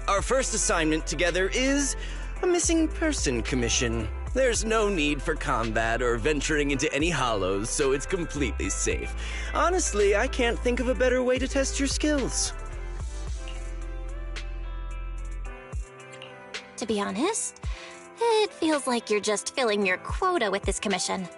Our first assignment together is a missing person commission. There's no need for combat or venturing into any hollows, so it's completely safe. Honestly, I can't think of a better way to test your skills. To be honest, it feels like you're just filling your quota with this commission.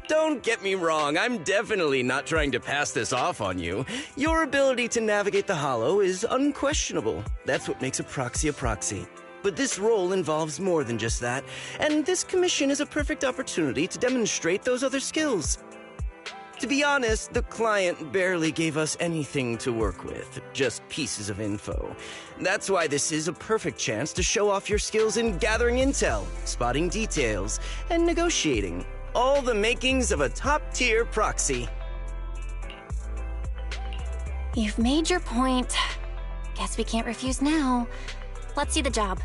Don't get me wrong, I'm definitely not trying to pass this off on you. Your ability to navigate the hollow is unquestionable. That's what makes a proxy a proxy. But this role involves more than just that, and this commission is a perfect opportunity to demonstrate those other skills. To be honest, the client barely gave us anything to work with, just pieces of info. That's why this is a perfect chance to show off your skills in gathering intel, spotting details, and negotiating. All the makings of a top-tier proxy. You've made your point. Guess we can't refuse now. Let's see the job.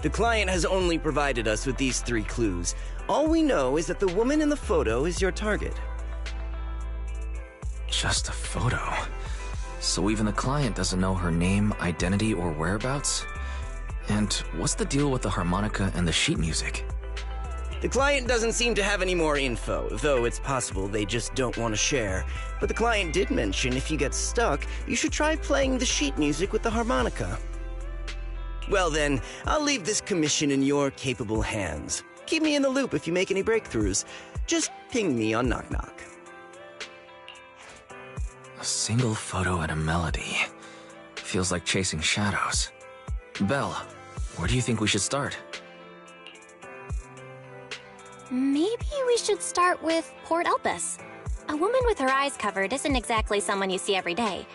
The client has only provided us with these 3 clues. All we know is that the woman in the photo is your target. Just a photo. So even the client doesn't know her name, identity, or whereabouts? And what's the deal with the harmonica and the sheet music? The client doesn't seem to have any more info, though it's possible they just don't want to share. But the client did mention if you get stuck, you should try playing the sheet music with the harmonica. Well then, I'll leave this commission in your capable hands. Keep me in the loop if you make any breakthroughs. Just ping me on Knock Knock. A single photo and a melody. Feels like chasing shadows. Belle, where do you think we should start? Maybe we should start with Port Elpis. A woman with her eyes covered isn't exactly someone you see every day.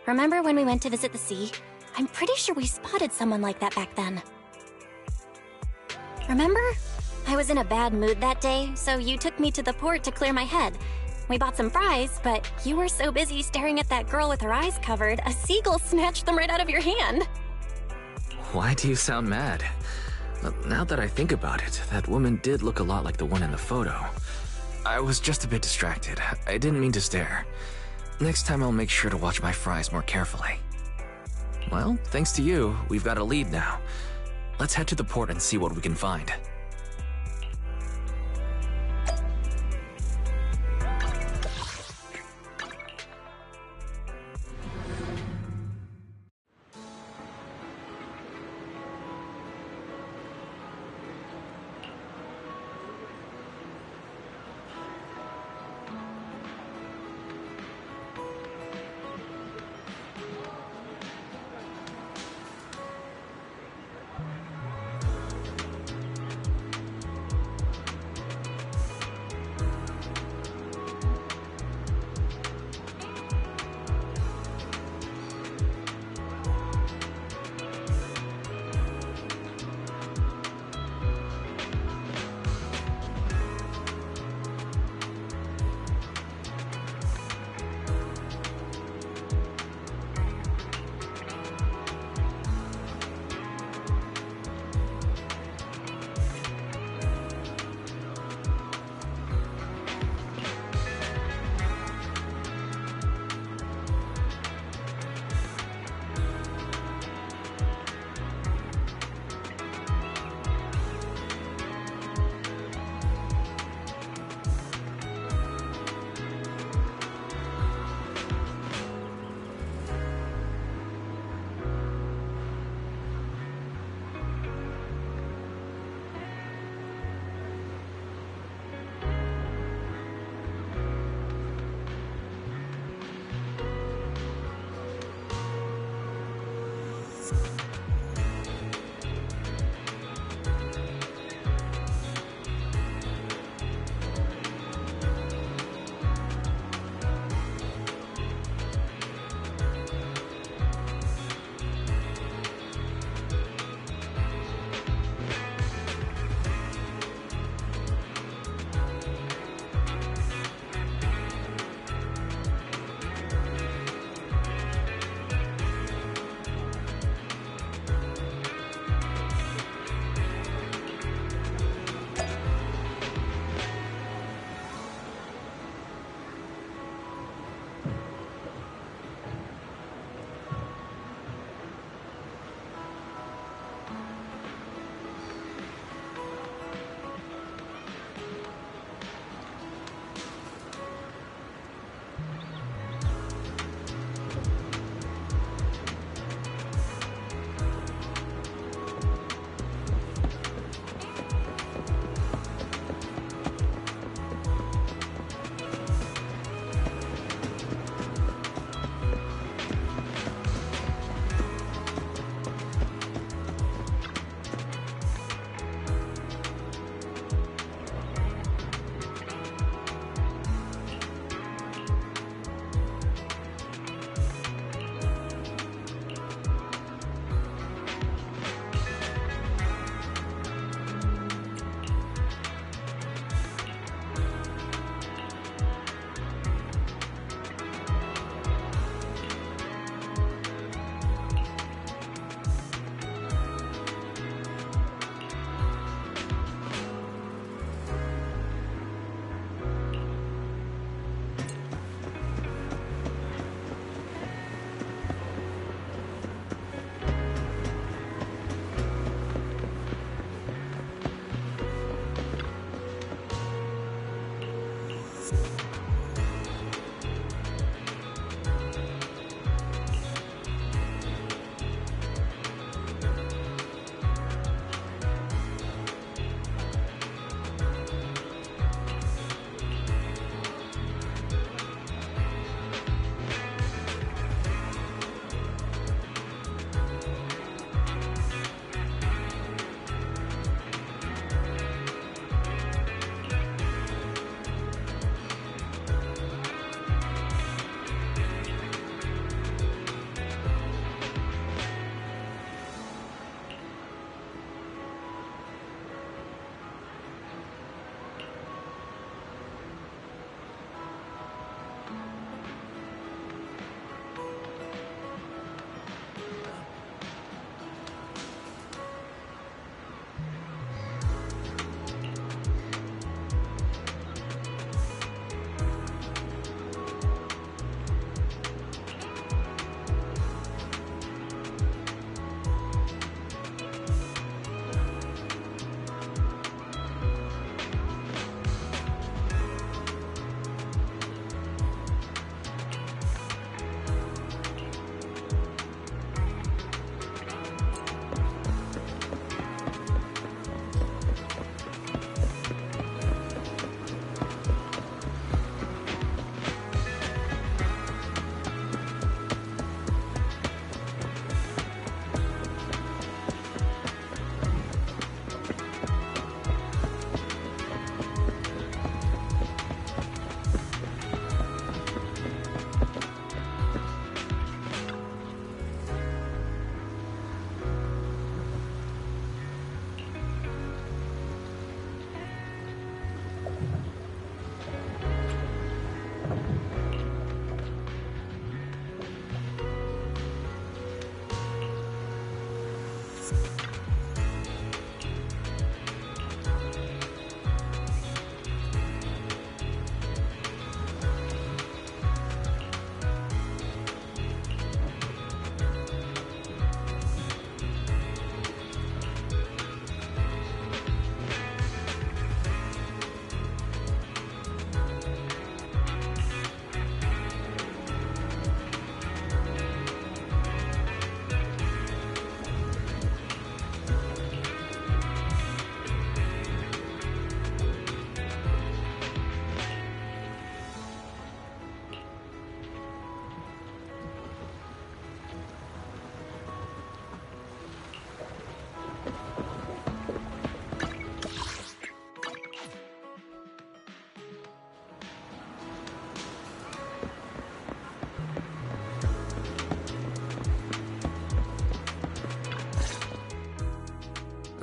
Remember when we went to visit the sea? I'm pretty sure we spotted someone like that back then. Remember? I was in a bad mood that day, so you took me to the port to clear my head. We bought some fries, but you were so busy staring at that girl with her eyes covered, a seagull snatched them right out of your hand. Why do you sound mad? Now that I think about it, that woman did look a lot like the one in the photo. I was just a bit distracted. I didn't mean to stare. Next time I'll make sure to watch my fries more carefully. Well, thanks to you, we've got a lead now. Let's head to the port and see what we can find.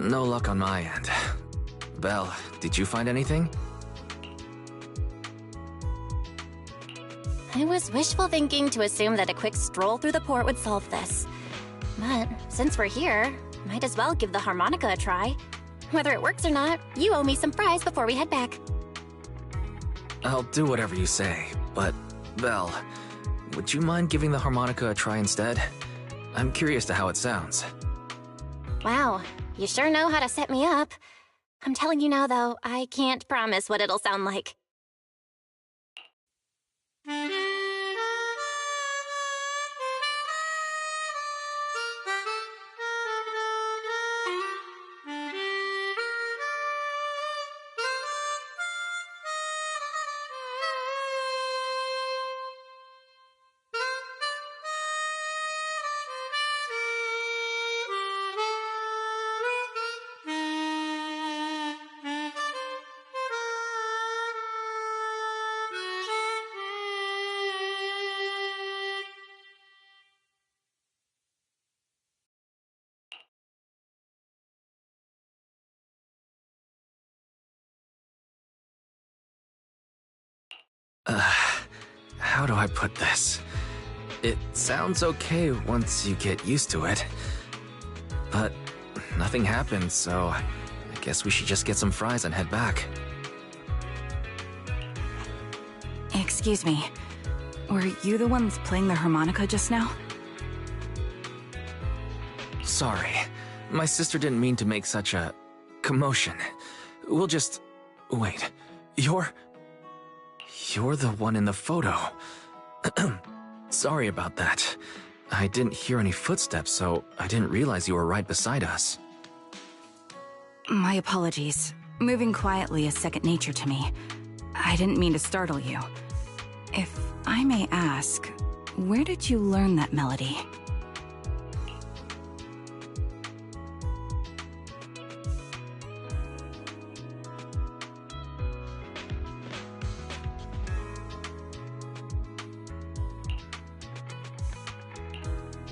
No luck on my end. Belle, did you find anything? I was wishful thinking to assume that a quick stroll through the port would solve this. But since we're here, might as well give the harmonica a try. Whether it works or not, you owe me some fries before we head back. I'll do whatever you say, but Belle, would you mind giving the harmonica a try instead? I'm curious to how it sounds. Wow, you sure know how to set me up. I'm telling you now, though, I can't promise what it'll sound like. How do I put this? It sounds okay once you get used to it. But nothing happened, so I guess we should just get some fries and head back. Excuse me. Were you the ones playing the harmonica just now? Sorry. My sister didn't mean to make such a commotion. We'll just... Wait. You're the one in the photo. Sorry about that. I didn't hear any footsteps, so I didn't realize you were right beside us. My apologies. Moving quietly is second nature to me. I didn't mean to startle you. If I may ask, where did you learn that melody?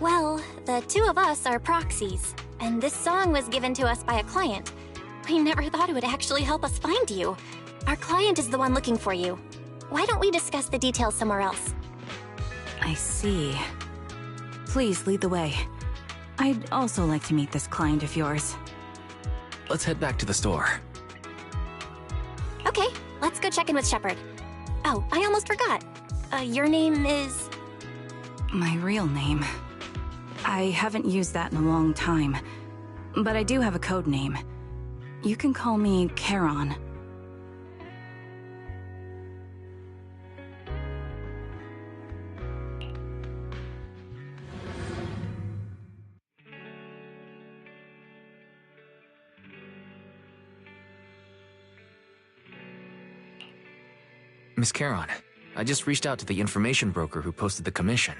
Well, the two of us are proxies, and this song was given to us by a client. We never thought it would actually help us find you. Our client is the one looking for you. Why don't we discuss the details somewhere else? I see. Please lead the way. I'd also like to meet this client of yours. Let's head back to the store. Okay, let's go check in with Shepard. Oh, I almost forgot. Your name is... My real name. I haven't used that in a long time, but I do have a code name. You can call me Charon. Miss Charon, I just reached out to the information broker who posted the commission.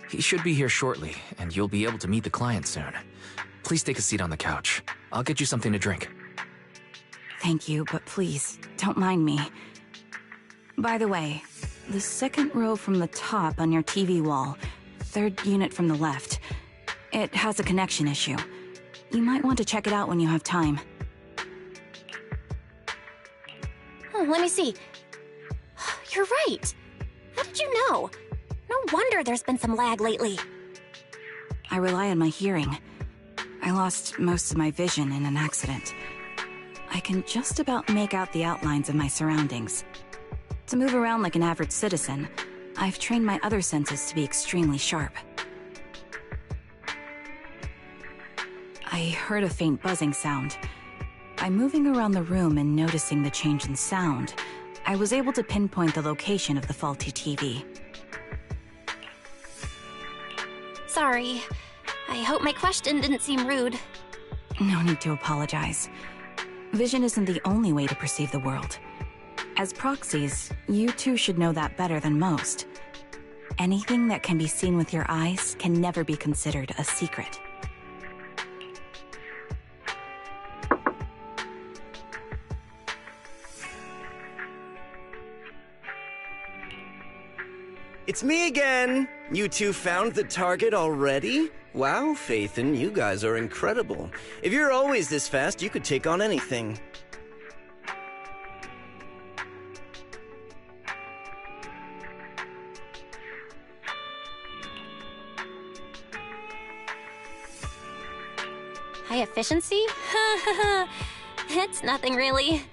He should be here shortly, and you'll be able to meet the client soon. Please take a seat on the couch. I'll get you something to drink. Thank you, but please, don't mind me. By the way, the second row from the top on your TV wall, third unit from the left, it has a connection issue. You might want to check it out when you have time. Let me see. You're right. How did you know? No wonder there's been some lag lately. I rely on my hearing. I lost most of my vision in an accident. I can just about make out the outlines of my surroundings. To move around like an average citizen, I've trained my other senses to be extremely sharp. I heard a faint buzzing sound. By moving around the room and noticing the change in sound, I was able to pinpoint the location of the faulty TV. Sorry. I hope my question didn't seem rude. No need to apologize. Vision isn't the only way to perceive the world. As proxies, you two should know that better than most. Anything that can be seen with your eyes can never be considered a secret. It's me again. You two found the target already? Wow, Phaethon, you guys are incredible. If you're always this fast, you could take on anything. High efficiency? It's nothing really.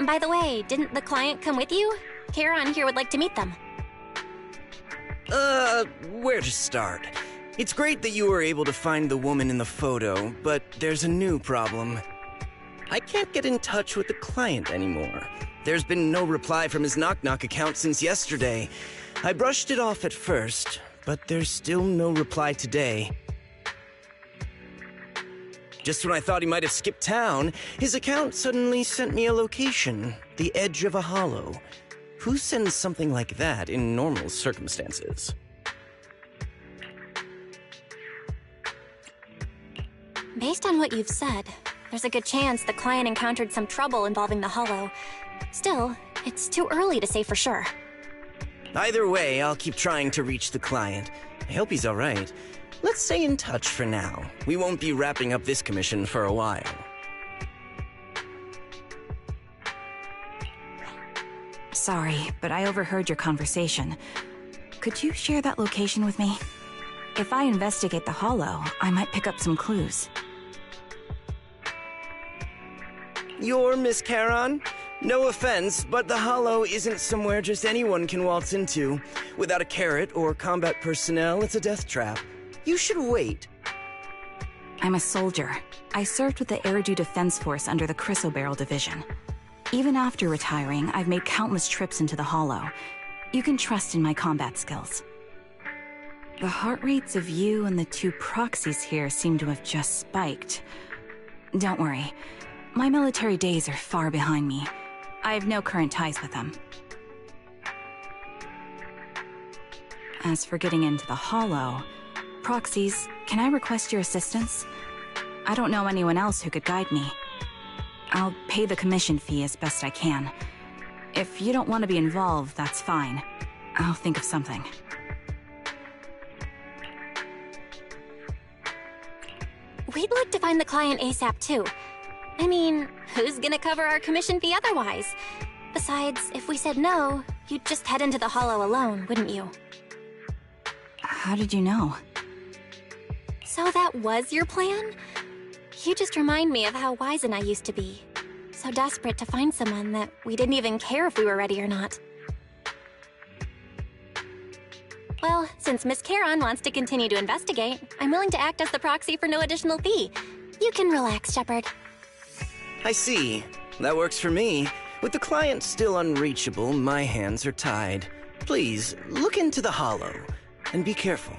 By the way, didn't the client come with you? Charon here would like to meet them. Where to start? It's great that you were able to find the woman in the photo, but there's a new problem. I can't get in touch with the client anymore. There's been no reply from his Knock Knock account since yesterday. I brushed it off at first, but there's still no reply today. Just when I thought he might have skipped town, his account suddenly sent me a location, the edge of a hollow. Who sends something like that in normal circumstances? Based on what you've said, there's a good chance the client encountered some trouble involving the hollow. Still, it's too early to say for sure. Either way, I'll keep trying to reach the client. I hope he's alright. Let's stay in touch for now. We won't be wrapping up this commission for a while. Sorry, but I overheard your conversation. Could you share that location with me? If I investigate the hollow, I might pick up some clues. You're Miss Charon? No offense, but the hollow isn't somewhere just anyone can waltz into. Without a carrot or combat personnel, it's a death trap. You should wait. I'm a soldier. I served with the Eridu Defense Force under the Chrysoberyl Division. Even after retiring, I've made countless trips into the hollow. You can trust in my combat skills. The heart rates of you and the two proxies here seem to have just spiked. Don't worry. My military days are far behind me. I have no current ties with them. As for getting into the hollow, proxies, can I request your assistance? I don't know anyone else who could guide me. I'll pay the commission fee as best I can. If you don't want to be involved, that's fine. I'll think of something. We'd like to find the client ASAP too. I mean, who's gonna cover our commission fee otherwise? Besides, if we said no, you'd just head into the hollow alone, wouldn't you? How did you know? So that was your plan? You just remind me of how wise and I used to be. So desperate to find someone that we didn't even care if we were ready or not. Well, since Miss Charon wants to continue to investigate, I'm willing to act as the proxy for no additional fee. You can relax, Shepard. I see. That works for me. With the client still unreachable, my hands are tied. Please, look into the hollow, and be careful.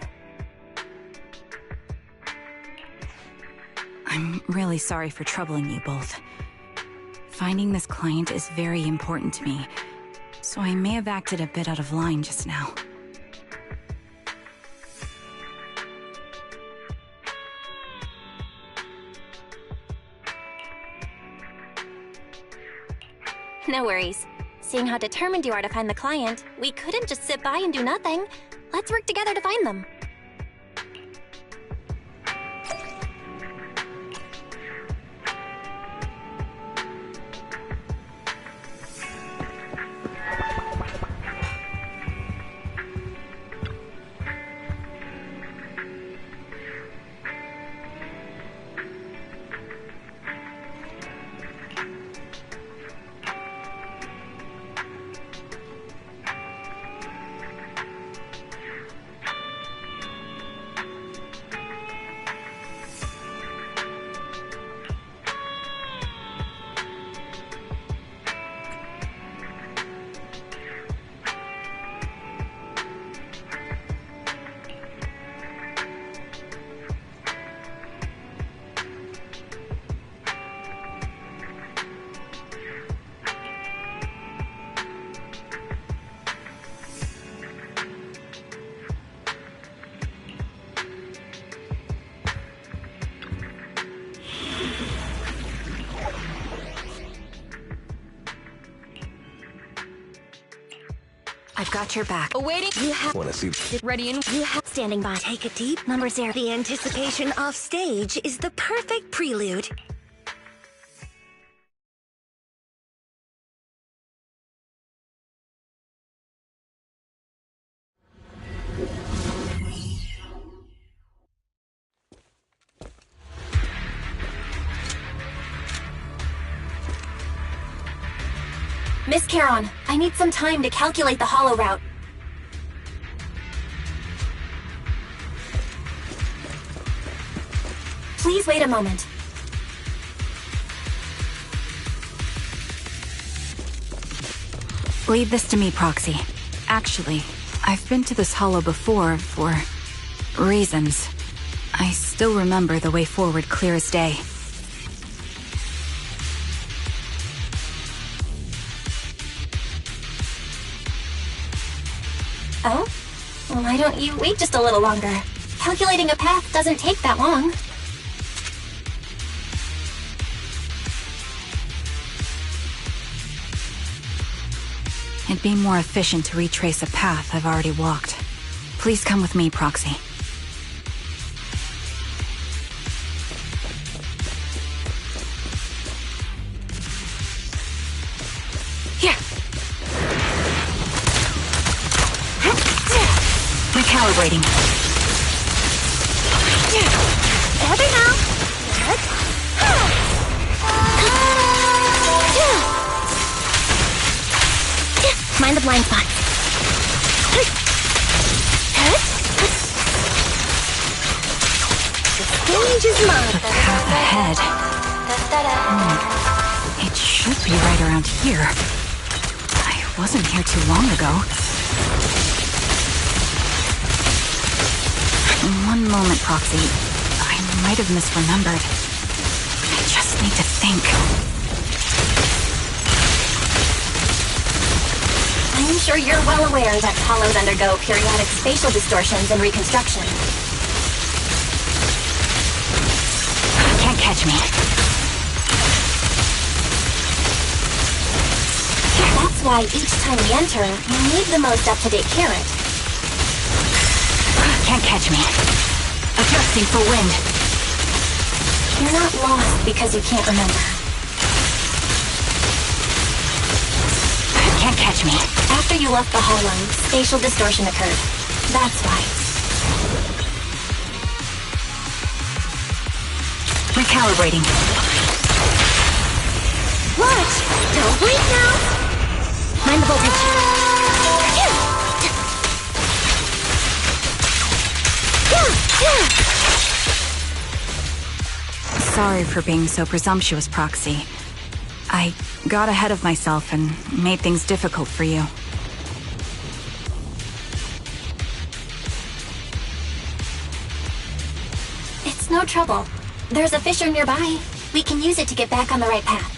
I'm really sorry for troubling you both. Finding this client is very important to me, so I may have acted a bit out of line just now. No worries. Seeing how determined you are to find the client, we couldn't just sit by and do nothing. Let's work together to find them. I've got your back. Awaiting. You have. Wanna see? Ready and you have. Standing by. Take a deep number 0. The anticipation off stage is the perfect prelude. Miss Charon, I need some time to calculate the hollow route. Please wait a moment. Leave this to me, Proxy. Actually, I've been to this hollow before for reasons. I still remember the way forward clear as day. Oh? Why don't you wait just a little longer? Calculating a path doesn't take that long. It'd be more efficient to retrace a path I've already walked. Please come with me, Proxy. Here! Recalibrating. Better now. Mind the blind spots. The stage is mine. The path ahead. It should be right around here. I wasn't here too long ago. One moment, Proxy. I might have misremembered. I just need to think. I'm sure you're well aware that hollows undergo periodic spatial distortions and reconstruction. Can't catch me. That's why each time we enter, we need the most up-to-date carrot. Can't catch me. Adjusting for wind. You're not lost because you can't remember. Can't catch me. After you left the hollow, spatial distortion occurred. That's why. Recalibrating. Watch! Don't blink now! Mind the voltage. Sorry for being so presumptuous, Proxy. I got ahead of myself and made things difficult for you. It's no trouble. There's a fissure nearby. We can use it to get back on the right path.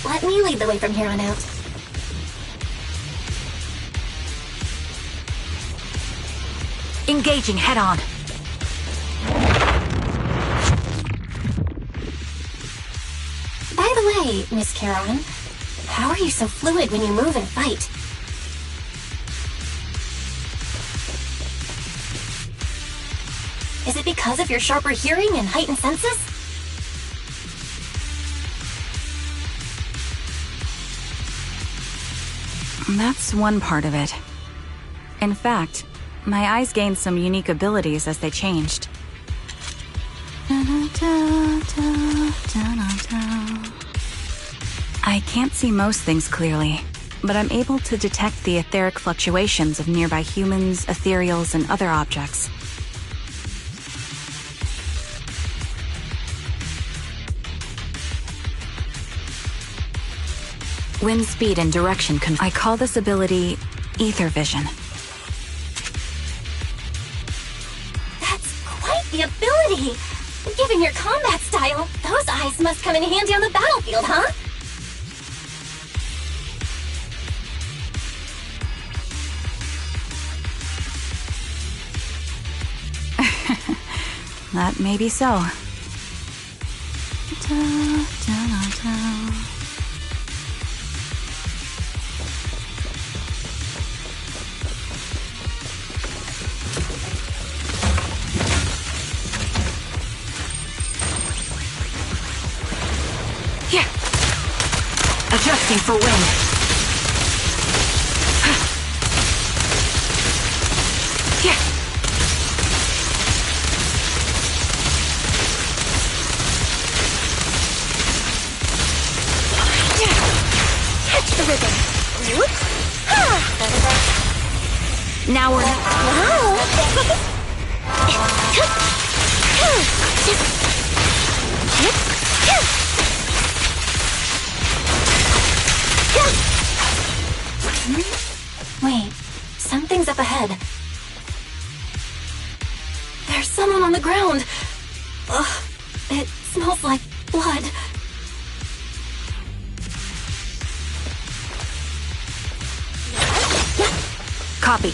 Let me lead the way from here on out. Engaging head on. By the way, Miss Charon, how are you so fluid when you move and fight? Is it because of your sharper hearing and heightened senses? That's one part of it. In fact, my eyes gained some unique abilities as they changed. I can't see most things clearly, but I'm able to detect the etheric fluctuations of nearby humans, ethereals, and other objects. Wind speed and direction I call this ability Ether Vision. That's quite the ability! Given your combat style, those eyes must come in handy on the battlefield, huh? That may be so. Here. Adjusting for wind. Here. Catch the ribbon. Whoops. Now we're... Wait, something's up ahead. There's someone on the ground. Ugh, it smells like blood. Copy.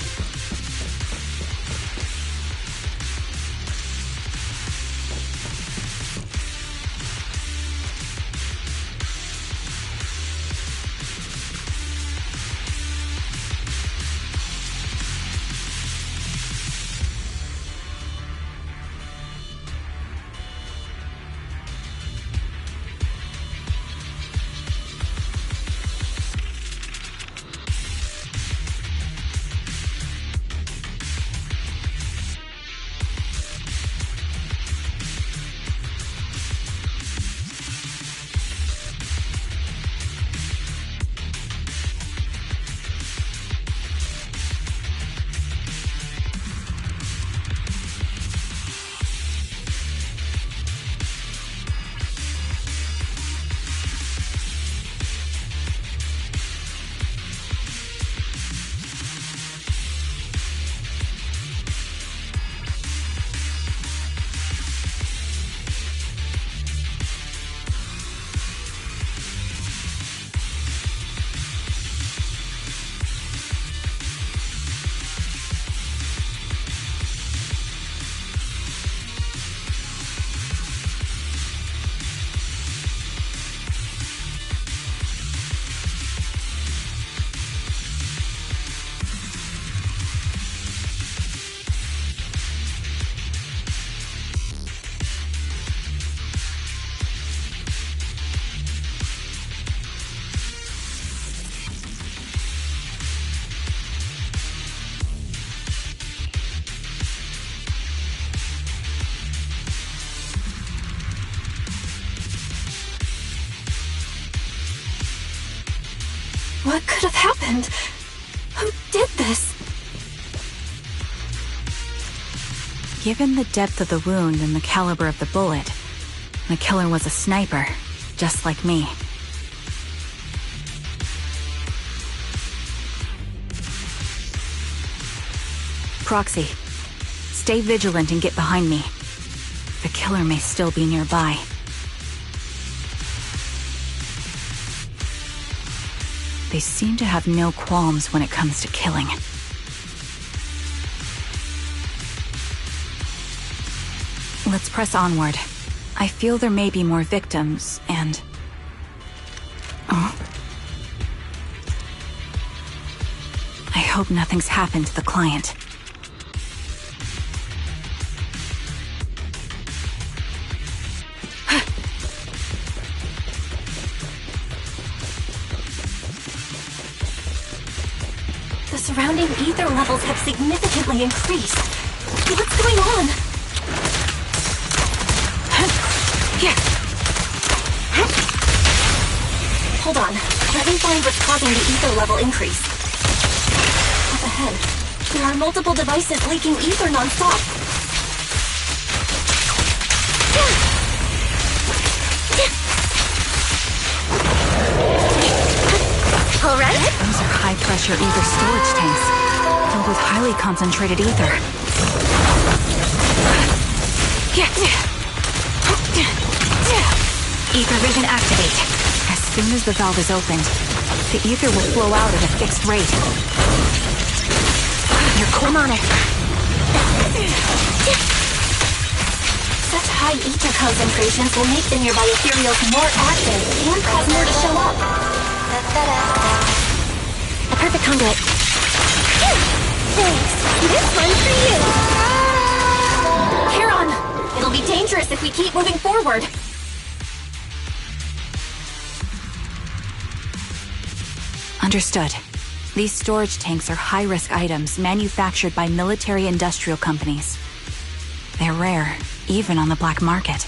What could have happened? Who did this? Given the depth of the wound and the caliber of the bullet, the killer was a sniper, just like me. Proxy, stay vigilant and get behind me. The killer may still be nearby. They seem to have no qualms when it comes to killing. Let's press onward. I feel there may be more victims, and... Oh. I hope nothing's happened to the client. The surrounding ether levels have significantly increased. What's going on? Here. Hold on. Let me find what's causing the ether level increase. Up ahead, there are multiple devices leaking ether non-stop. All right. Those are high-pressure ether storage tanks, filled with highly concentrated ether. Ether vision activate. As soon as the valve is opened, the ether will flow out at a fixed rate. You're cool on it. Such high ether concentrations will make the nearby ethereals more active and cause more to show up. A perfect conduit. Thanks. This one's for you. Charon! It'll be dangerous if we keep moving forward. Understood. These storage tanks are high-risk items manufactured by military-industrial companies. They're rare, even on the black market.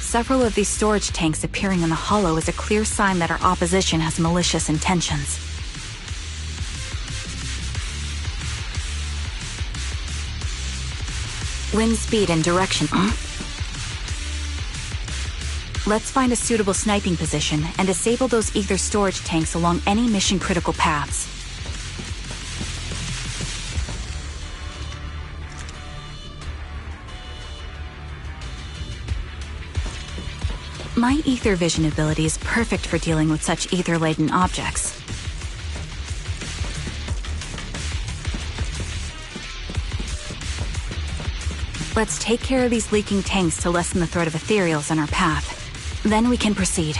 Several of these storage tanks appearing in the Hollow is a clear sign that our opposition has malicious intentions. Wind speed and direction. Let's find a suitable sniping position and disable those ether storage tanks along any mission-critical paths. My ether vision ability is perfect for dealing with such ether-laden objects. Let's take care of these leaking tanks to lessen the threat of ethereals on our path. Then we can proceed.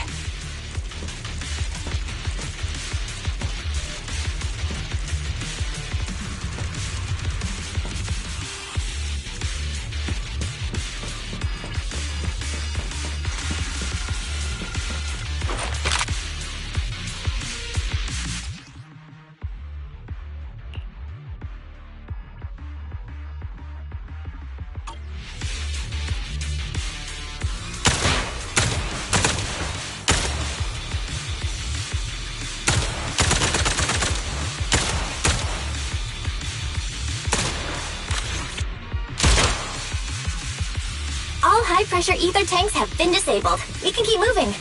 All high-pressure ether tanks have been disabled. We can keep moving.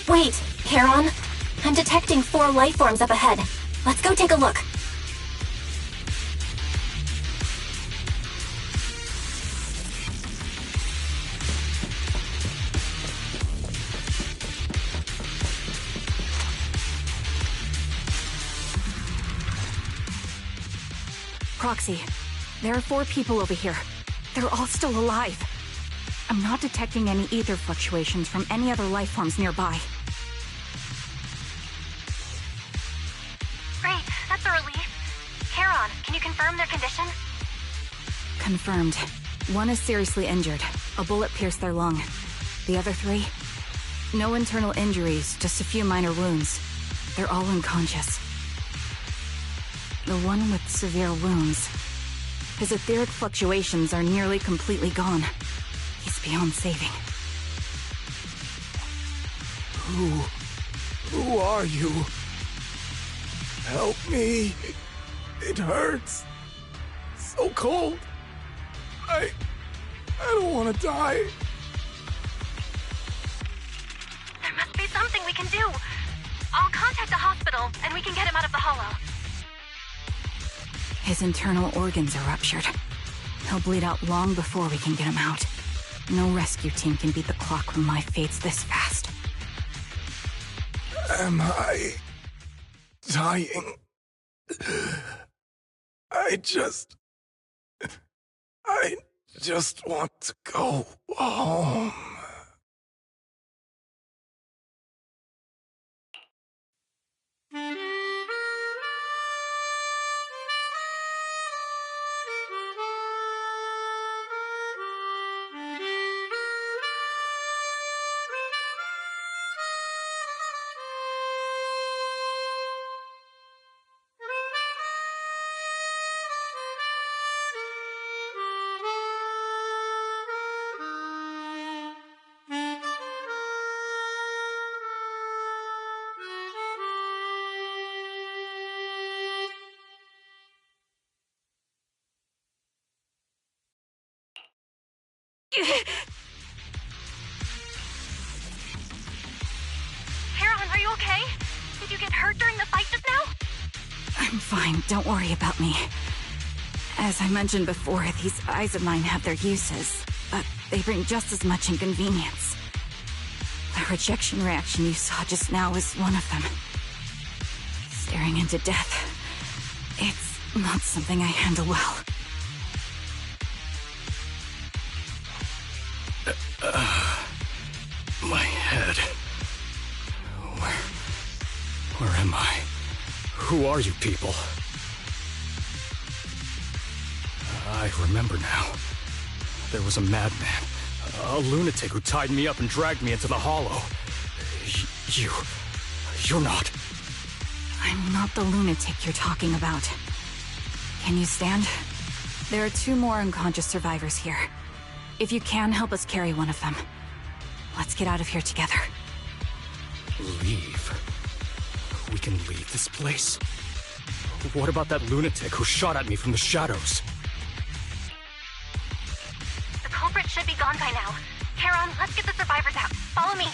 Wait, Charon. I'm detecting 4 life forms up ahead. Let's go take a look. Proxy, there are 4 people over here. They're all still alive. I'm not detecting any ether fluctuations from any other life forms nearby. Great, that's a relief. Charon, can you confirm their condition? Confirmed. 1 is seriously injured. A bullet pierced their lung. The other 3? No internal injuries, just a few minor wounds. They're all unconscious. The one with severe wounds. His etheric fluctuations are nearly completely gone. He's beyond saving. Who are you? Help me. It hurts. So cold. I don't want to die. There must be something we can do. I'll contact the hospital, and we can get him out of the Hollow. His internal organs are ruptured. He'll bleed out long before we can get him out. No rescue team can beat the clock when life fades this fast. Am I dying? I just want to go home. Charon, are you okay? Did you get hurt during the fight just now? I'm fine, don't worry about me. As I mentioned before, these eyes of mine have their uses, but they bring just as much inconvenience. The rejection reaction you saw just now was one of them. Staring into death, it's not something I handle well. My head. Where am I? Who are you people? I remember now. There was a madman, a lunatic who tied me up and dragged me into the hollow. You're not... I'm not the lunatic you're talking about. Can you stand? There are 2 more unconscious survivors here. If you can, help us carry one of them. Let's get out of here together. Leave? We can leave this place? What about that lunatic who shot at me from the shadows? The culprit should be gone by now. Charon, let's get the survivors out. Follow me.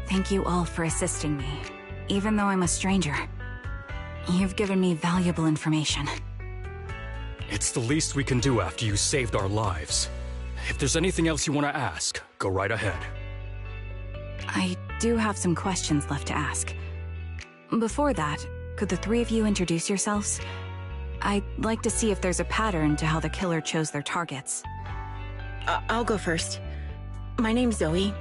Thank you all for assisting me, even though I'm a stranger. You've given me valuable information. It's the least we can do after you saved our lives. If there's anything else you want to ask, go right ahead. I do have some questions left to ask. Before that, could the three of you introduce yourselves? I'd like to see if there's a pattern to how the killer chose their targets. I'll go first. My name's Zoe.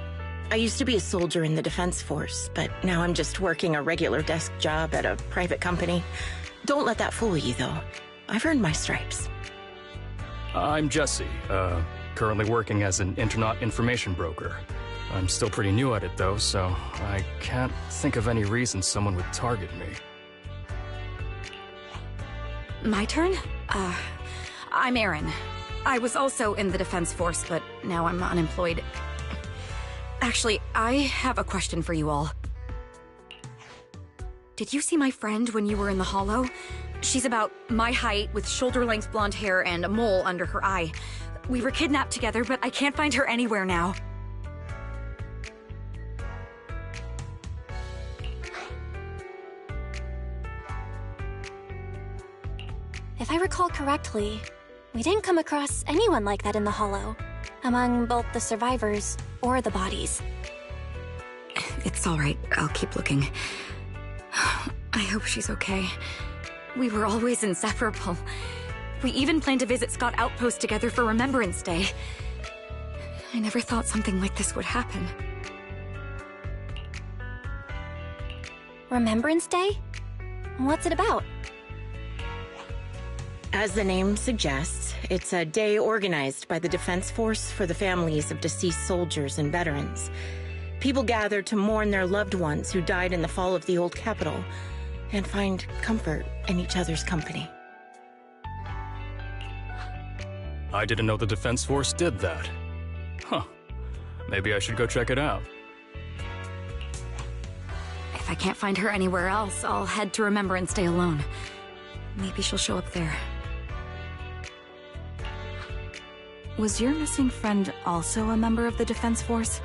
I used to be a soldier in the Defense Force, but now I'm just working a regular desk job at a private company. Don't let that fool you, though. I've earned my stripes. I'm Jesse, currently working as an Internaut information broker. I'm still pretty new at it, though, so I can't think of any reason someone would target me. My turn? I'm Erin. I was also in the Defense Force, but now I'm unemployed. Actually, I have a question for you all. Did you see my friend when you were in the Hollow? She's about my height, with shoulder-length blonde hair and a mole under her eye. We were kidnapped together, but I can't find her anywhere now. If I recall correctly, we didn't come across anyone like that in the Hollow, among both the survivors or the bodies. It's all right. I'll keep looking. I hope she's okay. We were always inseparable. We even planned to visit Scott Outpost together for Remembrance Day. I never thought something like this would happen. Remembrance Day? What's it about? As the name suggests, it's a day organized by the Defense Force for the families of deceased soldiers and veterans. People gather to mourn their loved ones who died in the fall of the old capital and find comfort in each other's company. I didn't know the Defense Force did that. Huh. Maybe I should go check it out. If I can't find her anywhere else, I'll head to Remembrance Day alone. Maybe she'll show up there. Was your missing friend also a member of the Defense Force?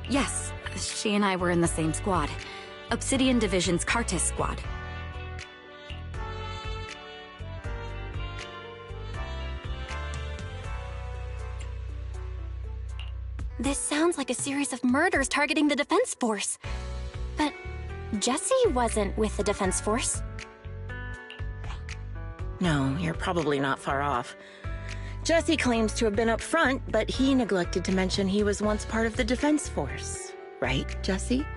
Yes, she and I were in the same squad. Obsidian Division's Kartis squad. This sounds like a series of murders targeting the Defense Force. But Jesse wasn't with the Defense Force. No, you're probably not far off. Jesse claims to have been up front, but he neglected to mention he was once part of the Defense Force. Right, Jesse?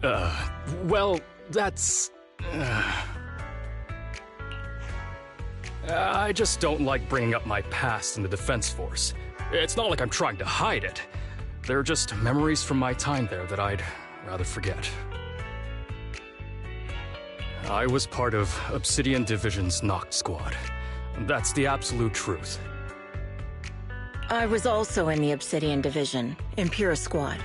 Well, that's... I just don't like bringing up my past in the Defense Force. It's not like I'm trying to hide it. They're just memories from my time there that I'd rather forget. I was part of Obsidian Division's Noct Squad. That's the absolute truth. I was also in the Obsidian Division, Impera Squad.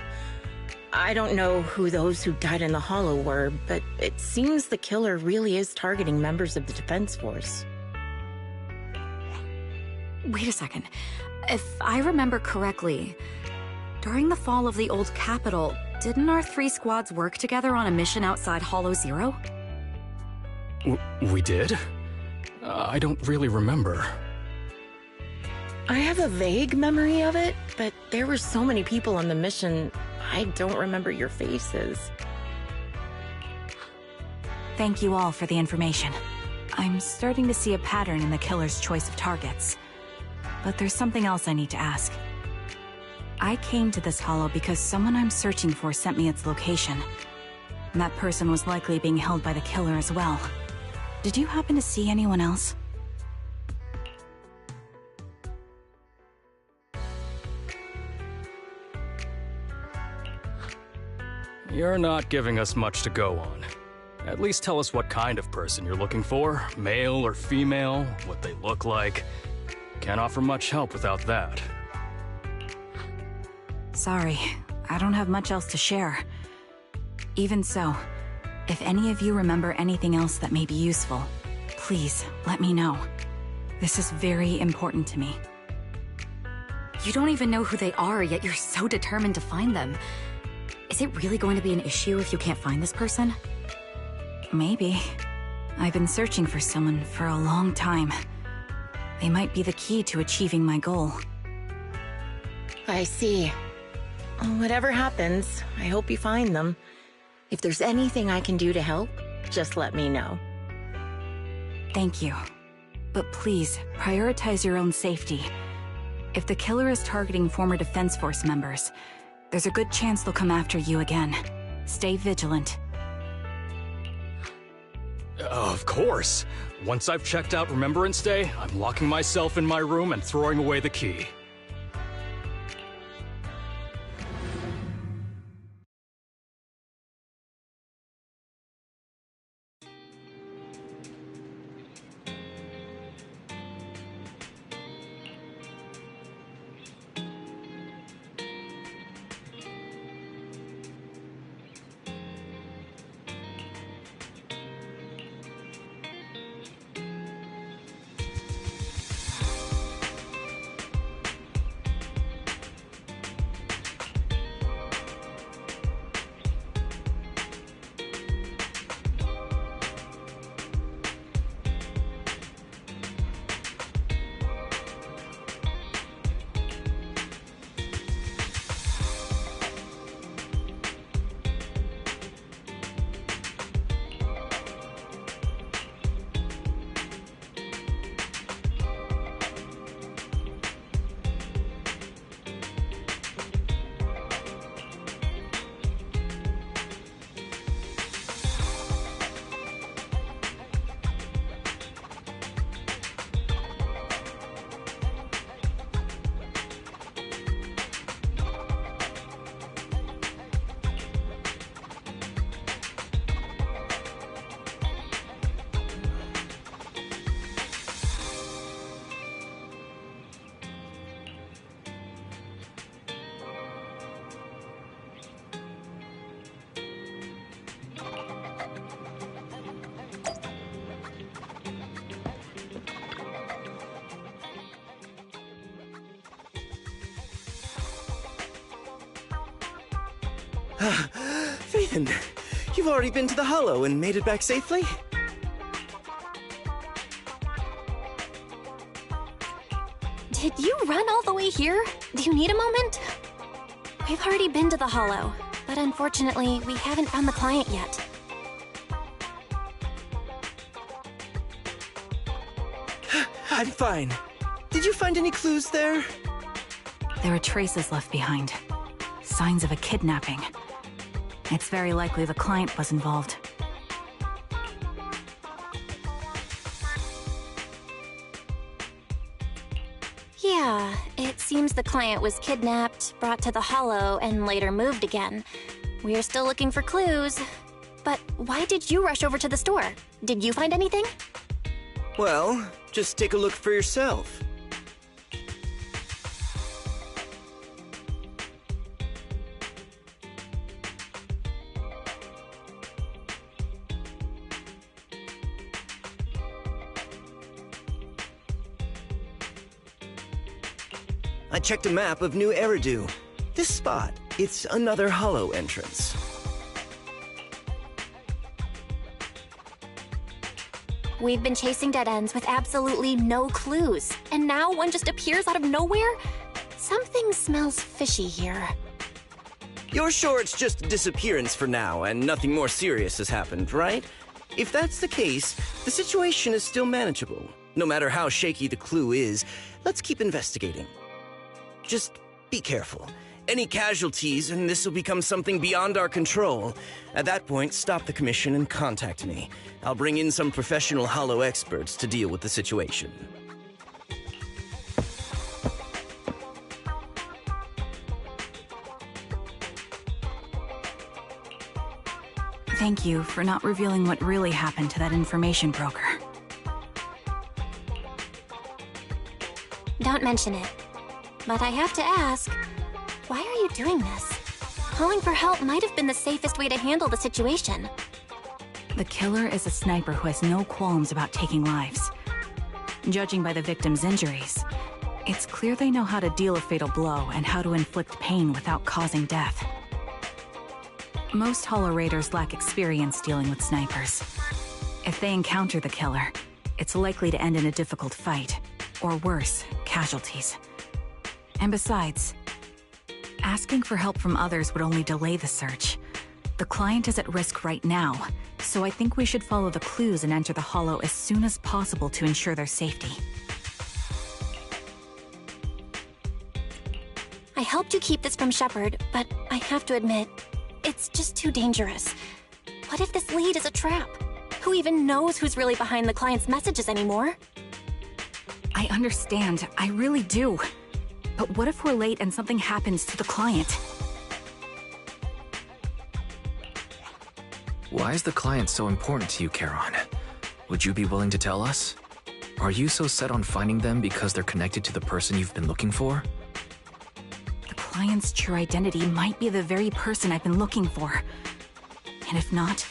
I don't know who those who died in the Hollow were, but it seems the killer really is targeting members of the Defense Force. Wait a second. If I remember correctly, during the fall of the old capital, didn't our three squads work together on a mission outside Hollow Zero? We did? I don't really remember. I have a vague memory of it, but there were so many people on the mission, I don't remember your faces. Thank you all for the information. I'm starting to see a pattern in the killer's choice of targets. But there's something else I need to ask. I came to this hollow because someone I'm searching for sent me its location. And that person was likely being held by the killer as well. Did you happen to see anyone else? You're not giving us much to go on. At least tell us what kind of person you're looking for, male or female, what they look like. Can't offer much help without that. Sorry, I don't have much else to share. Even so, if any of you remember anything else that may be useful, please let me know. This is very important to me. You don't even know who they are, yet you're so determined to find them. Is it really going to be an issue if you can't find this person? Maybe. I've been searching for someone for a long time. They might be the key to achieving my goal. I see. Whatever happens, I hope you find them. If there's anything I can do to help, just let me know. Thank you. But please, prioritize your own safety. If the killer is targeting former Defense Force members, there's a good chance they'll come after you again. Stay vigilant. Of course. Once I've checked out Remembrance Day, I'm locking myself in my room and throwing away the key. Phaethon, you've already been to the Hollow and made it back safely? Did you run all the way here? Do you need a moment? We've already been to the Hollow, but unfortunately, we haven't found the client yet. I'm fine. Did you find any clues there? There are traces left behind. Signs of a kidnapping. It's very likely the client was involved. Yeah, it seems the client was kidnapped, brought to the Hollow, and later moved again. We're still looking for clues. But why did you rush over to the store? Did you find anything? Well, just take a look for yourself. I checked a map of New Eridu. This spot, it's another Hollow entrance. We've been chasing dead ends with absolutely no clues, and now one just appears out of nowhere? Something smells fishy here. You're sure it's just a disappearance for now and nothing more serious has happened, right? If that's the case, the situation is still manageable. No matter how shaky the clue is, let's keep investigating. Just be careful. Any casualties, and this will become something beyond our control. At that point, stop the commission and contact me. I'll bring in some professional Hollow experts to deal with the situation. Thank you for not revealing what really happened to that information broker. Don't mention it. But I have to ask, why are you doing this? Calling for help might have been the safest way to handle the situation. The killer is a sniper who has no qualms about taking lives. Judging by the victim's injuries, It's clear they know how to deal a fatal blow and how to inflict pain without causing death. Most Hollow Raiders lack experience dealing with snipers. If they encounter the killer, it's likely to end in a difficult fight, or worse, casualties. And besides, asking for help from others would only delay the search. The client is at risk right now, so I think we should follow the clues and enter the Hollow as soon as possible to ensure their safety. I helped you keep this from Shepard, but I have to admit, it's just too dangerous. What if this lead is a trap? Who even knows who's really behind the client's messages anymore? I understand, I really do. But what if we're late and something happens to the client? Why is the client so important to you, Charon? Would you be willing to tell us? Are you so set on finding them because they're connected to the person you've been looking for? The client's true identity might be the very person I've been looking for. And if not,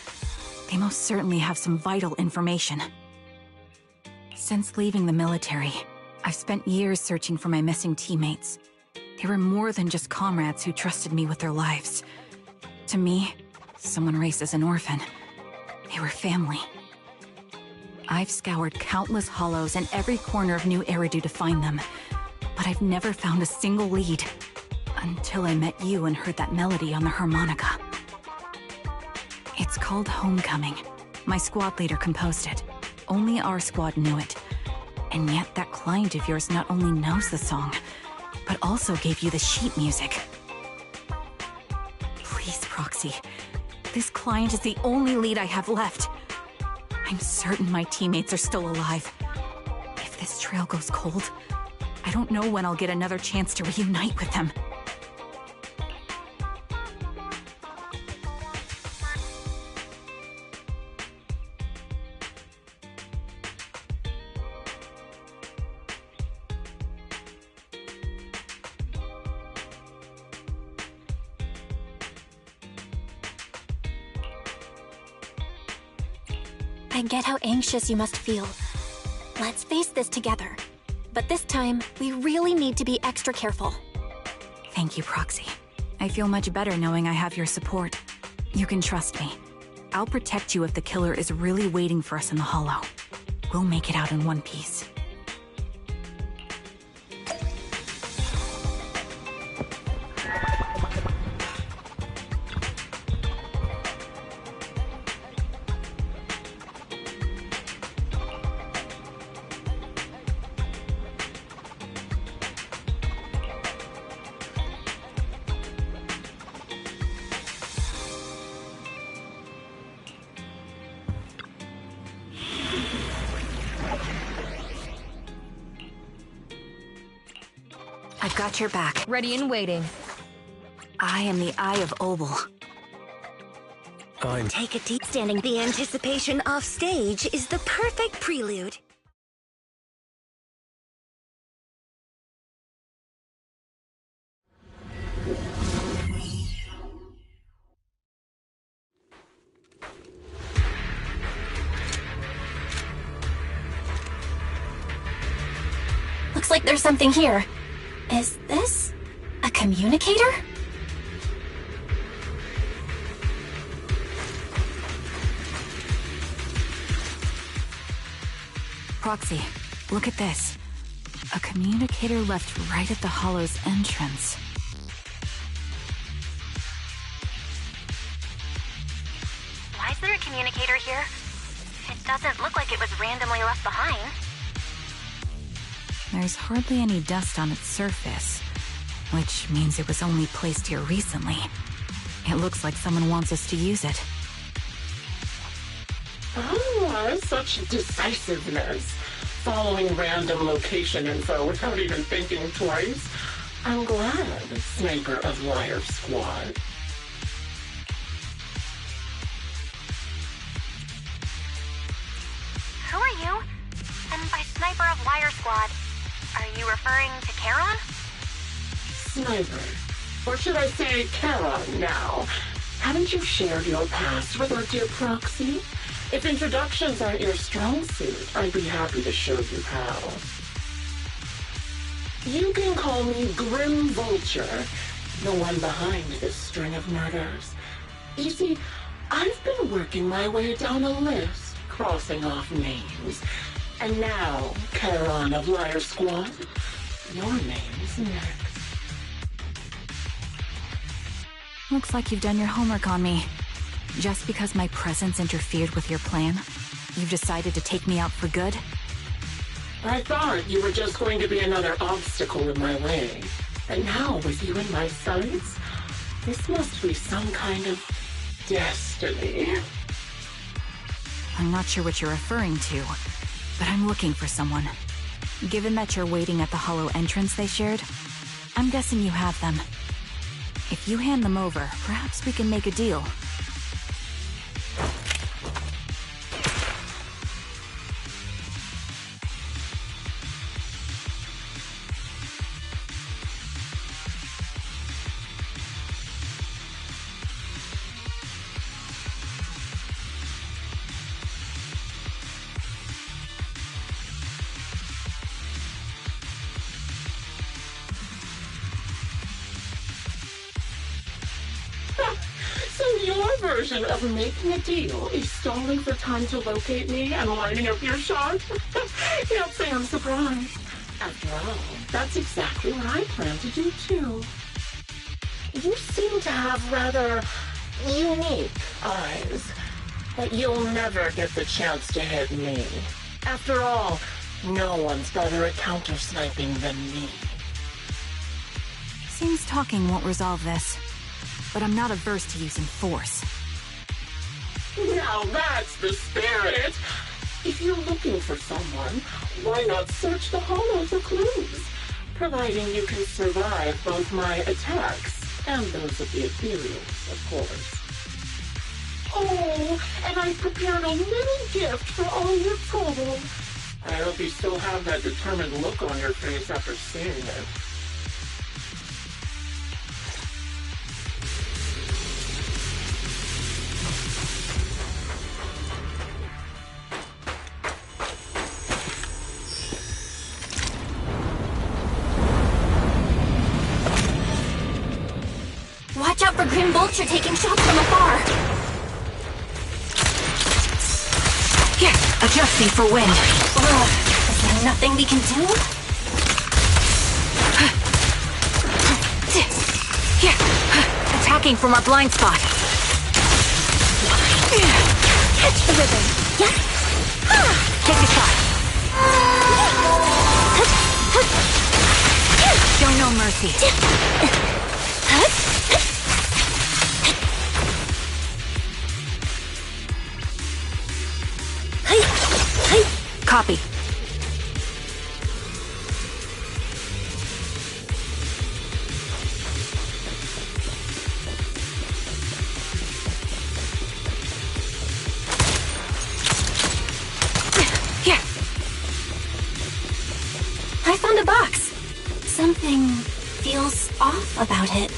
they most certainly have some vital information. Since leaving the military, I've spent years searching for my missing teammates. They were more than just comrades who trusted me with their lives. To me, someone raised as an orphan, they were family. I've scoured countless hollows and every corner of New Eridu to find them, but I've never found a single lead. Until I met you and heard that melody on the harmonica. It's called Homecoming. My squad leader composed it. Only our squad knew it. And yet that client of yours not only knows the song, but also gave you the sheet music. Please, Proxy. This client is the only lead I have left. I'm certain my teammates are still alive. If this trail goes cold, I don't know when I'll get another chance to reunite with them. I get how anxious you must feel. Let's face this together. But this time, we really need to be extra careful. Thank you, Proxy. I feel much better knowing I have your support. You can trust me. I'll protect you if the killer is really waiting for us in the Hollow. We'll make it out in one piece. I've got your back. Ready and waiting. I am the Eye of Obel. Take a deep standing. The anticipation off stage is the perfect prelude. Looks like there's something here. Is this a communicator? Proxy, look at this. A communicator left right at the Hollow's entrance. Why is there a communicator here? It doesn't look like it was randomly left behind. There's hardly any dust on its surface, which means it was only placed here recently. It looks like someone wants us to use it. Ah, such decisiveness. Following random location info without even thinking twice. I'm glad, Sniper of Wire Squad. Who are you? And by Sniper of Wire Squad, are you referring to Charon? Sniper. Or should I say Charon now? Haven't you shared your past with our dear Proxy? If introductions aren't your strong suit, I'd be happy to show you how. You can call me Grim Vulture, the one behind this string of murders. You see, I've been working my way down a list, crossing off names. And now, Charon of Liar Squad, your name's next. Looks like you've done your homework on me. Just because my presence interfered with your plan, you've decided to take me out for good? I thought you were just going to be another obstacle in my way. And now, with you in my sights, this must be some kind of destiny. I'm not sure what you're referring to, but I'm looking for someone. Given that you're waiting at the hollow entrance they shared, I'm guessing you have them. If you hand them over, perhaps we can make a deal. So your version of making a deal is stalling for time to locate me and lining up your shot? Can't say I'm surprised. After all, that's exactly what I plan to do too. You seem to have rather unique eyes, but you'll never get the chance to hit me. After all, no one's better at counter-sniping than me. Seems talking won't resolve this, but I'm not averse to using force. Now that's the spirit! If you're looking for someone, why not search the hollow for clues? Providing you can survive both my attacks and those of the Ethereals, of course. Oh, and I prepared a little gift for all your trouble. I hope you still have that determined look on your face after seeing it. Watch out for Grim Vulture taking shots from afar. Here, adjusting for wind. Is there nothing we can do? Here, attacking from our blind spot. Catch the rhythm. Yeah. Take a shot. Show no mercy. Copy. Here. I found a box. Something feels off about it.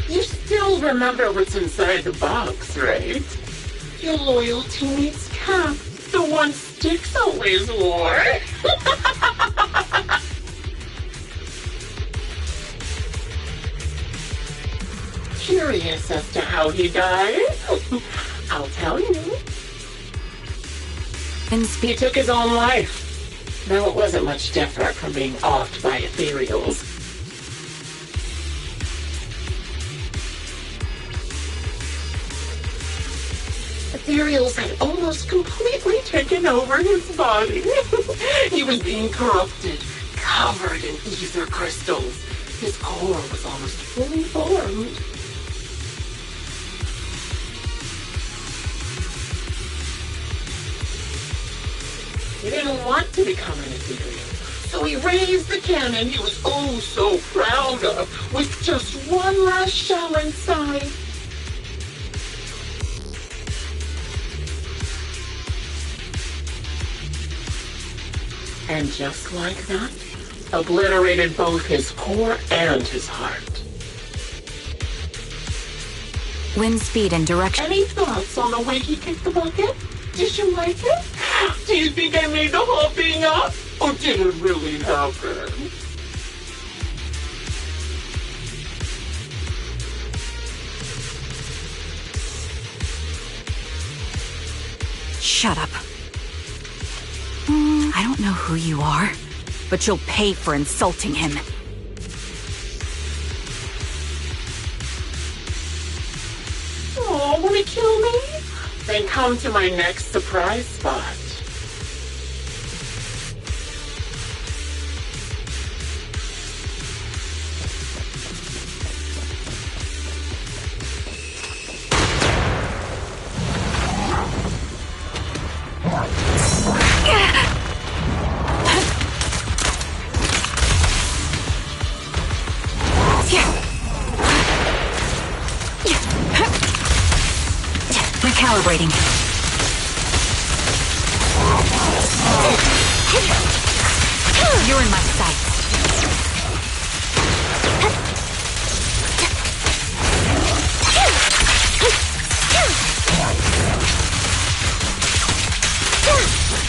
You still remember what's inside the box, right? Your loyal teammate's cap, the one Styx always wore. Curious as to how he died? I'll tell you. He took his own life. Though it wasn't much different from being offed by ethereals. Ethereals had almost completely taken over his body. He was being corrupted, covered in ether crystals. His core was almost fully formed. He didn't want to become an ethereal, so he raised the cannon he was oh so proud of, with just one last shell inside. And just like that, obliterated both his core and his heart. Wind speed and direction. Any thoughts on the way he kicked the bucket? Did you like it? Do you think I made the whole thing up? Or did it really happen? Shut up. I don't know who you are, but you'll pay for insulting him. Oh, wanna kill me? Then come to my next surprise spot. Recalibrating. You're in my sights.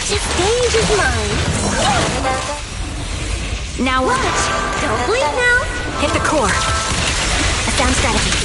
The stage is mine. Now Watch! Don't blink now! hit the core. A sound strategy.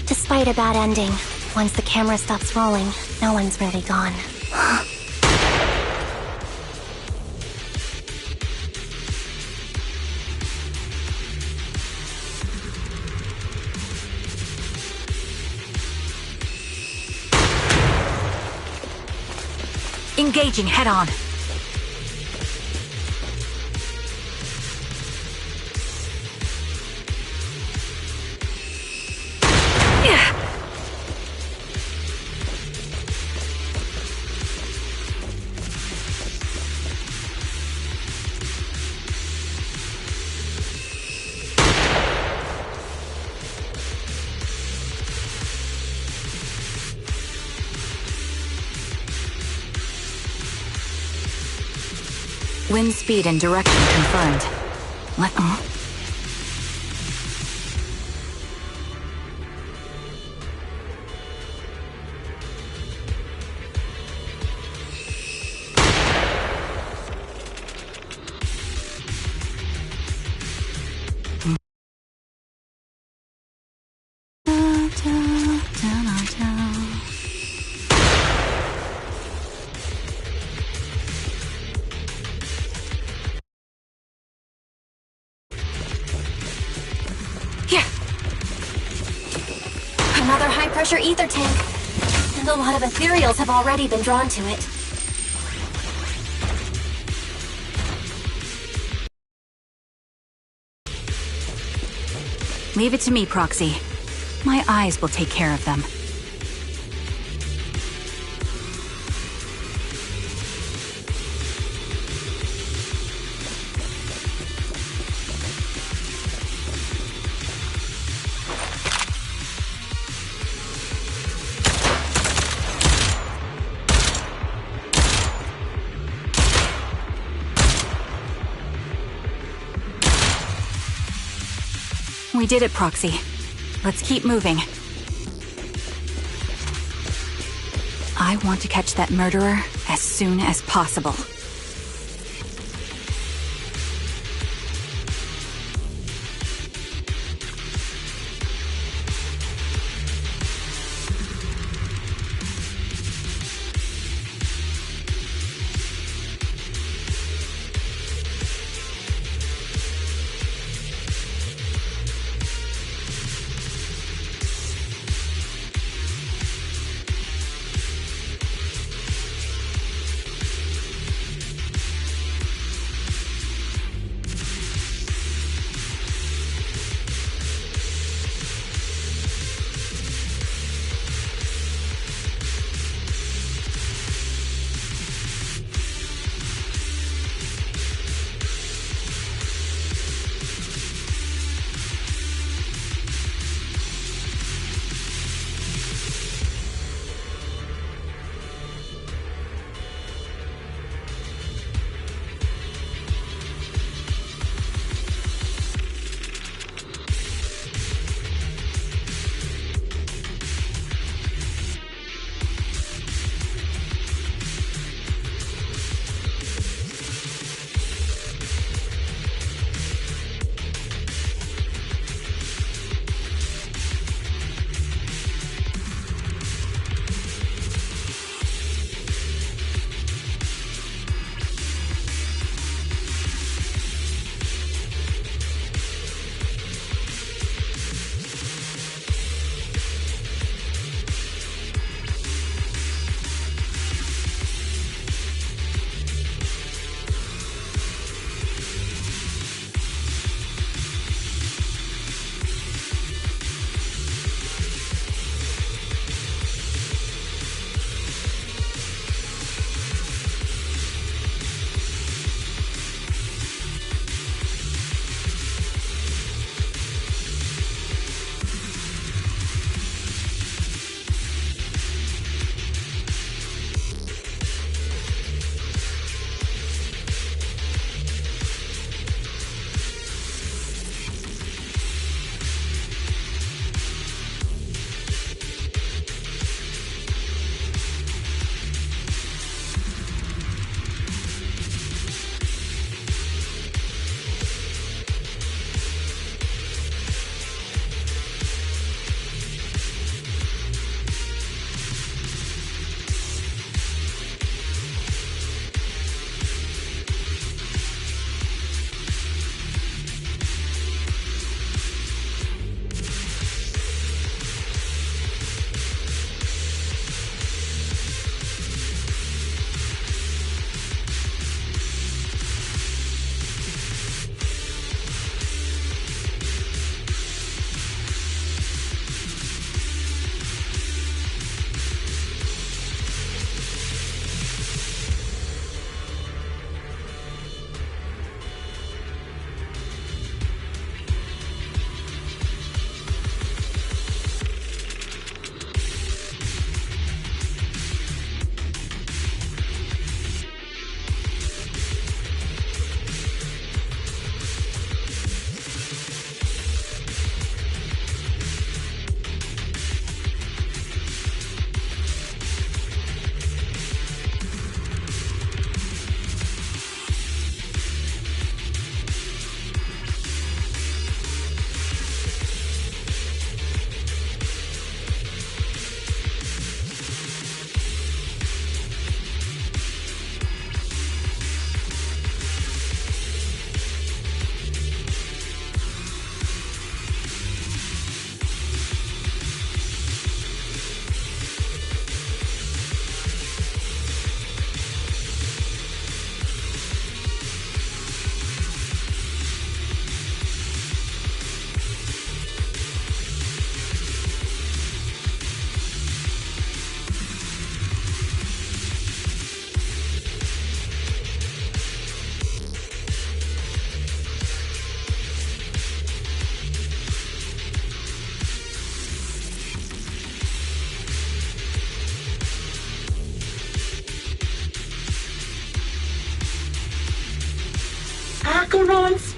Despite a bad ending, once the camera stops rolling, no one's really gone. Engaging head on. Wind speed and direction confirmed. Another high-pressure ether tank. And a lot of ethereals have already been drawn to it. Leave it to me, Proxy. My eyes will take care of them. We did it, Proxy. Let's keep moving. I want to catch that murderer as soon as possible.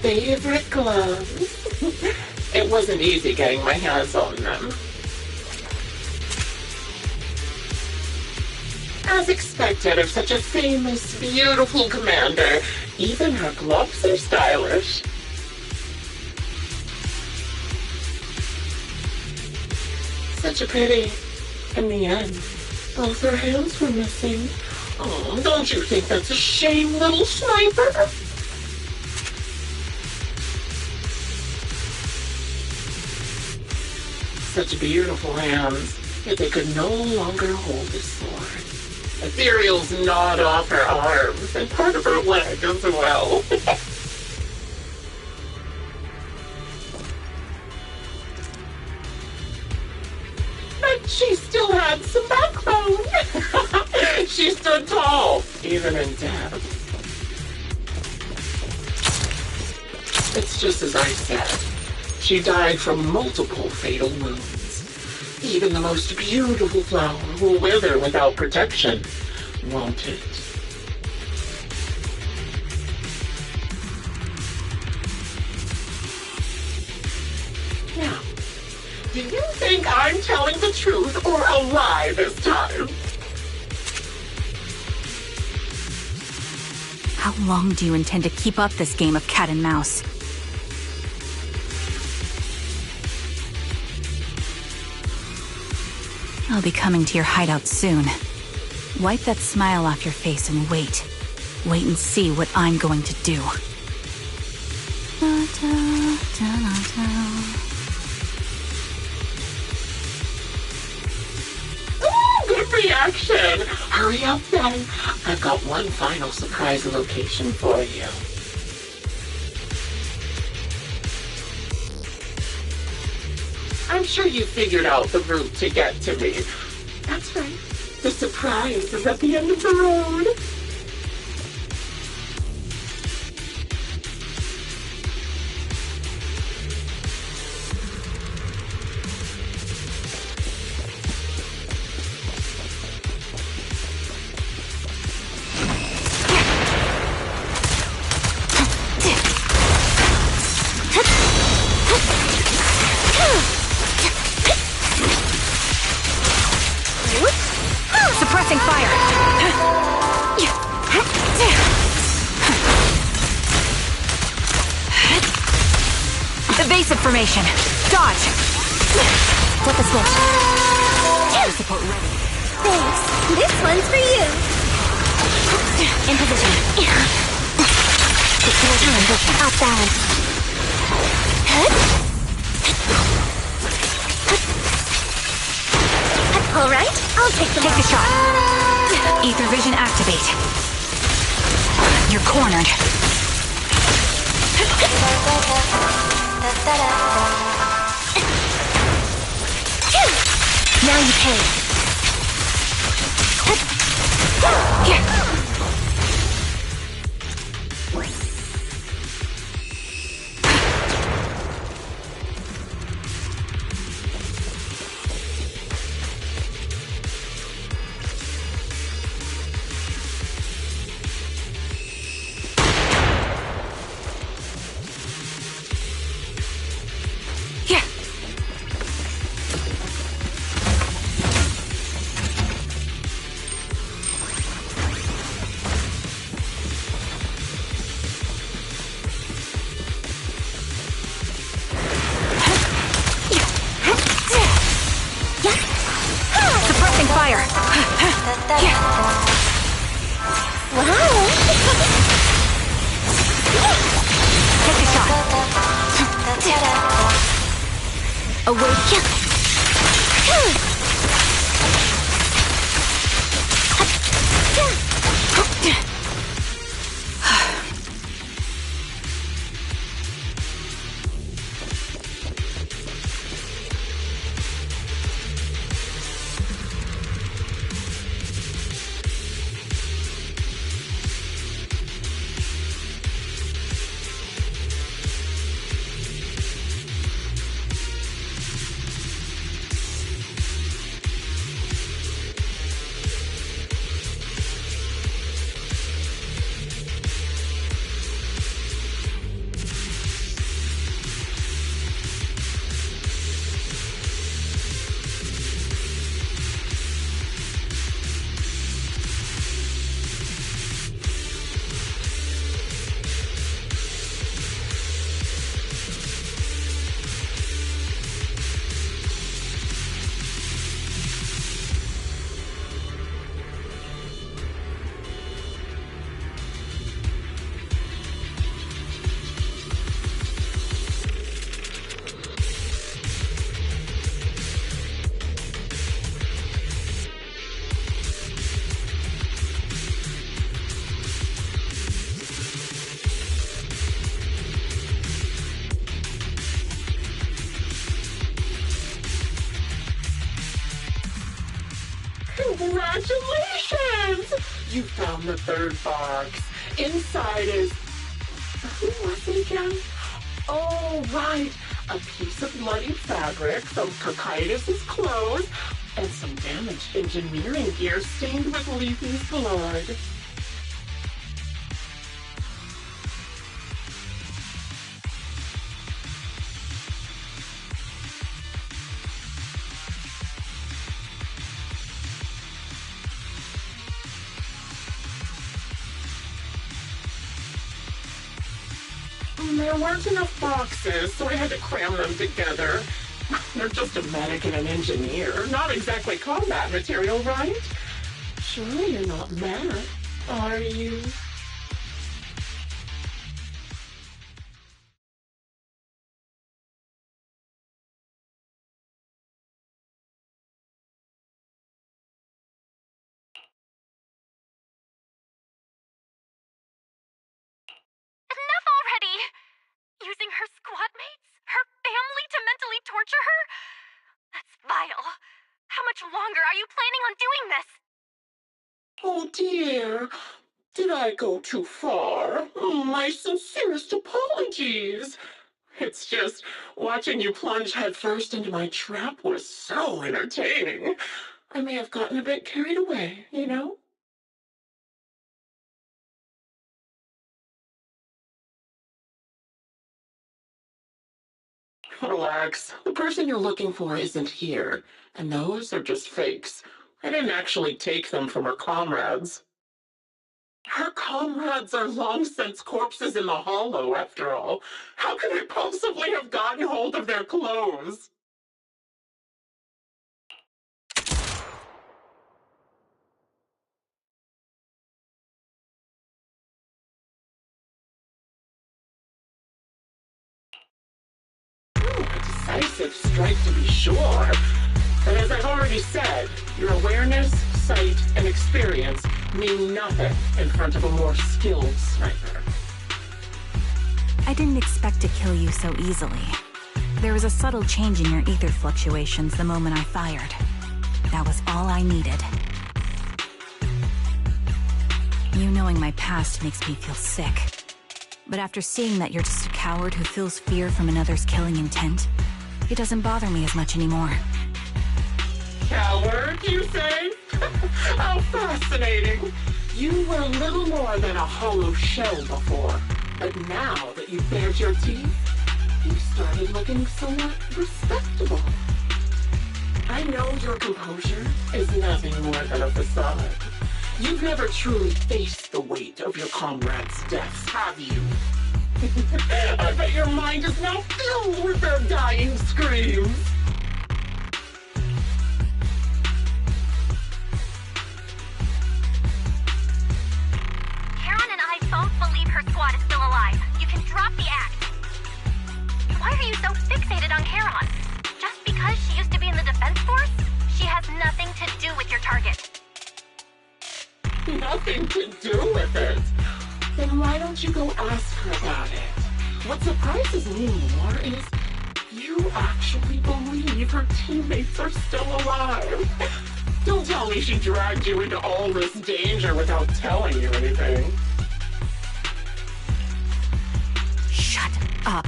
favorite gloves. It wasn't easy getting my hands on them. As expected of such a famous, beautiful commander, even her gloves are stylish. Such a pity. In the end, both her hands were missing. Oh, don't you think that's a shame, little sniper? Such beautiful hands, yet they could no longer hold the sword. Ethereal's gnawed off her arms and part of her leg as well. But she still had some backbone. She stood tall, even in death. It's just as I said. She died from multiple fatal wounds. Even the most beautiful flower will wither without protection, won't it? Now, do you think I'm telling the truth or a lie this time? How long do you intend to keep up this game of cat and mouse? I'll be coming to your hideout soon. Wipe that smile off your face and wait. Wait and see what I'm going to do. Ooh, good reaction! Hurry up then. I've got one final surprise location for you. I'm sure you figured out the route to get to me. That's right. The surprise is at the end of the road. Suppressing fire! Evasive formation! Dodge! Flip a switch. Air support ready. Thanks. This one's for you. In position. Off balance. All right, I'll take the shot. Ether vision activate. You're cornered. Now you pay. Suppressing fire. Wow. Take a shot. Awake. Congratulations! You found the third box. Inside is... Who was it again? Oh, right. A piece of bloody fabric from Cocytus' clothes and some damaged engineering gear stained with Leafy's blood. There weren't enough boxes, so I had to cram them together. They're just a medic and an engineer, not exactly combat material, right? Surely you're not mad, are you? Enough already! Using her squad mates? Her family to mentally torture her? That's vile. How much longer are you planning on doing this? Oh dear, did I go too far? My sincerest apologies. It's just, watching you plunge headfirst into my trap was so entertaining. I may have gotten a bit carried away, you know? Relax. The person you're looking for isn't here, and those are just fakes. I didn't actually take them from her comrades. Her comrades are long since corpses in the hollow, after all. How could I possibly have gotten hold of their clothes? A decisive strike to be sure. But as I've already said, your awareness, sight, and experience mean nothing in front of a more skilled sniper. I didn't expect to kill you so easily. There was a subtle change in your ether fluctuations the moment I fired. That was all I needed. You knowing my past makes me feel sick. But after seeing that you're just a coward who feels fear from another's killing intent, it doesn't bother me as much anymore. Coward, you say? How fascinating! You were little more than a hollow shell before, but now that you've bared your teeth, you've started looking somewhat respectable. I know your composure is nothing more than a facade. You've never truly faced the weight of your comrades' deaths, have you? I bet your mind is now filled with their dying screams. Charon and I both believe her squad is still alive. You can drop the act. Why are you so fixated on Charon? Just because she used to be in the Defense Force? She has nothing to do with your target. Nothing to do with it. Then why don't you go ask her about it? What surprises me more is you actually believe her teammates are still alive. Don't tell me she dragged you into all this danger without telling you anything. Shut up.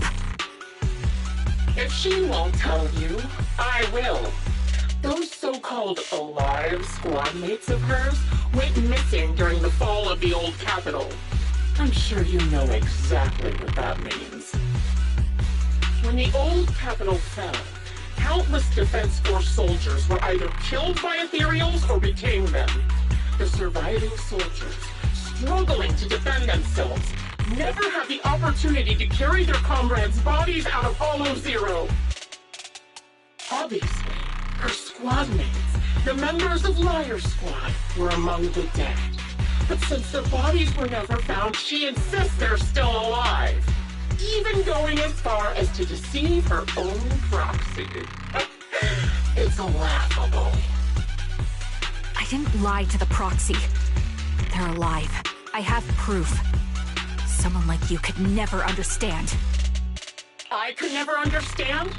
If she won't tell you, I will. Those so-called alive squad mates of hers went missing during the fall of the old capital. I'm sure you know exactly what that means. When the old capital fell, countless Defense Force soldiers were either killed by Ethereals or became them. The surviving soldiers, struggling to defend themselves, never had the opportunity to carry their comrades' bodies out of Hollow Zero. Obviously, her squad mates, the members of Liar Squad, were among the dead. But since their bodies were never found, she insists they're still alive. Even going as far as to deceive her own proxy. It's laughable. I didn't lie to the proxy. They're alive. I have proof. Someone like you could never understand. I could never understand?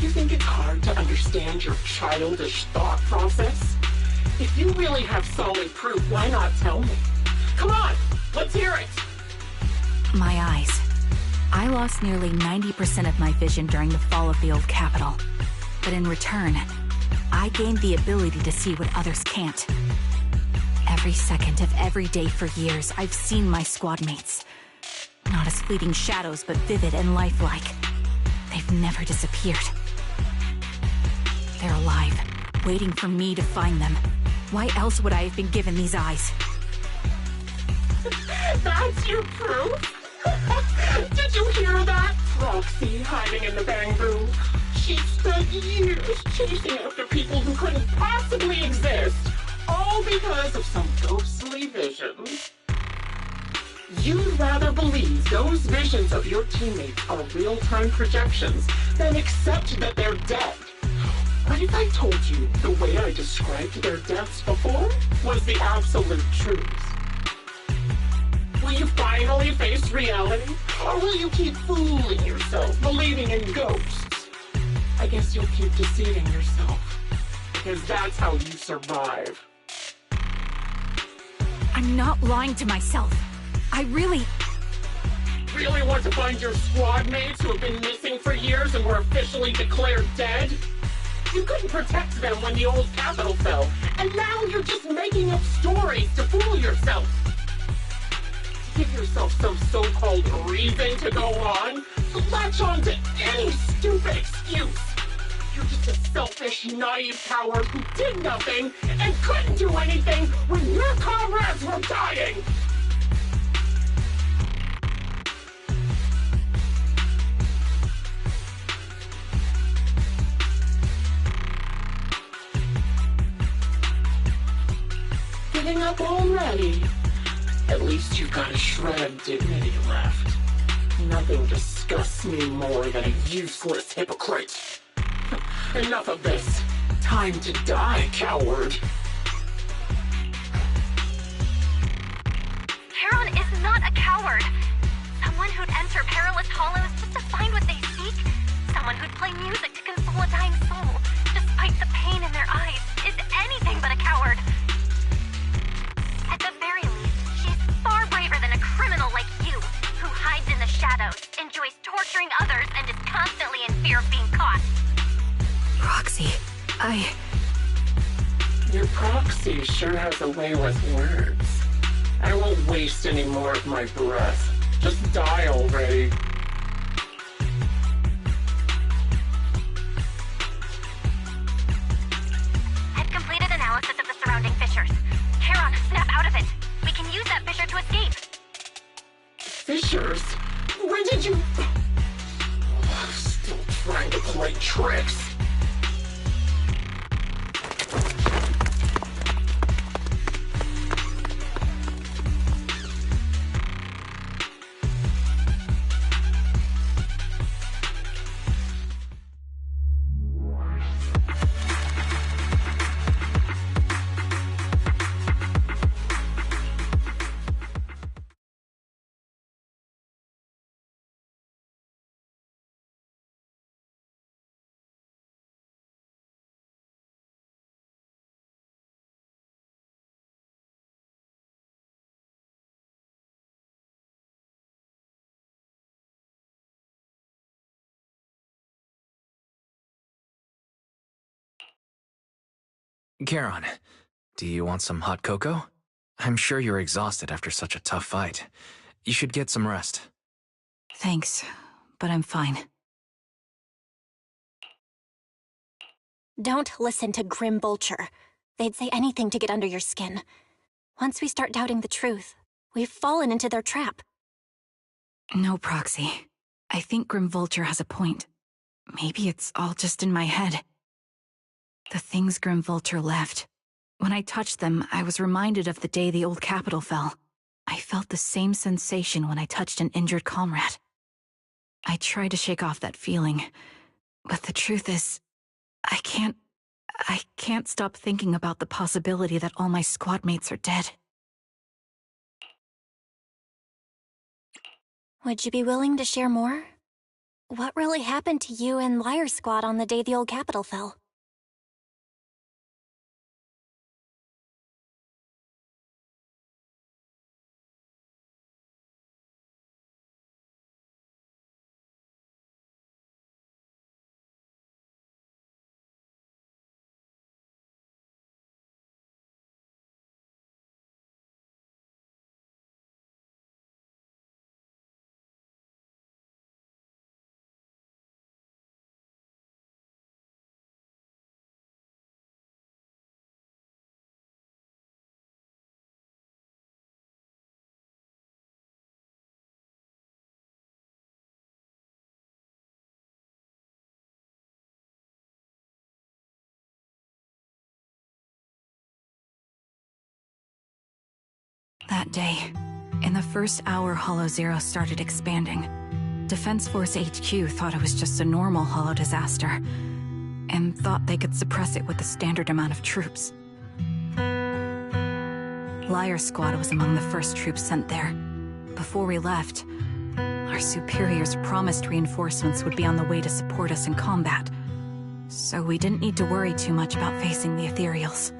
You think it's hard to understand your childish thought process? If you really have solid proof, why not tell me? Come on, let's hear it! My eyes. I lost nearly 90% of my vision during the fall of the old capital. But in return, I gained the ability to see what others can't. Every second of every day for years, I've seen my squad mates. Not as fleeting shadows, but vivid and lifelike. They've never disappeared. They're alive, waiting for me to find them. Why else would I have been given these eyes? That's your proof? Did you hear that? Proxy hiding in the bamboo. She spent years chasing after people who couldn't possibly exist, all because of some ghostly visions. You'd rather believe those visions of your teammates are real-time projections than accept that they're dead. What if I told you the way I described their deaths before was the absolute truth? Will you finally face reality? Or will you keep fooling yourself, believing in ghosts? I guess you'll keep deceiving yourself. Because that's how you survive. I'm not lying to myself. I really want to find your squad mates who have been missing for years and were officially declared dead? You couldn't protect them when the old capital fell, and now you're just making up stories to fool yourself. Give yourself some so-called reason to go on, to latch on to any stupid excuse. You're just a selfish, naive coward who did nothing and couldn't do anything when your comrades were dying. Giving up already? At least you've got a shred of dignity left. Nothing disgusts me more than a useless hypocrite. Enough of this. Time to die, coward. Charon is not a coward. Someone who'd enter perilous hollows just to find what they seek. Someone who'd play music to console a dying soul, despite the pain in their eyes, is anything but a coward. At the very least, she's far braver than a criminal like you, who hides in the shadows, enjoys torturing others, and is constantly in fear of being caught. Roxy, Your proxy sure has a way with words. I won't waste any more of my breath. Just die already. I've completed analysis of the surrounding fissures. Charon, snap out of it. We can use that fissure to escape. Fissures? When did you... Still trying to play tricks. Charon, do you want some hot cocoa? I'm sure you're exhausted after such a tough fight. You should get some rest. thanks, but I'm fine. Don't listen to Grim Vulture. They'd say anything to get under your skin. Once we start doubting the truth, we've fallen into their trap. No, Proxy. I think Grim Vulture has a point. Maybe it's all just in my head. The things Grim Vulture left. When I touched them, I was reminded of the day the old capital fell. I felt the same sensation when I touched an injured comrade. I tried to shake off that feeling, but the truth is, I can't stop thinking about the possibility that all my squad mates are dead. Would you be willing to share more? What really happened to you and Liar Squad on the day the old capital fell? That day, in the first hour Hollow Zero started expanding, Defense Force HQ thought it was just a normal Hollow disaster, and thought they could suppress it with the standard amount of troops. Liar Squad was among the first troops sent there. Before we left, our superiors promised reinforcements would be on the way to support us in combat, so we didn't need to worry too much about facing the Ethereals.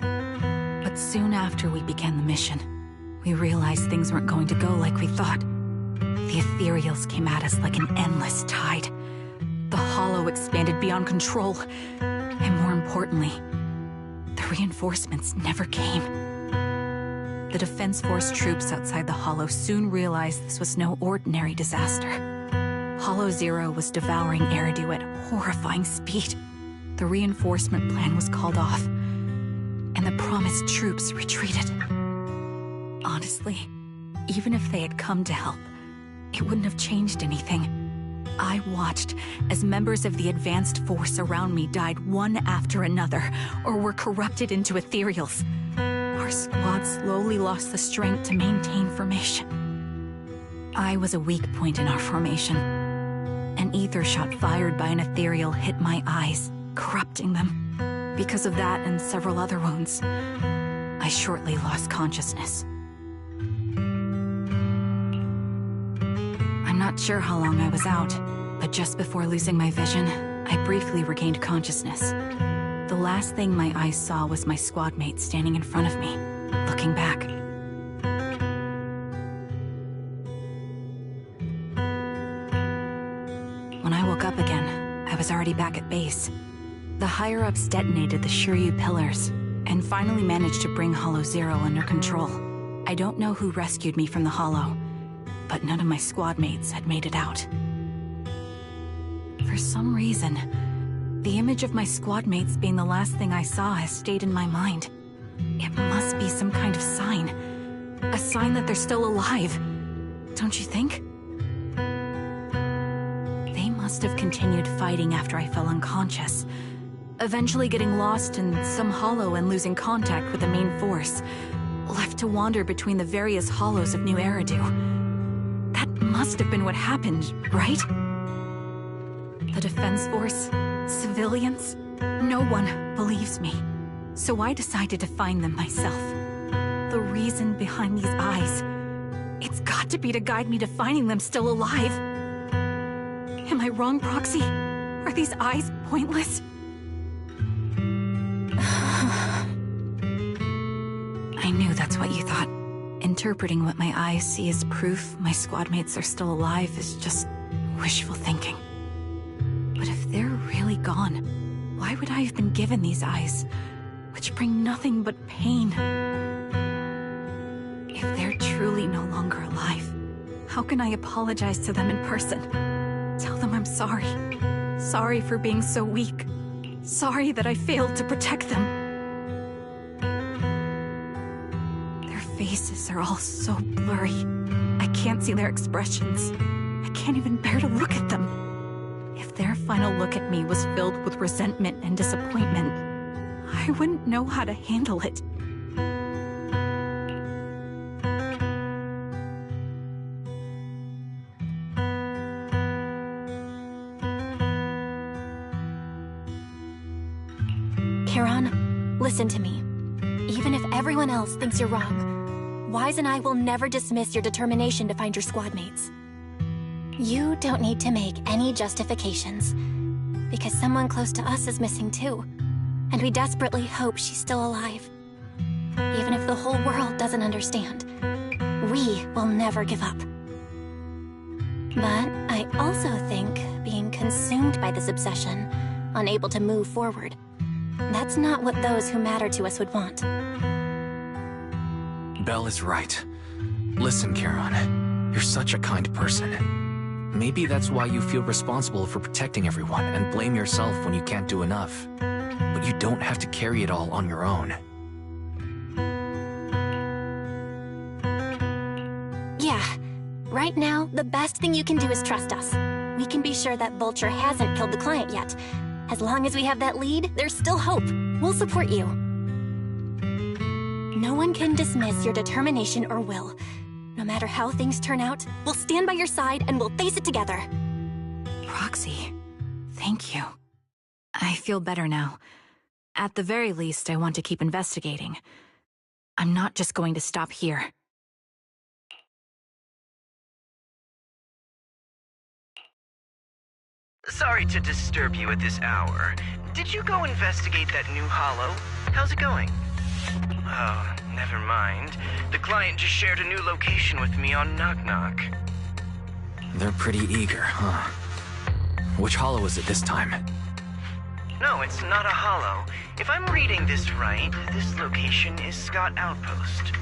But soon after we began the mission, we realized things weren't going to go like we thought. The Ethereals came at us like an endless tide. The Hollow expanded beyond control, and more importantly, the reinforcements never came. The Defense Force troops outside the Hollow soon realized this was no ordinary disaster. Hollow Zero was devouring Eridu at horrifying speed. The reinforcement plan was called off, and the promised troops retreated. Honestly, even if they had come to help, it wouldn't have changed anything. I watched as members of the advanced force around me died one after another, or were corrupted into Ethereals. Our squad slowly lost the strength to maintain formation. I was a weak point in our formation. An ether shot fired by an Ethereal hit my eyes, corrupting them. Because of that and several other wounds, I shortly lost consciousness. I'm not sure how long I was out, but just before losing my vision, I briefly regained consciousness. The last thing my eyes saw was my squad mate standing in front of me, looking back. When I woke up again, I was already back at base. The higher-ups detonated the Shiryu pillars, and finally managed to bring Hollow Zero under control. I don't know who rescued me from the Hollow, but none of my squad mates had made it out. For some reason, the image of my squad mates being the last thing I saw has stayed in my mind. It must be some kind of sign. A sign that they're still alive. Don't you think? They must have continued fighting after I fell unconscious, eventually getting lost in some hollow and losing contact with the main force, left to wander between the various hollows of New Eridu. That must have been what happened, right? The Defense Force, civilians, no one believes me. So I decided to find them myself. The reason behind these eyes, it's got to be to guide me to finding them still alive. Am I wrong, Proxy? Are these eyes pointless? I knew that's what you thought. Interpreting what my eyes see as proof my squad mates are still alive is just wishful thinking. But if they're really gone, why would I have been given these eyes, which bring nothing but pain? If they're truly no longer alive, how can I apologize to them in person? Tell them I'm sorry. Sorry for being so weak. Sorry that I failed to protect them. Their faces are all so blurry. I can't see their expressions. I can't even bear to look at them. If their final look at me was filled with resentment and disappointment, I wouldn't know how to handle it. Charon, listen to me. Even if everyone else thinks you're wrong, Wise and I will never dismiss your determination to find your squad mates. You don't need to make any justifications, because someone close to us is missing too, and we desperately hope she's still alive. Even if the whole world doesn't understand, we will never give up. But I also think being consumed by this obsession, unable to move forward, that's not what those who matter to us would want. Belle is right. Listen, Charon, you're such a kind person. Maybe that's why you feel responsible for protecting everyone and blame yourself when you can't do enough. But you don't have to carry it all on your own. Yeah. Right now, the best thing you can do is trust us. We can be sure that Vulture hasn't killed the client yet. As long as we have that lead, there's still hope. We'll support you. No one can dismiss your determination or will. No matter how things turn out, we'll stand by your side and we'll face it together. Proxy, thank you. I feel better now. At the very least, I want to keep investigating. I'm not just going to stop here. Sorry to disturb you at this hour. Did you go investigate that new holo? How's it going? Oh, never mind. The client just shared a new location with me on Knock Knock. They're pretty eager, huh? Which holo is it this time? No, it's not a holo. If I'm reading this right, this location is Scott Outpost.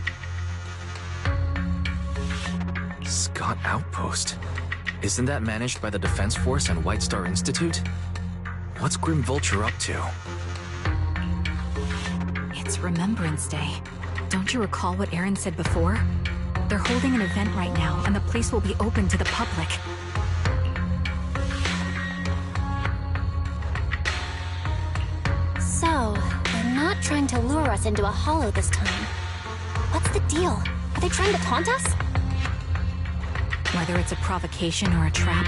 Scott Outpost? Isn't that managed by the Defense Force and White Star Institute? What's Grim Vulture up to? It's Remembrance Day. Don't you recall what Aaron said before? They're holding an event right now, and the place will be open to the public. So, they're not trying to lure us into a holo this time. What's the deal? Are they trying to taunt us? Whether it's a provocation or a trap,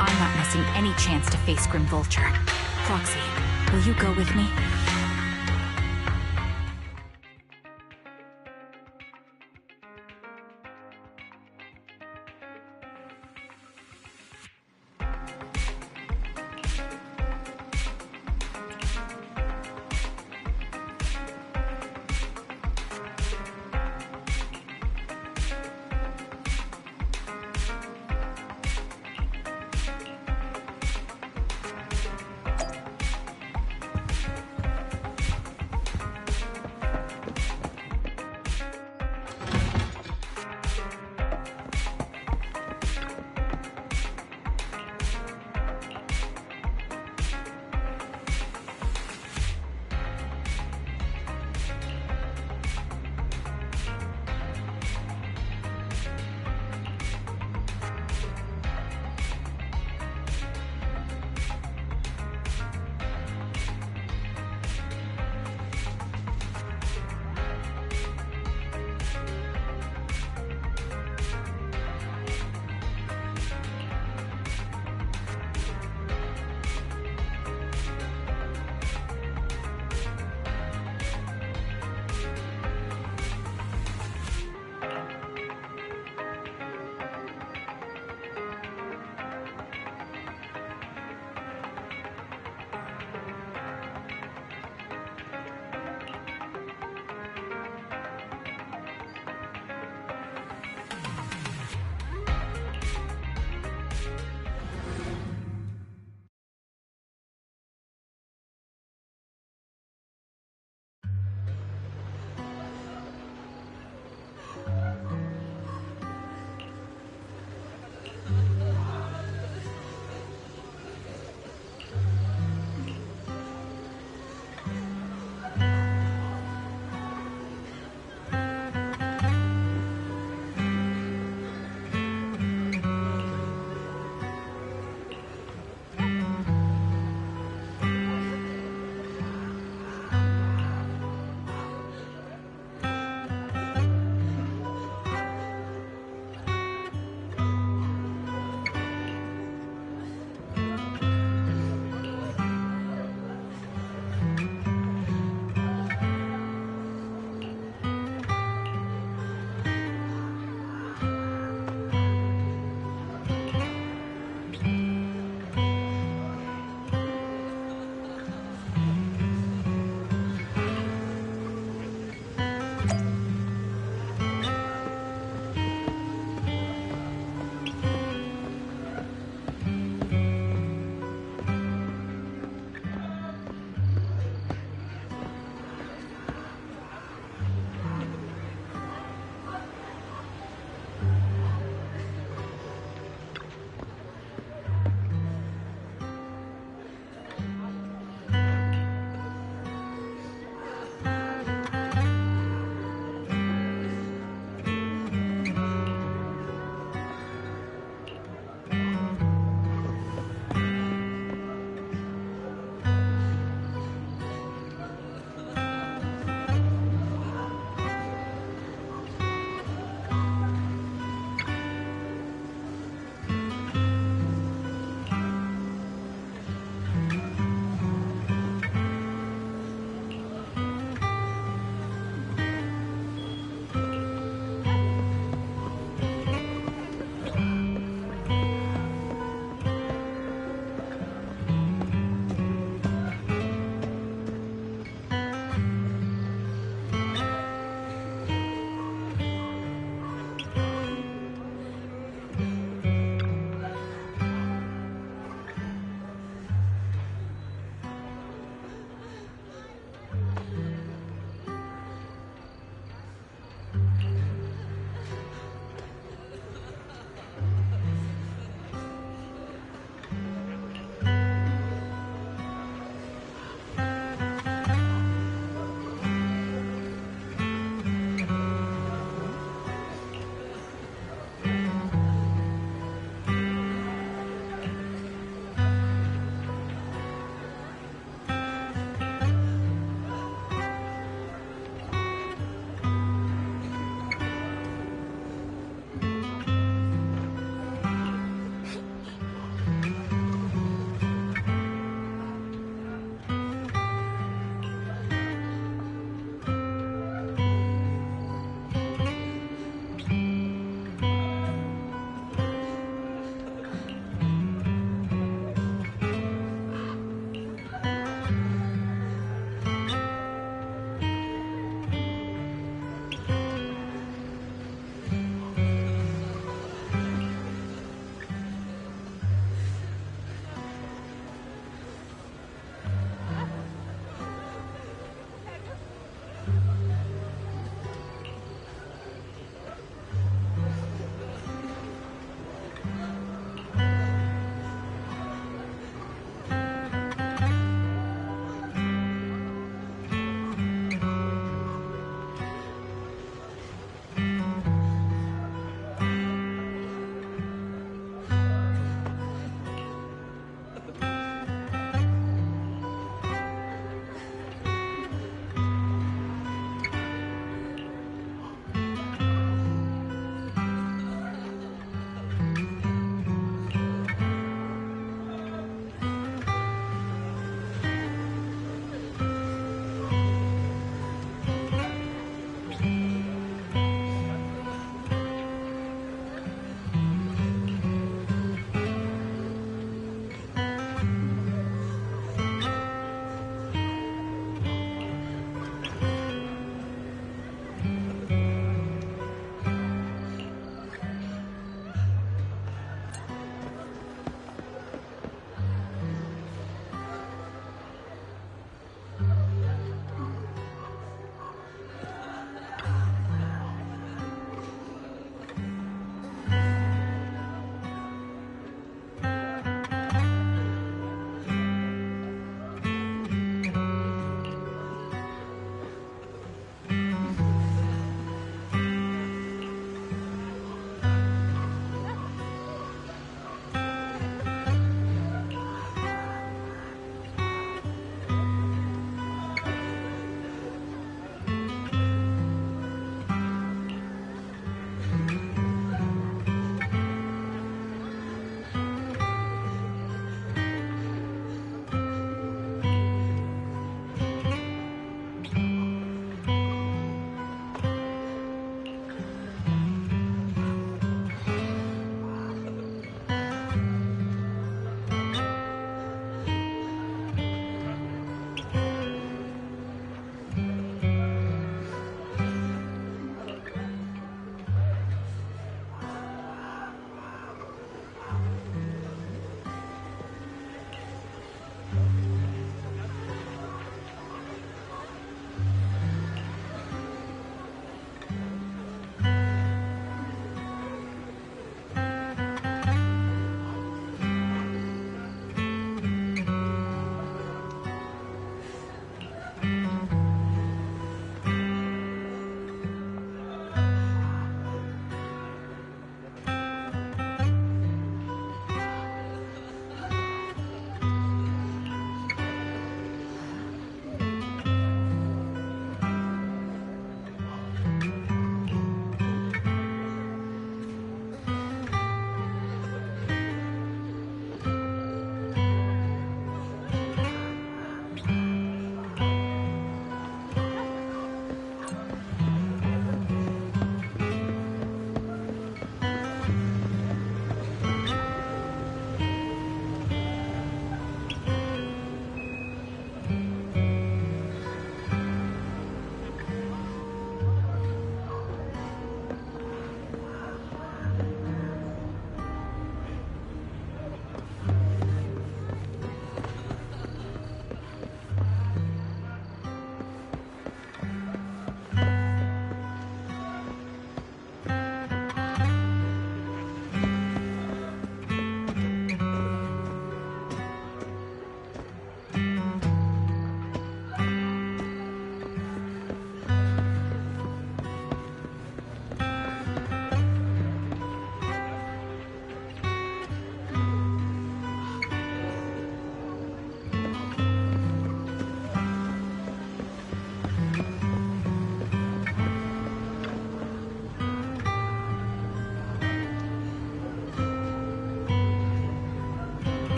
I'm not missing any chance to face Grim Vulture. Proxy, will you go with me?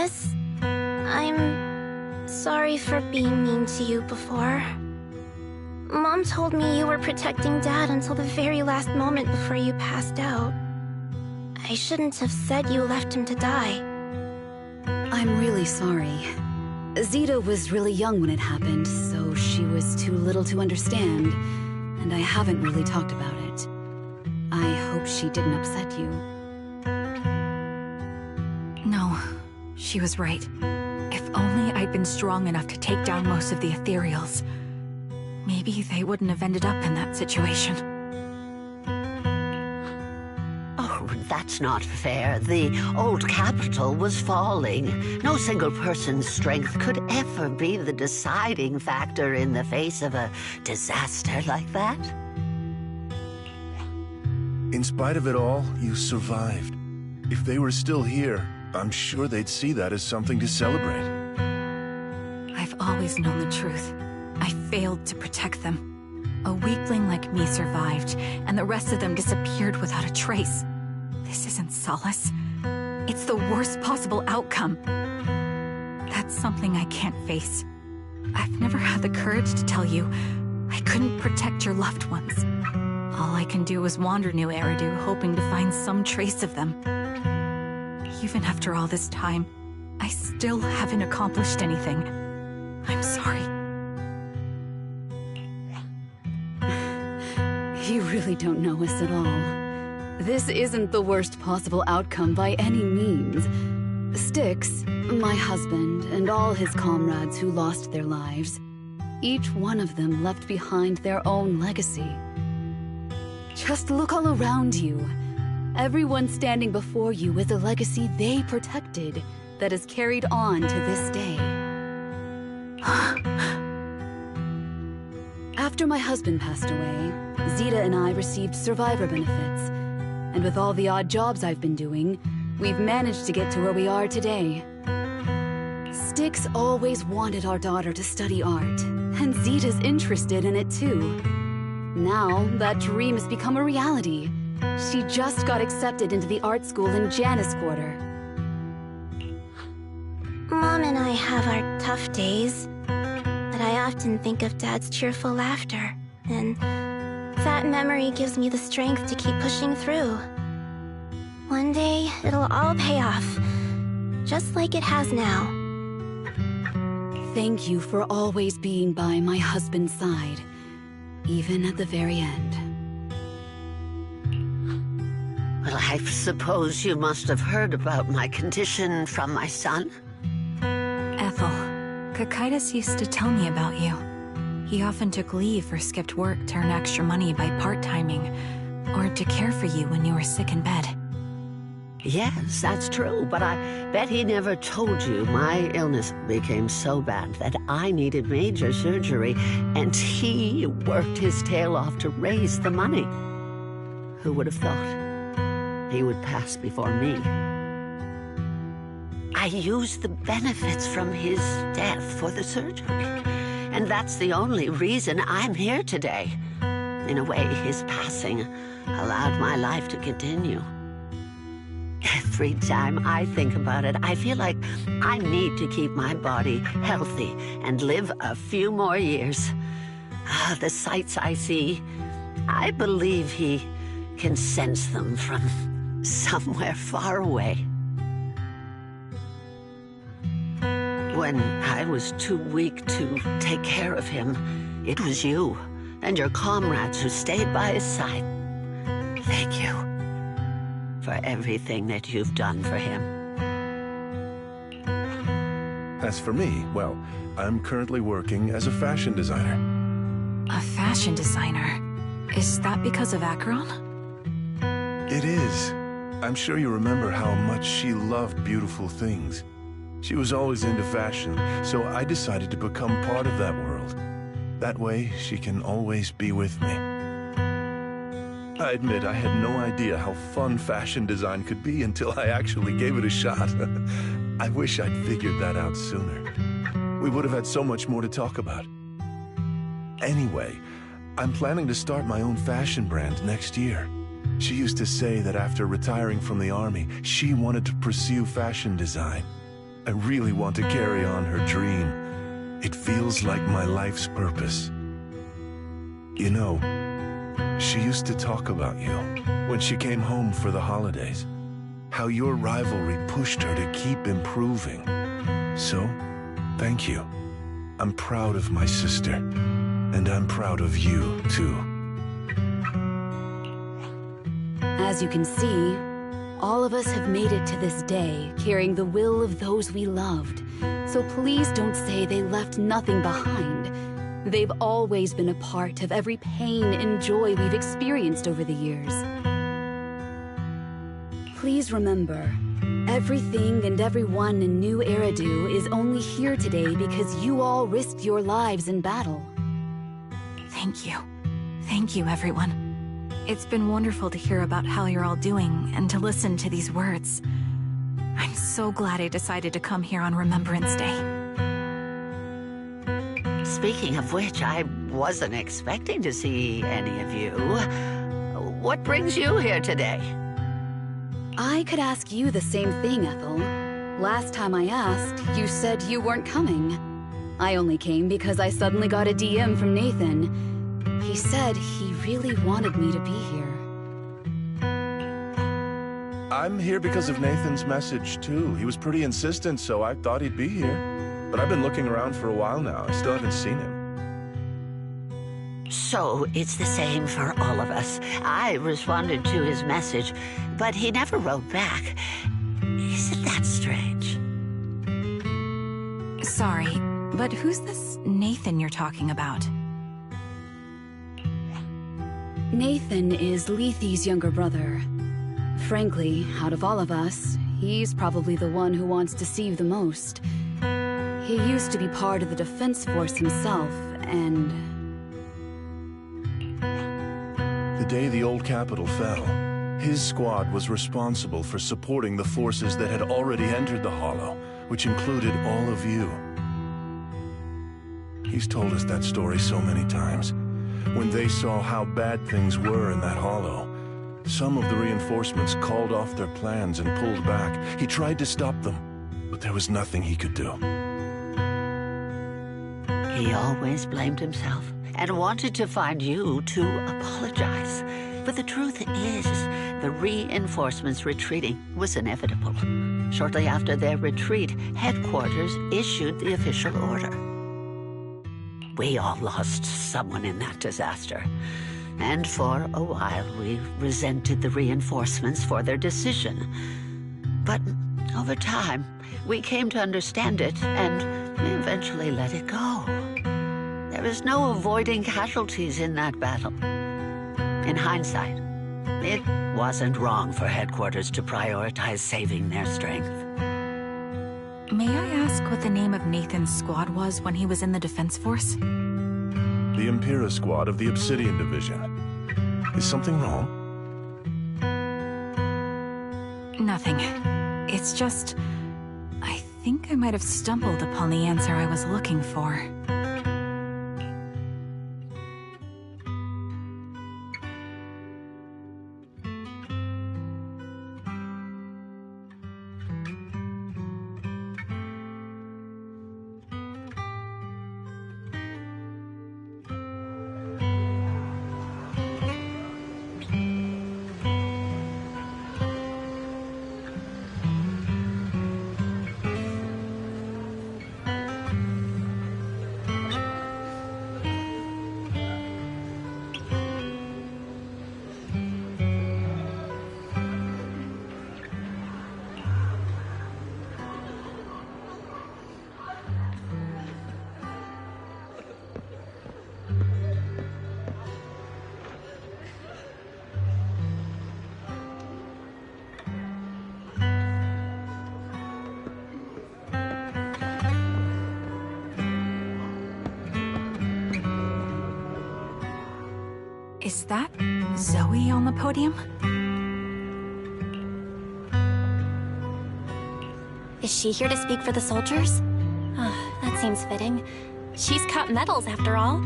Sis, I'm sorry for being mean to you before. Mom told me you were protecting Dad until the very last moment before you passed out. I shouldn't have said you left him to die. I'm really sorry. Zeta was really young when it happened, so she was too little to understand, and I haven't really talked about it. I hope she didn't upset you. No, she was right. If only I'd been strong enough to take down most of the Ethereals, maybe they wouldn't have ended up in that situation. Oh, that's not fair. The old capital was falling. No single person's strength could ever be the deciding factor in the face of a disaster like that. In spite of it all, you survived. If they were still here, I'm sure they'd see that as something to celebrate. I've always known the truth. I failed to protect them. A weakling like me survived, and the rest of them disappeared without a trace. This isn't solace. It's the worst possible outcome. That's something I can't face. I've never had the courage to tell you I couldn't protect your loved ones. All I can do is wander New Eridu, hoping to find some trace of them. Even after all this time, I still haven't accomplished anything. I'm sorry. You really don't know us at all. This isn't the worst possible outcome by any means. Styx, my husband, and all his comrades who lost their lives, each one of them left behind their own legacy. Just look all around you. Everyone standing before you is a legacy they protected that is carried on to this day. After my husband passed away, Zeta and I received survivor benefits. And with all the odd jobs I've been doing, we've managed to get to where we are today. Styx always wanted our daughter to study art, and Zeta's interested in it too. Now, that dream has become a reality. She just got accepted into the art school in Janus Quarter. Mom and I have our tough days, but I often think of Dad's cheerful laughter, and that memory gives me the strength to keep pushing through. One day, it'll all pay off, just like it has now. Thank you for always being by my husband's side, even at the very end. Well, I suppose you must have heard about my condition from my son? Ethel, Cocytus used to tell me about you. He often took leave or skipped work to earn extra money by part-timing, or to care for you when you were sick in bed. Yes, that's true, but I bet he never told you my illness became so bad that I needed major surgery, and he worked his tail off to raise the money. Who would have thought he would pass before me? I used the benefits from his death for the surgery, and that's the only reason I'm here today. In a way, his passing allowed my life to continue. Every time I think about it, I feel like I need to keep my body healthy and live a few more years. The sights I see, I believe he can sense them from somewhere far away. When I was too weak to take care of him, it was you and your comrades who stayed by his side. Thank you for everything that you've done for him. As for me, well, I'm currently working as a fashion designer. A fashion designer? Is that because of Acheron? It is. I'm sure you remember how much she loved beautiful things. She was always into fashion, so I decided to become part of that world. That way, she can always be with me. I admit I had no idea how fun fashion design could be until I actually gave it a shot. I wish I'd figured that out sooner. We would have had so much more to talk about. Anyway, I'm planning to start my own fashion brand next year. She used to say that after retiring from the army, she wanted to pursue fashion design. I really want to carry on her dream. It feels like my life's purpose. You know, she used to talk about you when she came home for the holidays. How your rivalry pushed her to keep improving. So, thank you. I'm proud of my sister. And I'm proud of you, too. As you can see, all of us have made it to this day, carrying the will of those we loved. So please don't say they left nothing behind. They've always been a part of every pain and joy we've experienced over the years. Please remember, everything and everyone in New Eridu is only here today because you all risked your lives in battle. Thank you. Thank you, everyone. It's been wonderful to hear about how you're all doing and to listen to these words. I'm so glad I decided to come here on Remembrance Day. Speaking of which, I wasn't expecting to see any of you. What brings you here today? I could ask you the same thing, Ethel. Last time I asked, you said you weren't coming. I only came because I suddenly got a DM from Nathan. He said he really wanted me to be here. I'm here because of Nathan's message, too. He was pretty insistent, so I thought he'd be here. But I've been looking around for a while now. I still haven't seen him. So it's the same for all of us. I responded to his message, but he never wrote back. Isn't that strange? Sorry, but who's this Nathan you're talking about? Nathan is Lethe's younger brother. Frankly, out of all of us, he's probably the one who wants to see you the most. He used to be part of the Defense Force himself, and... The day the old capital fell, his squad was responsible for supporting the forces that had already entered the Hollow, which included all of you. He's told us that story so many times. When they saw how bad things were in that Hollow, some of the reinforcements called off their plans and pulled back. He tried to stop them, but there was nothing he could do. He always blamed himself and wanted to find you to apologize. But the truth is, the reinforcements retreating was inevitable. Shortly after their retreat, headquarters issued the official order. We all lost someone in that disaster. And for a while, we resented the reinforcements for their decision. But over time, we came to understand it, and we eventually let it go. There is no avoiding casualties in that battle. In hindsight, it wasn't wrong for headquarters to prioritize saving their strength. May I ask what the name of Nathan's squad was when he was in the Defense Force? The Impera squad of the Obsidian Division. Is something wrong? Nothing. It's just... I think I might have stumbled upon the answer I was looking for. Is that Zoe on the podium? Is she here to speak for the soldiers? That seems fitting. She's cut medals, after all.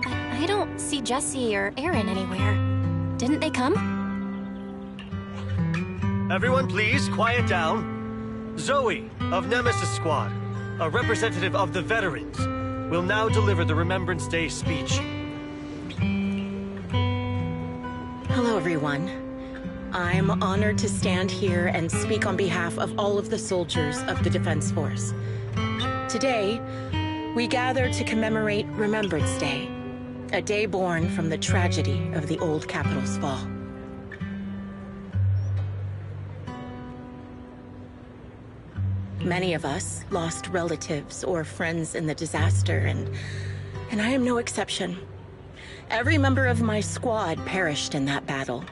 But I don't see Jesse or Aaron anywhere. Didn't they come? Everyone, please, quiet down. Zoe of Nemesis Squad, a representative of the veterans, will now deliver the Remembrance Day speech. Hello, everyone. I'm honored to stand here and speak on behalf of all of the soldiers of the Defense Force. Today, we gather to commemorate Remembrance Day, a day born from the tragedy of the old Capitol's fall. Many of us lost relatives or friends in the disaster, and I am no exception. Every member of my squad perished in that battle,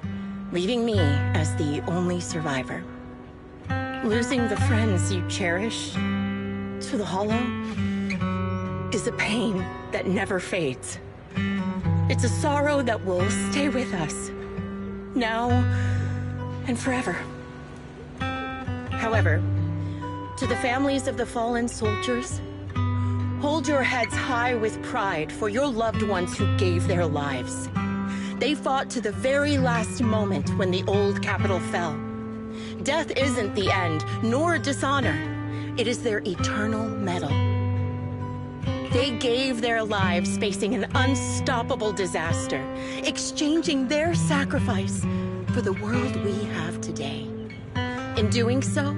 leaving me as the only survivor. Losing the friends you cherish to the Hollow is a pain that never fades. It's a sorrow that will stay with us, now and forever. However, to the families of the fallen soldiers, hold your heads high with pride for your loved ones who gave their lives. They fought to the very last moment when the old Capitol fell. Death isn't the end, nor dishonor. It is their eternal medal. They gave their lives facing an unstoppable disaster, exchanging their sacrifice for the world we have today. In doing so,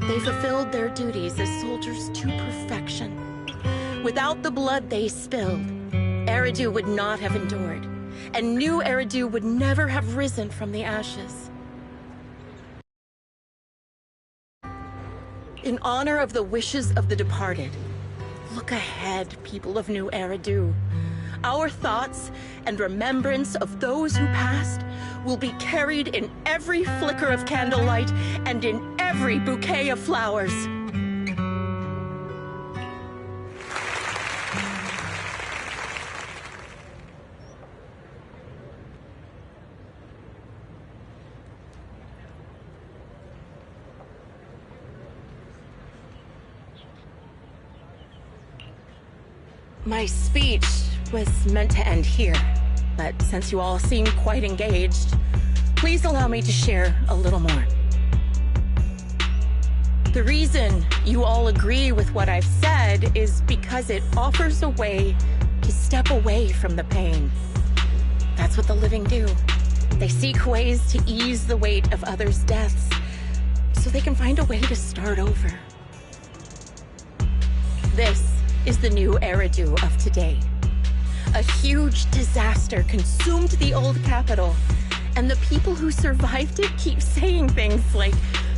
they fulfilled their duties as soldiers to perfection. Without the blood they spilled, Eridu would not have endured, and new Eridu would never have risen from the ashes. In honor of the wishes of the departed, look ahead, people of New Eridu. Our thoughts and remembrance of those who passed will be carried in every flicker of candlelight and in every bouquet of flowers. My speech was meant to end here, but since you all seem quite engaged, please allow me to share a little more. The reason you all agree with what I've said is because it offers a way to step away from the pain. That's what the living do. They seek ways to ease the weight of others' deaths so they can find a way to start over. This is the new Eridu of today. A huge disaster consumed the old Capitol, and the people who survived it keep saying things like,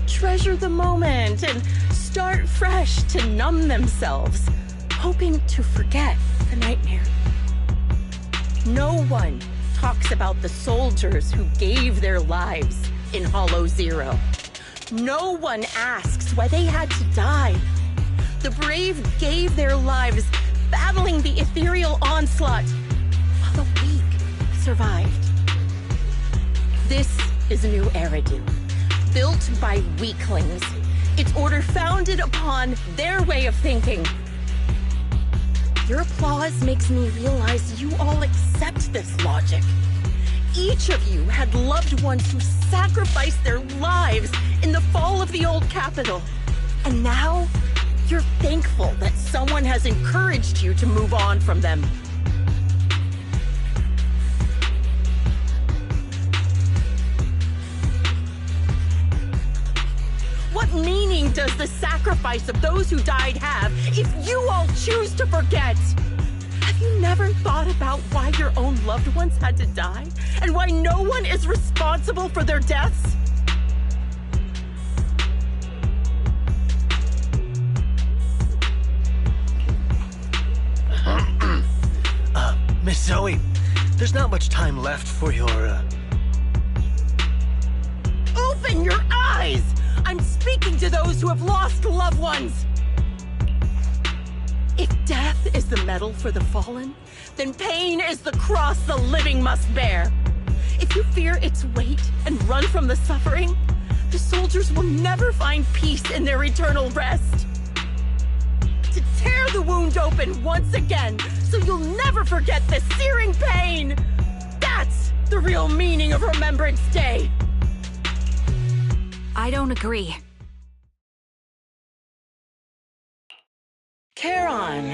treasure the moment and start fresh to numb themselves, hoping to forget the nightmare. No one talks about the soldiers who gave their lives in Hollow Zero. No one asks why they had to die. The brave gave their lives battling the ethereal onslaught, while the weak survived. This is New Eridu, built by weaklings. Its order founded upon their way of thinking. Your applause makes me realize you all accept this logic. Each of you had loved ones who sacrificed their lives in the fall of the old Capitol. And now, you're thankful that someone has encouraged you to move on from them. What meaning does the sacrifice of those who died have if you all choose to forget? Have you never thought about why your own loved ones had to die? And why no one is responsible for their deaths? Miss Zoe, there's not much time left for your, Open your eyes! I'm speaking to those who have lost loved ones! If death is the medal for the fallen, then pain is the cross the living must bear. If you fear its weight and run from the suffering, the soldiers will never find peace in their eternal rest. To tear the wound open once again, so you'll never forget the searing pain! That's the real meaning of Remembrance Day! I don't agree. Charon.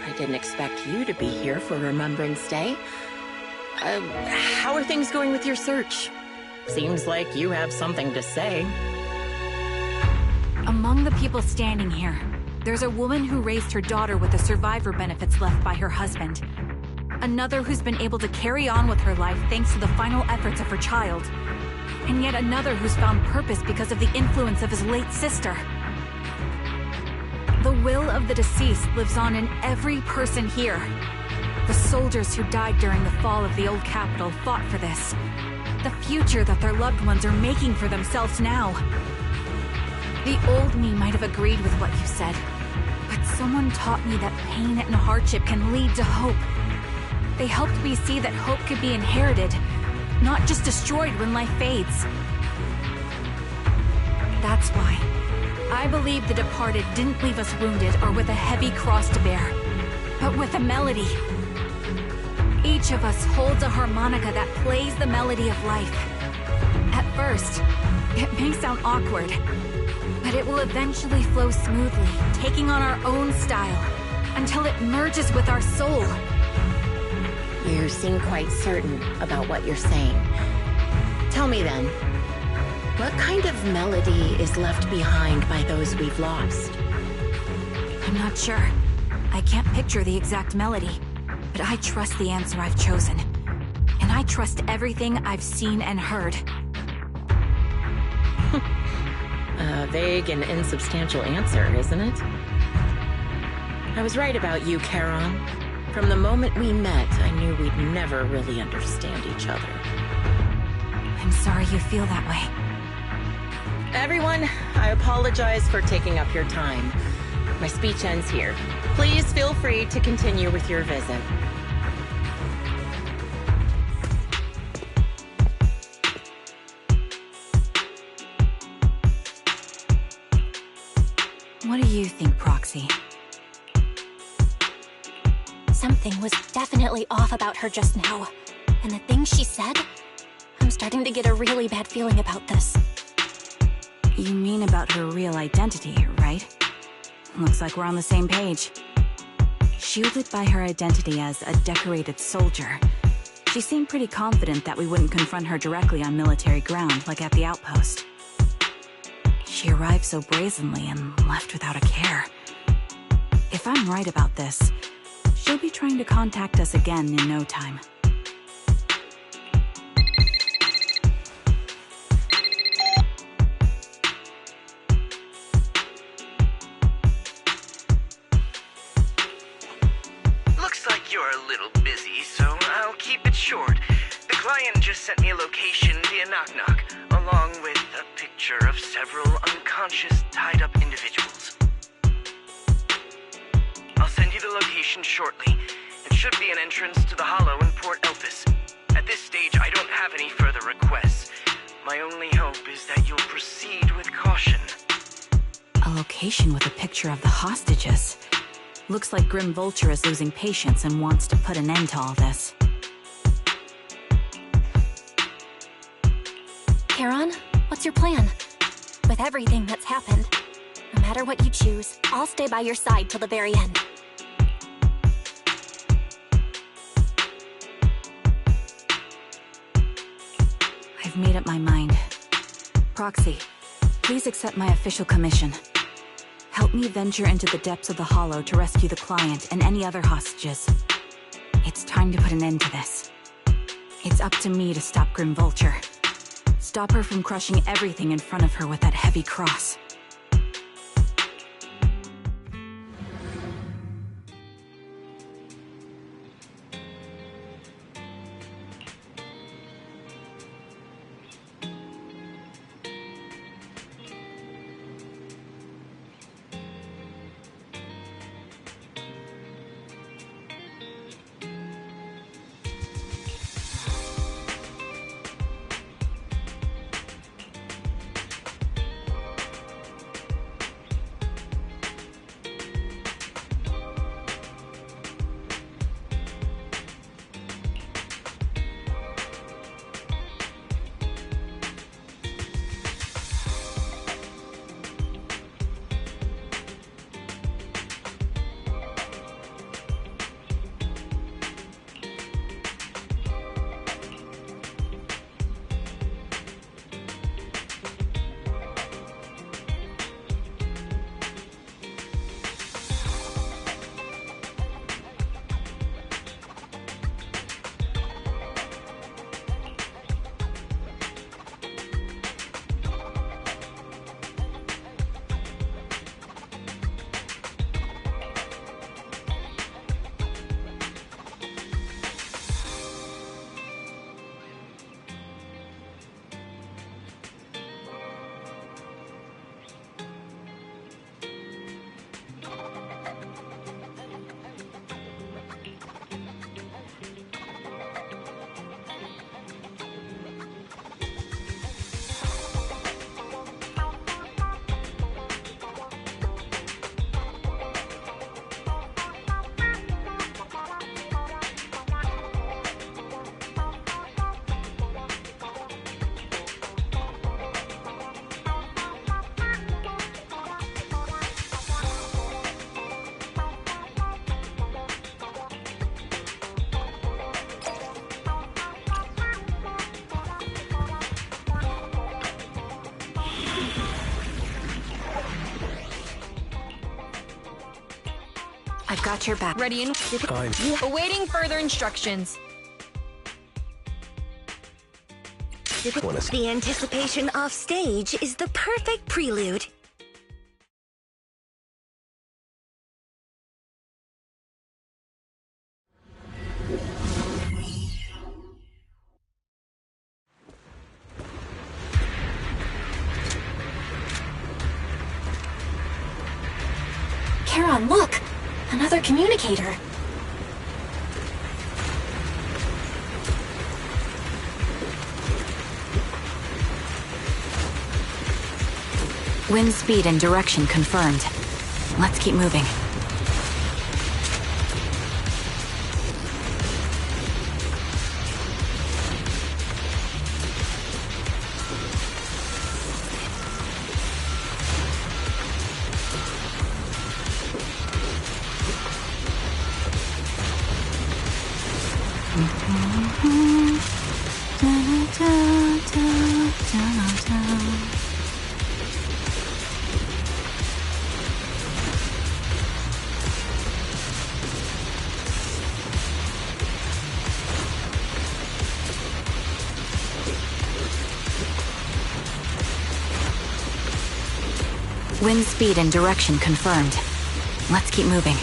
I didn't expect you to be here for Remembrance Day. How are things going with your search? Seems like you have something to say. Among the people standing here, there's a woman who raised her daughter with the survivor benefits left by her husband. Another who's been able to carry on with her life thanks to the final efforts of her child. And yet another who's found purpose because of the influence of his late sister. The will of the deceased lives on in every person here. The soldiers who died during the fall of the old capital fought for this. The future that their loved ones are making for themselves now. The old me might have agreed with what you said, but someone taught me that pain and hardship can lead to hope. They helped me see that hope could be inherited, not just destroyed when life fades. That's why I believe the departed didn't leave us wounded or with a heavy cross to bear, but with a melody. Each of us holds a harmonica that plays the melody of life. At first, it may sound awkward, but it will eventually flow smoothly, taking on our own style, until it merges with our soul. You seem quite certain about what you're saying. Tell me then, what kind of melody is left behind by those we've lost? I'm not sure. I can't picture the exact melody, but I trust the answer I've chosen. And I trust everything I've seen and heard. A vague and insubstantial answer, isn't it? I was right about you, Charon. From the moment we met, I knew we'd never really understand each other. I'm sorry you feel that way. Everyone, I apologize for taking up your time. My speech ends here. Please feel free to continue with your visit. What do you think, Proxy? Something was definitely off about her just now. And the things she said, I'm starting to get a really bad feeling about this. You mean about her real identity, right? Looks like we're on the same page. Shielded by her identity as a decorated soldier, she seemed pretty confident that we wouldn't confront her directly on military ground like at the outpost. She arrived so brazenly and left without a care. If I'm right about this, she'll be trying to contact us again in no time. Looks like you're a little busy, so I'll keep it short. The client just sent me a location via Knock Knock, along with a picture of several unconscious, tied-up individuals. I'll send you the location shortly. It should be an entrance to the Hollow in Port Elpis. At this stage, I don't have any further requests. My only hope is that you'll proceed with caution. A location with a picture of the hostages. Looks like Grim Vulture is losing patience and wants to put an end to all this. Charon, what's your plan? With everything that's happened, no matter what you choose, I'll stay by your side till the very end. I've made up my mind. Proxy, please accept my official commission. Help me venture into the depths of the Hollow to rescue the client and any other hostages. It's time to put an end to this. It's up to me to stop Grim Vulture. Stop her from crushing everything in front of her with that heavy cross. I've got your back. Ready and awaiting further instructions. The anticipation off stage is the perfect prelude. Charon, look! Another communicator. Wind speed and direction confirmed. Let's keep moving. Wind speed and direction confirmed. Let's keep moving.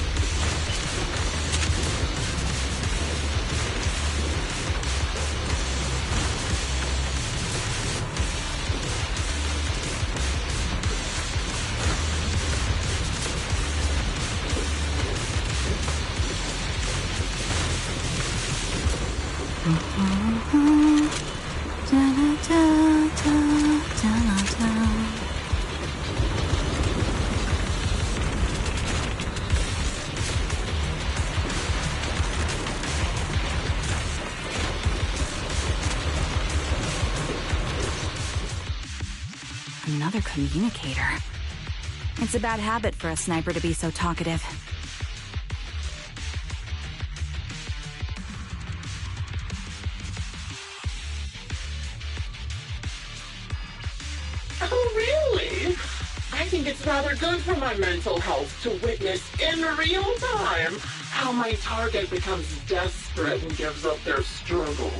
Another communicator. It's a bad habit for a sniper to be so talkative. Oh, really? I think it's rather good for my mental health to witness in real time how my target becomes desperate and gives up their struggle.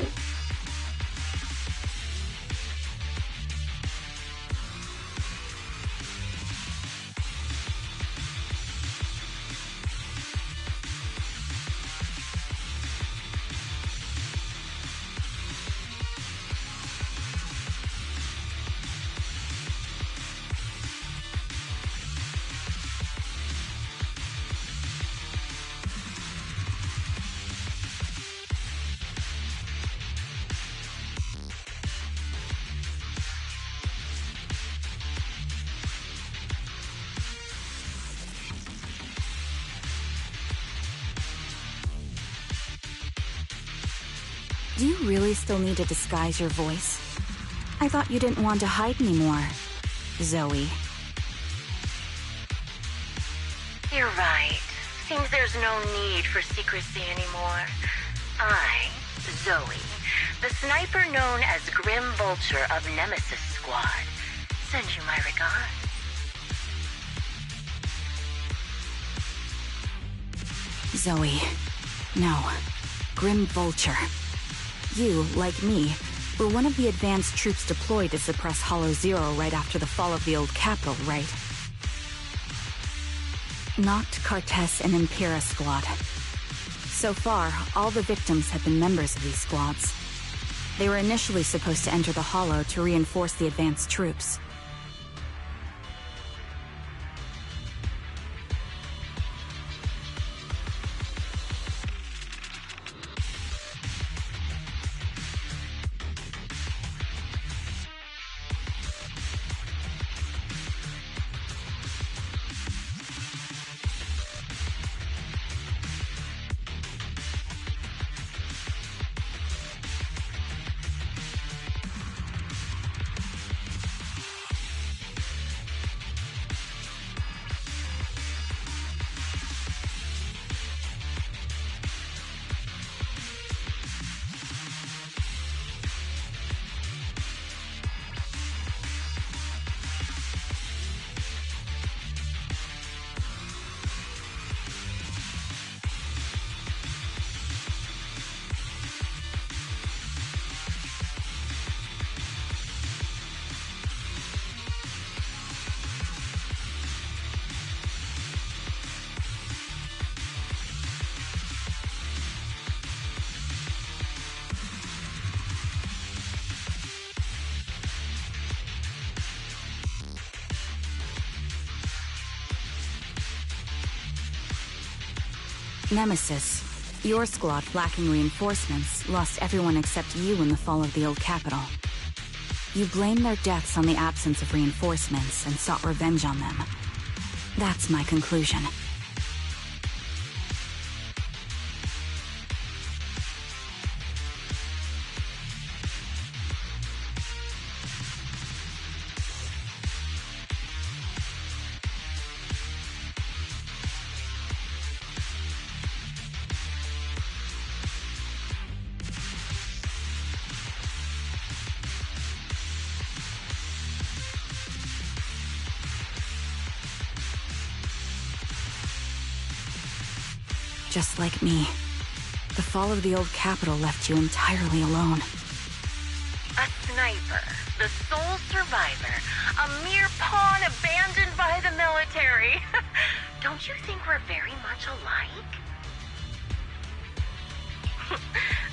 Do you really still need to disguise your voice? I thought you didn't want to hide anymore, Zoe. You're right. Seems there's no need for secrecy anymore. I, Zoe, the sniper known as Grim Vulture of Nemesis Squad, send you my regards. Zoe. No. Grim Vulture. You, like me, were one of the advanced troops deployed to suppress Hollow Zero right after the fall of the old capital, right? Noct, Kartess, and Impera Squad. So far, all the victims have been members of these squads. They were initially supposed to enter the Hollow to reinforce the advanced troops. Nemesis, your squad lacking reinforcements lost everyone except you in the fall of the old capital. You blamed their deaths on the absence of reinforcements and sought revenge on them. That's my conclusion. Just like me, the fall of the old capital left you entirely alone. A sniper, the sole survivor, a mere pawn abandoned by the military. Don't you think we're very much alike?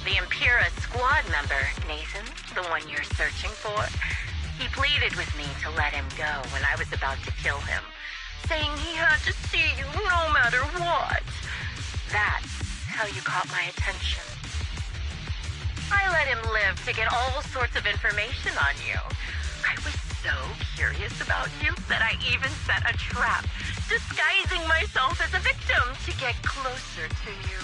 The Impera squad member, Nathan, the one you're searching for, he pleaded with me to let him go when I was about to kill him, saying he had to see you no matter what. That's how you caught my attention. I let him live to get all sorts of information on you. I was so curious about you that I even set a trap, disguising myself as a victim to get closer to you.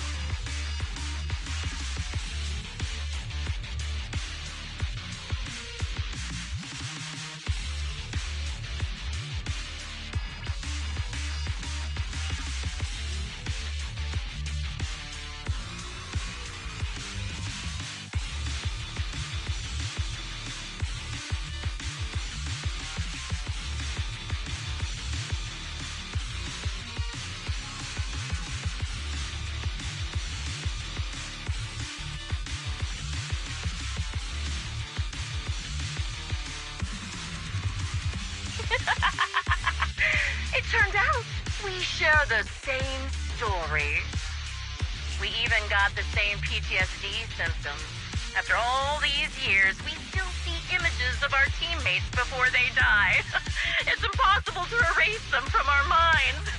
It turned out we share the same story. We even got the same PTSD symptoms. After all these years, we still see images of our teammates before they die. It's impossible to erase them from our minds.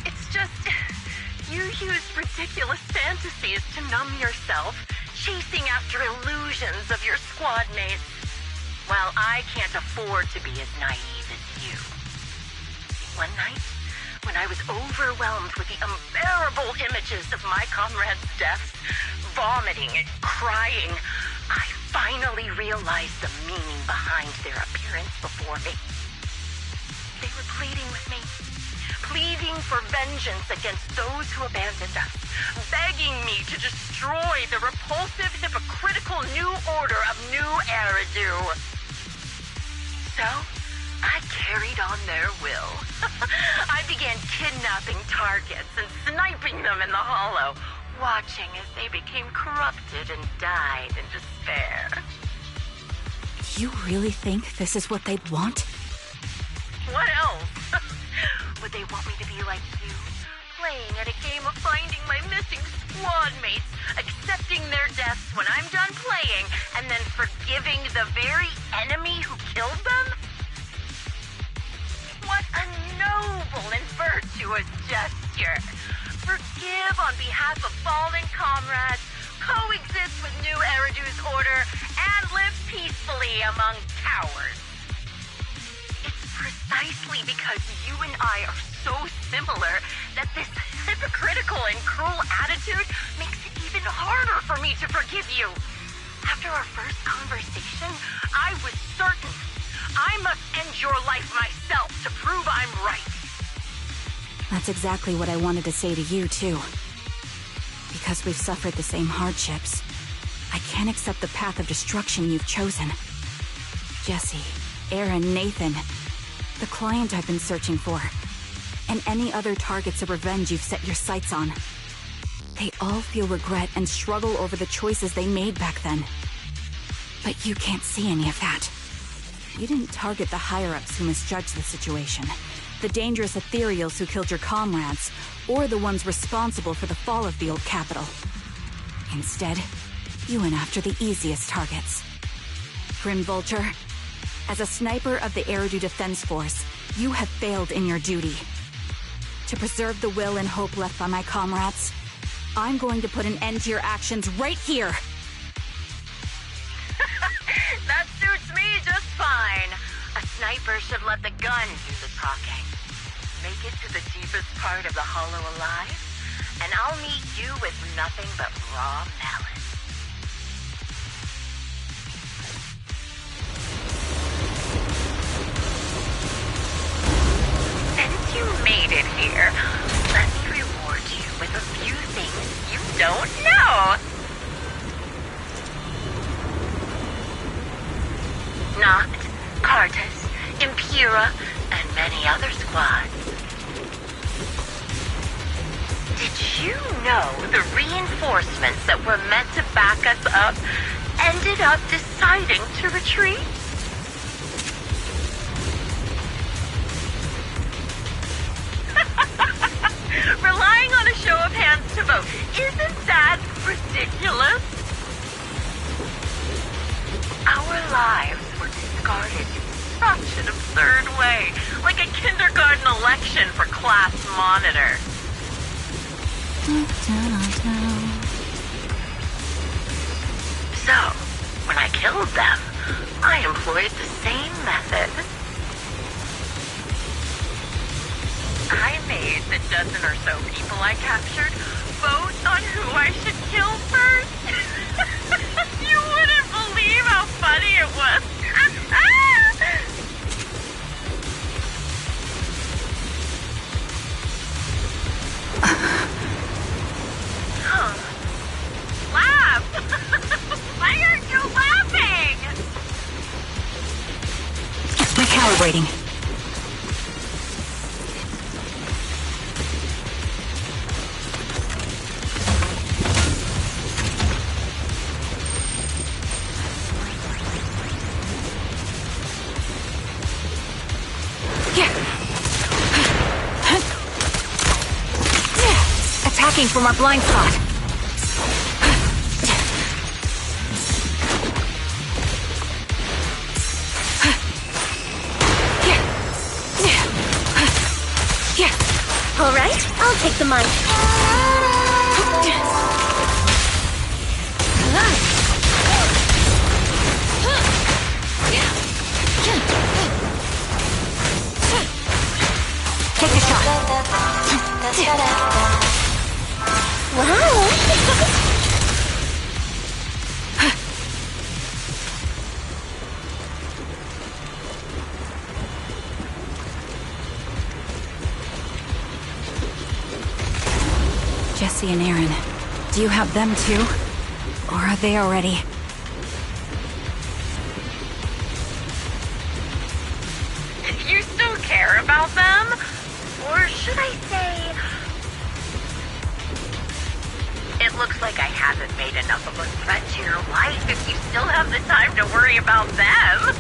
It's just, you use ridiculous fantasies to numb yourself, chasing after illusions of your squad mates. While I can't afford to be as naive as you. One night, when I was overwhelmed with the unbearable images of my comrades' deaths, vomiting and crying, I finally realized the meaning behind their appearance before me. They were pleading with me, pleading for vengeance against those who abandoned us, begging me to destroy the repulsive, hypocritical new order of New Eridu. So, I carried on their will. I began kidnapping targets and sniping them in the hollow, watching as they became corrupted and died in despair. You really think this is what they'd want? What else? Would they want me to be like you, playing at a game of finding my missing squad mates, accepting their deaths when I'm done playing, and then forgiving the very enemy who killed them? What a noble and virtuous gesture. Forgive on behalf of fallen comrades, coexist with New Eridu's order, and live peacefully among cowards. It's precisely because you and I are so similar that this hypocritical and cruel attitude makes it even harder for me to forgive you. After our first conversation, I was certain I must end your life myself to prove I'm right. That's exactly what I wanted to say to you, too. Because we've suffered the same hardships, I can't accept the path of destruction you've chosen. Jesse, Aaron, Nathan, the client I've been searching for, and any other targets of revenge you've set your sights on. They all feel regret and struggle over the choices they made back then. But you can't see any of that. You didn't target the higher-ups who misjudged the situation, the dangerous ethereals who killed your comrades, or the ones responsible for the fall of the old capital. Instead, you went after the easiest targets. Grim Vulture, as a sniper of the Eridu Defense Force, you have failed in your duty. to preserve the will and hope left by my comrades. I'm going to put an end to your actions right here. That suits me just fine. A sniper should let the gun do the talking. Make it to the deepest part of the hollow alive, and I'll meet you with nothing but raw malice. Since you made it here, let me reward you with a few things you don't know. Noct, Cartus, Impera, and many other squads. Did you know the reinforcements that were meant to back us up ended up deciding to retreat? Relying on a show of hands to vote, isn't that ridiculous? Our lives were discarded in such an absurd way, like a kindergarten election for class monitor. So, when I killed them, I employed the same method. I made the dozen or so people I captured vote on who I should kill first. You wouldn't believe how funny it was. Laugh! Why aren't you laughing? Recalibrating. Attacking from our blind spot. All right, I'll take the mic. Take the shot. Wow. Jesse and Aaron, do you have them too? Or are they already? You still care about them? Or should I say... It looks like I haven't made enough of a threat to your life if you still have the time to worry about them.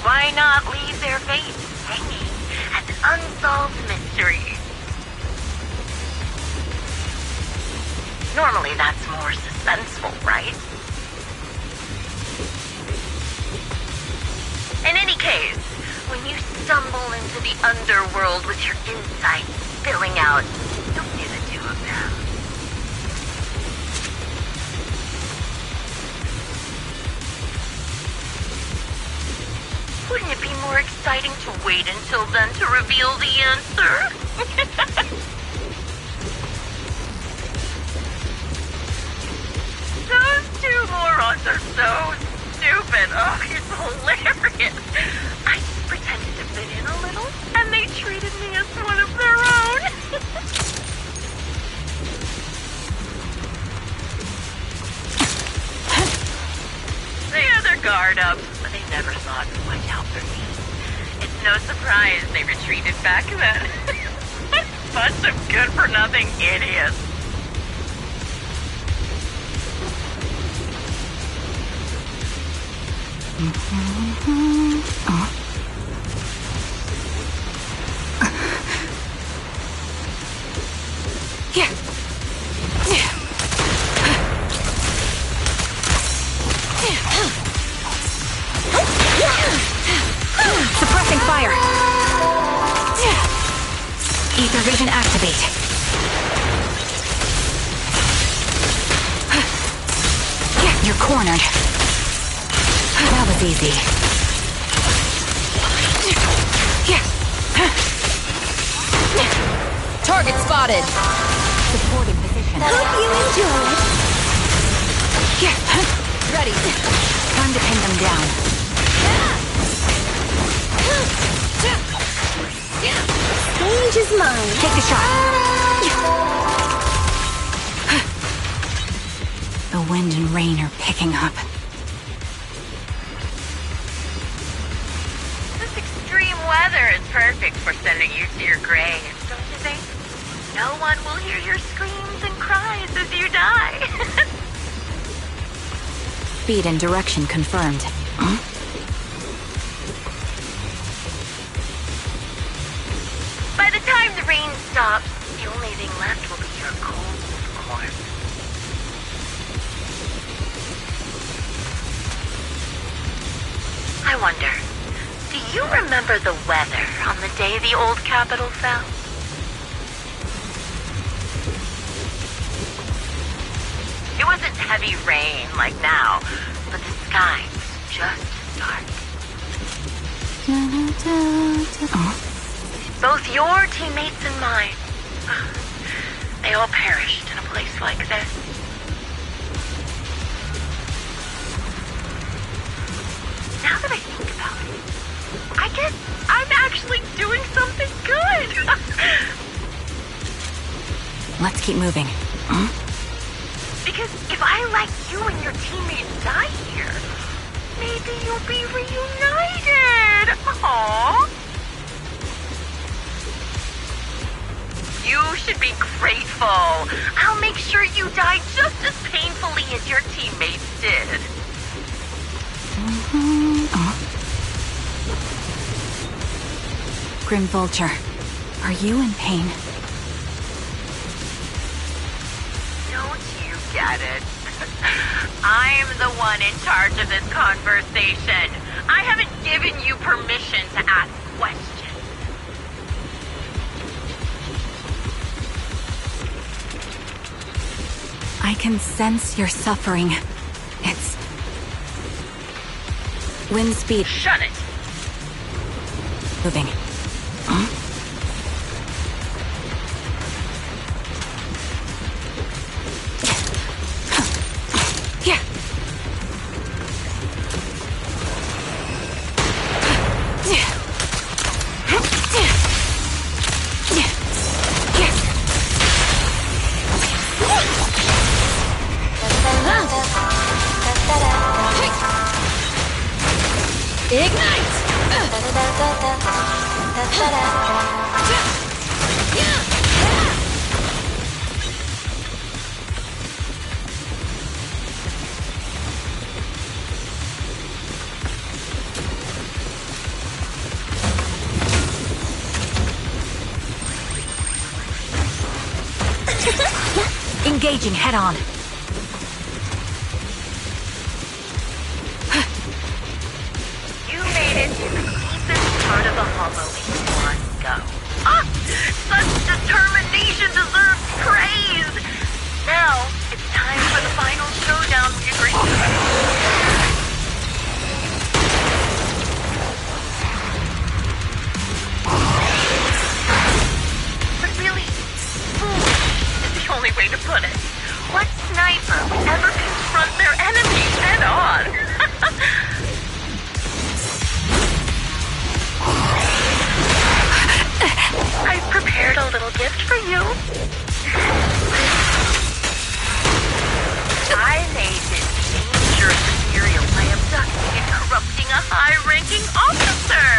Why not leave their fates hanging as an unsolved mystery? Normally that's more suspenseful, right? In any case, when you stumble into the underworld with your insides spilling out, don't do the two of them. Wouldn't it be more exciting to wait until then to reveal the answer? Those two morons are so stupid. Oh, it's hilarious. I just pretended to fit in a little, and they treated me as one of their own. They had their guard up, but they never thought quite out for me. It's no surprise they retreated back then. Bunch of good-for-nothing idiots. You're cornered. That was easy. Target spotted. Supporting position. Hope you enjoy it. Ready. Time to pin them down. Stage is mine. Take the shot. The wind and rain are picking up. This extreme weather is perfect for sending you to your grave, don't you think? No one will hear your screams and cries as you die. Speed and direction confirmed. Huh? By the time the rain stops, the only thing left will be your cold corpse. I wonder, do you remember the weather on the day the old capital fell? It wasn't heavy rain like now, but the sky was just dark. Both your teammates and mine, they all perished in a place like this. Now that I think about it, I guess I'm actually doing something good. Let's keep moving. Huh? Because if I let you and your teammates die here, maybe you'll be reunited. Aww. You should be grateful. I'll make sure you die just as painfully as your teammates did. Grim Vulture, are you in pain? Don't you get it? I'm the one in charge of this conversation. I haven't given you permission to ask questions. I can sense your suffering. It's... wind speed. Shut it! Moving. Huh? Yeah. Engaging head-on. You made it to the deepest part of the hollow in one go. Ah! Such determination deserves praise! Now, it's time for the final showdown we agreed to. But really, is the only way to put it. What sniper would ever confront their enemies head-on? I've prepared a little gift for you. I made this dangerous material by abducting and corrupting a high-ranking officer.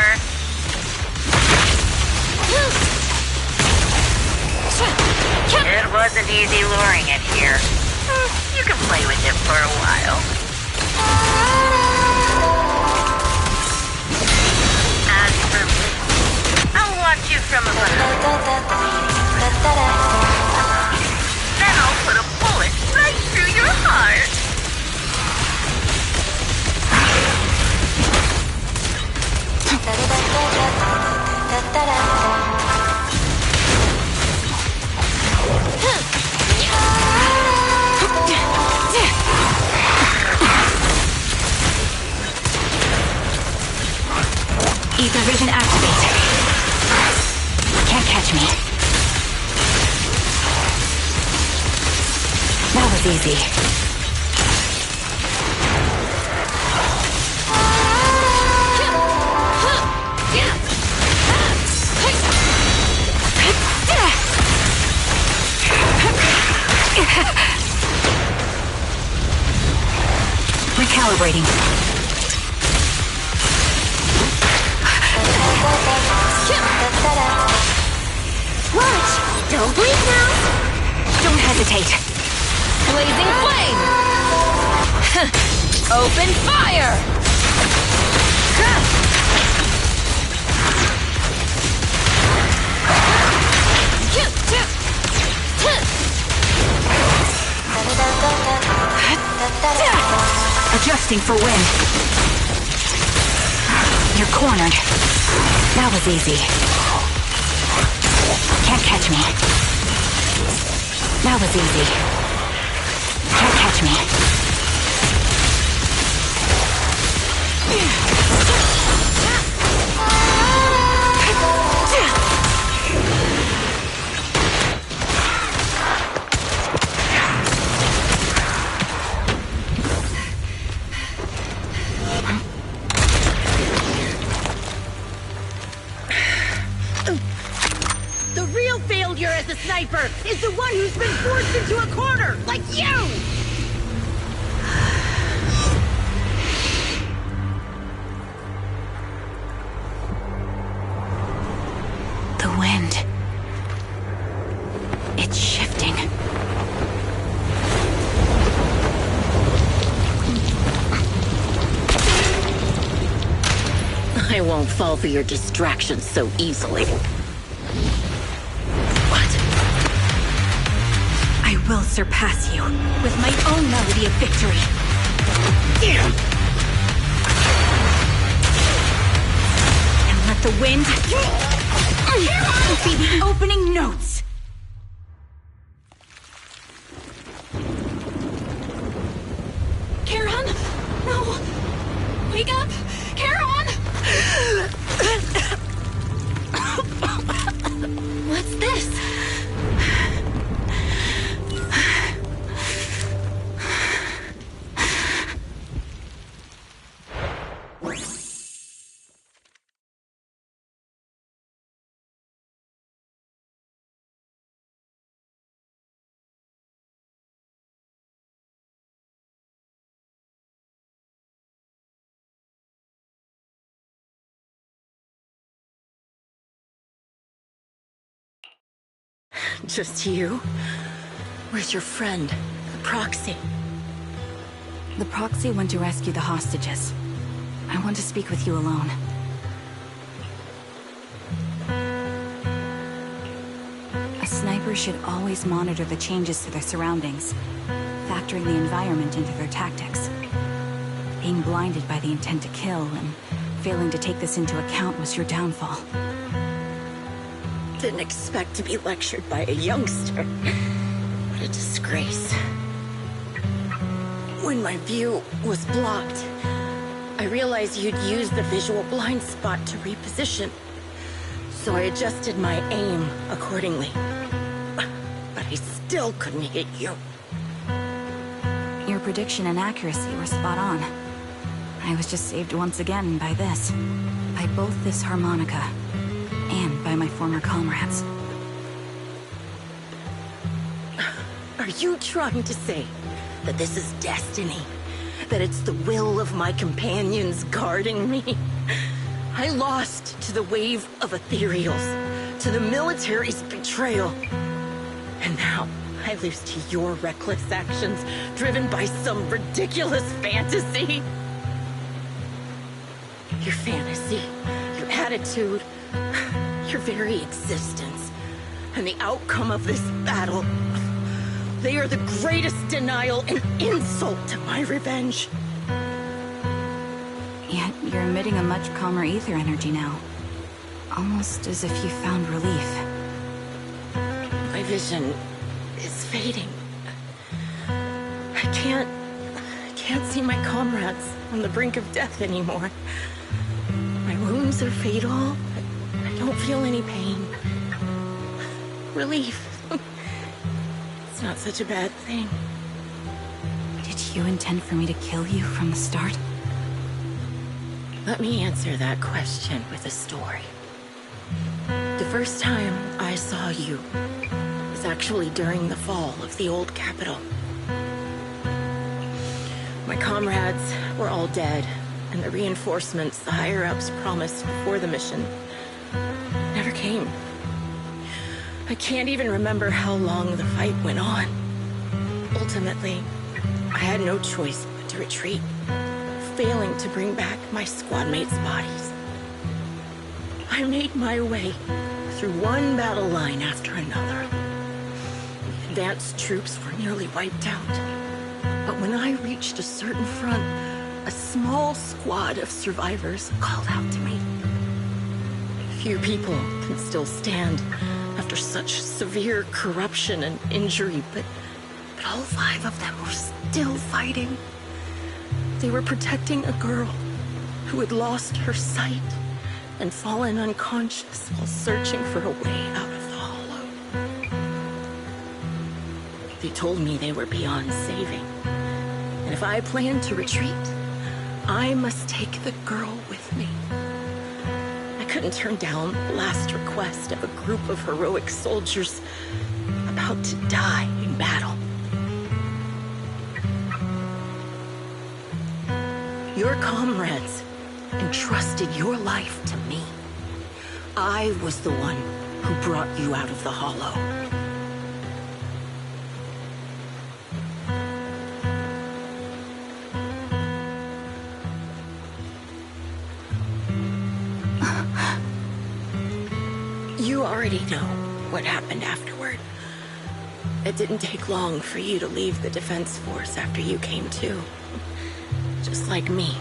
It wasn't easy luring it here. You can play with it for a while. As for me, I'll watch you from above. Then I'll put a bullet right through your heart. vision activate. Can't catch me. That was easy. Recalibrating. Watch! Don't blink now! Don't hesitate. Blazing flame! Open fire! Adjusting for wind. You're cornered. That was easy. Can't catch me. That was easy. Can't catch me. The real failure as a sniper is the one who's been forced into a corner, like you! The wind. It's shifting. I won't fall for your distractions so easily. I will surpass you with my own melody of victory. And let the wind be the opening notes. Charon? No! Wake up! Charon! What's this? Just you? Where's your friend, the Proxy? The Proxy went to rescue the hostages. I want to speak with you alone. A sniper should always monitor the changes to their surroundings, factoring the environment into their tactics. Being blinded by the intent to kill and failing to take this into account was your downfall. Didn't expect to be lectured by a youngster. What a disgrace. When my view was blocked, I realized you'd used the visual blind spot to reposition. So I adjusted my aim accordingly. But I still couldn't hit you. Your prediction and accuracy were spot on. I was just saved once again by this. By both this harmonica and by my former comrades. Are you trying to say that this is destiny? That it's the will of my companions guarding me? I lost to the wave of ethereals, to the military's betrayal. And now I lose to your reckless actions, driven by some ridiculous fantasy. Your fantasy, your attitude, your very existence, and the outcome of this battle, they are the greatest denial and insult to my revenge. Yet you're emitting a much calmer ether energy now. Almost as if you found relief. My vision is fading. I can't see my comrades on the brink of death anymore. My wound wounds are fatal. I don't feel any pain. Relief. It's not such a bad thing. Did you intend for me to kill you from the start? Let me answer that question with a story. The first time I saw you was actually during the fall of the old capital. My comrades were all dead, and the reinforcements the higher-ups promised before the mission never came. I can't even remember how long the fight went on. Ultimately, I had no choice but to retreat, failing to bring back my squad mates' bodies. I made my way through one battle line after another. The advanced troops were nearly wiped out. But when I reached a certain front, a small squad of survivors called out to me. Few people can still stand after such severe corruption and injury, but all 5 of them were still fighting. They were protecting a girl who had lost her sight and fallen unconscious while searching for a way out of the hollow. They told me they were beyond saving, and if I planned to retreat, I must take the girl with me. I couldn't turn down the last request of a group of heroic soldiers about to die in battle. Your comrades entrusted your life to me. I was the one who brought you out of the hollow. You already know what happened afterward. It didn't take long for you to leave the Defense Force after you came to. Just like me.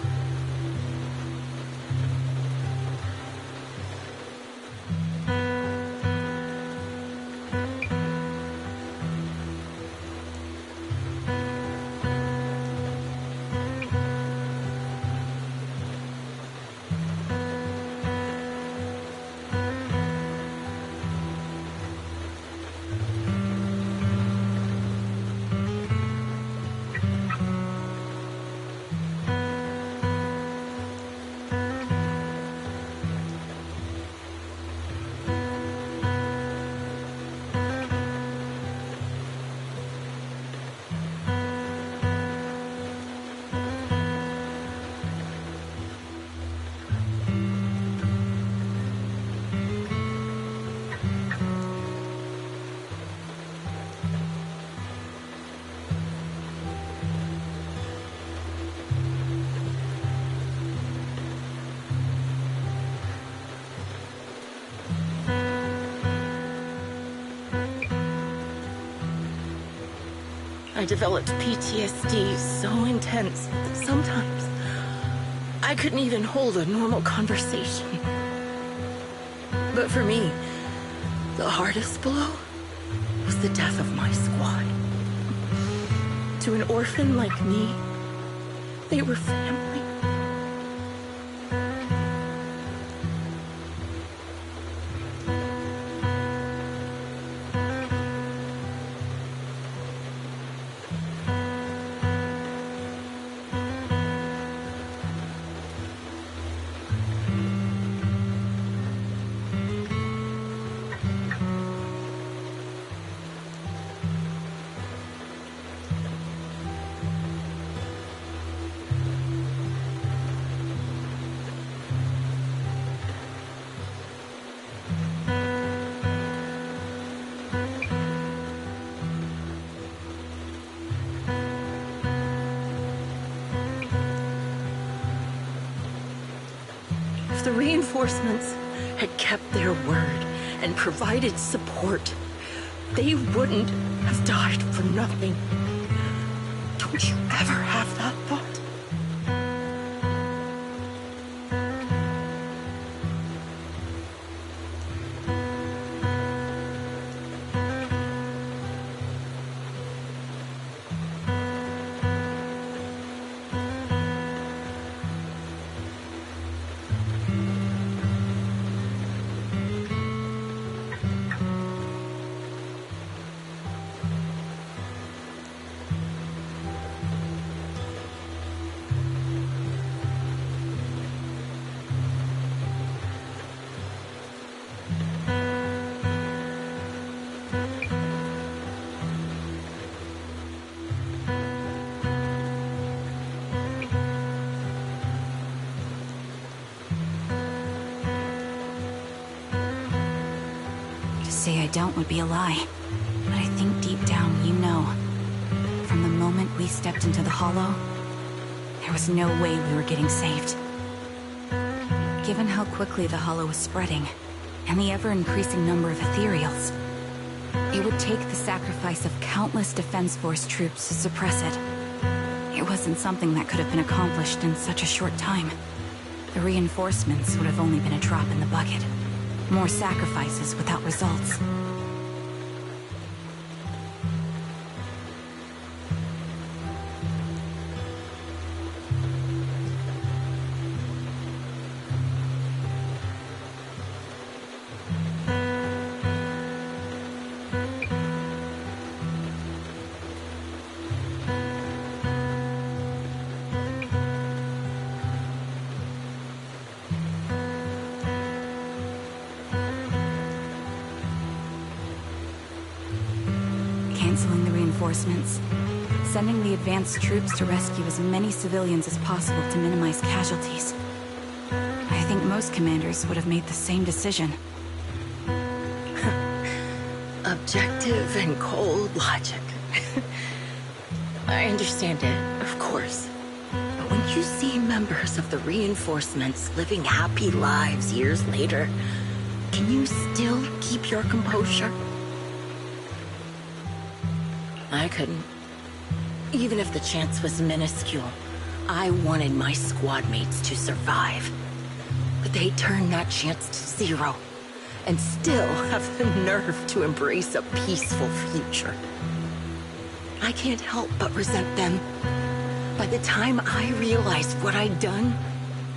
I developed PTSD so intense that sometimes I couldn't even hold a normal conversation. But for me, the hardest blow was the death of my squad. To an orphan like me, they were family. If the reinforcements had kept their word and provided support, they wouldn't have died for nothing. Don't you ever have that thought? say I don't would be a lie. But I think deep down you know. From the moment we stepped into the Hollow, there was no way we were getting saved. Given how quickly the Hollow was spreading, and the ever-increasing number of ethereals, it would take the sacrifice of countless Defense Force troops to suppress it. It wasn't something that could have been accomplished in such a short time. The reinforcements would have only been a drop in the bucket. More sacrifices without results. Canceling the reinforcements, sending the advanced troops to rescue as many civilians as possible to minimize casualties. I think most commanders would have made the same decision. Objective and cold logic. I understand it, of course. But when you see members of the reinforcements living happy lives years later, can you still keep your composure? I couldn't. Even if the chance was minuscule, I wanted my squad mates to survive. But they turned that chance to zero, and still have the nerve to embrace a peaceful future. I can't help but resent them. By the time I realized what I'd done,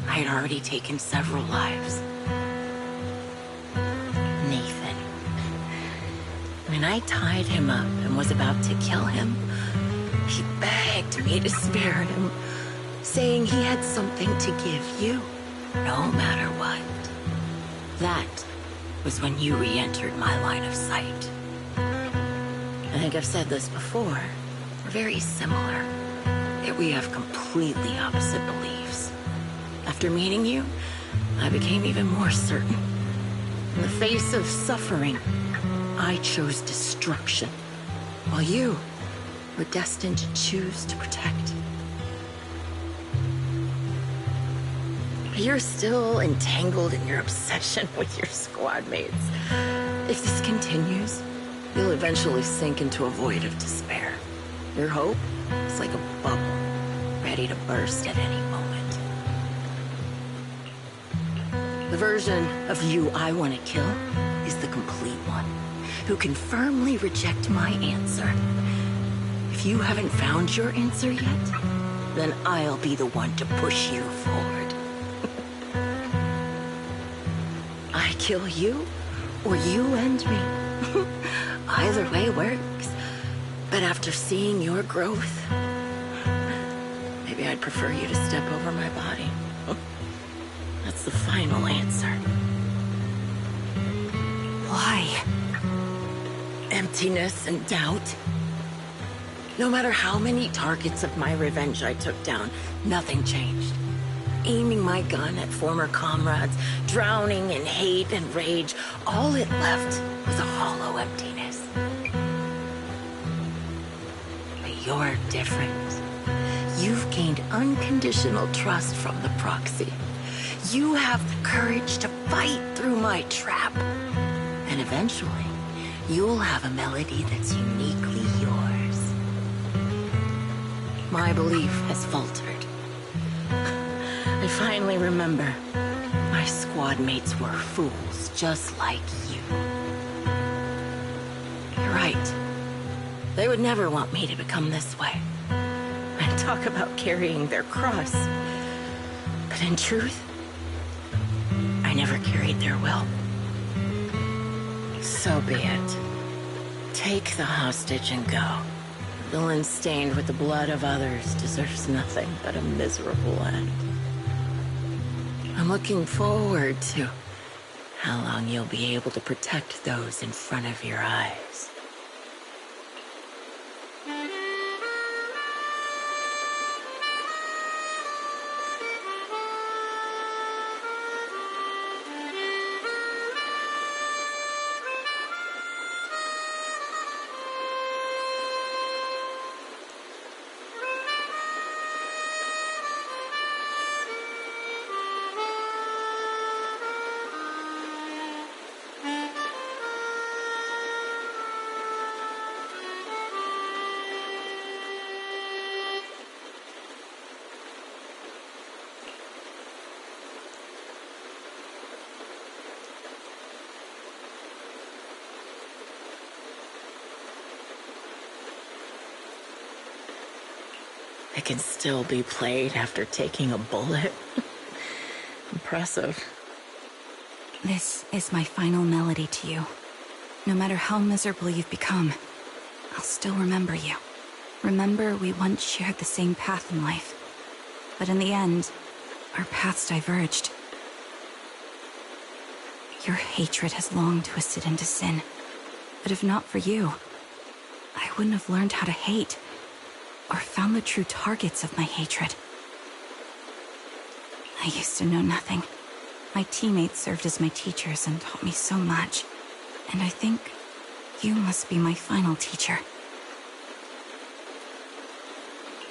I had already taken several lives. Nathan. When I tied him up and was about to kill him, he begged me to spare him, saying he had something to give you, no matter what. That was when you re-entered my line of sight. I think I've said this before. We're very similar, yet we have completely opposite beliefs. After meeting you, I became even more certain. In the face of suffering, I chose destruction, while you were destined to choose to protect. You're still entangled in your obsession with your squad mates. If this continues, you'll eventually sink into a void of despair. Your hope is like a bubble, ready to burst at any moment. The version of you I want to kill is the complete one, who can firmly reject my answer. If you haven't found your answer yet, then I'll be the one to push you forward. I kill you, or you end me. Either way works. But after seeing your growth, maybe I'd prefer you to step over my body. That's the final answer. Why? Emptiness and doubt. No matter how many targets of my revenge I took down, nothing changed. Aiming my gun at former comrades, drowning in hate and rage, all it left was a hollow emptiness. But you're different. You've gained unconditional trust from the proxy. You have the courage to fight through my trap. And eventually, you'll have a melody that's uniquely yours. My belief has faltered. I finally remember. My squad mates were fools, just like you. You're right. They would never want me to become this way. And talk about carrying their cross. But in truth, I never carried their will. So be it. Take the hostage and go. The villain stained with the blood of others deserves nothing but a miserable end. I'm looking forward to how long you'll be able to protect those in front of your eyes. can still be played after taking a bullet. Impressive. This is my final melody to you. No matter how miserable you've become, I'll still remember you. Remember we once shared the same path in life. But in the end, our paths diverged. Your hatred has long twisted into sin. But if not for you, I wouldn't have learned how to hate, or found the true targets of my hatred. I used to know nothing. My teammates served as my teachers and taught me so much. And I think you must be my final teacher.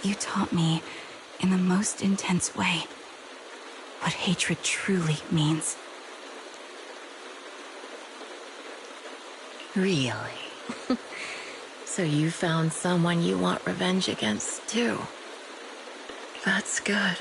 You taught me, in the most intense way, what hatred truly means. Really? So you found someone you want revenge against, too. That's good.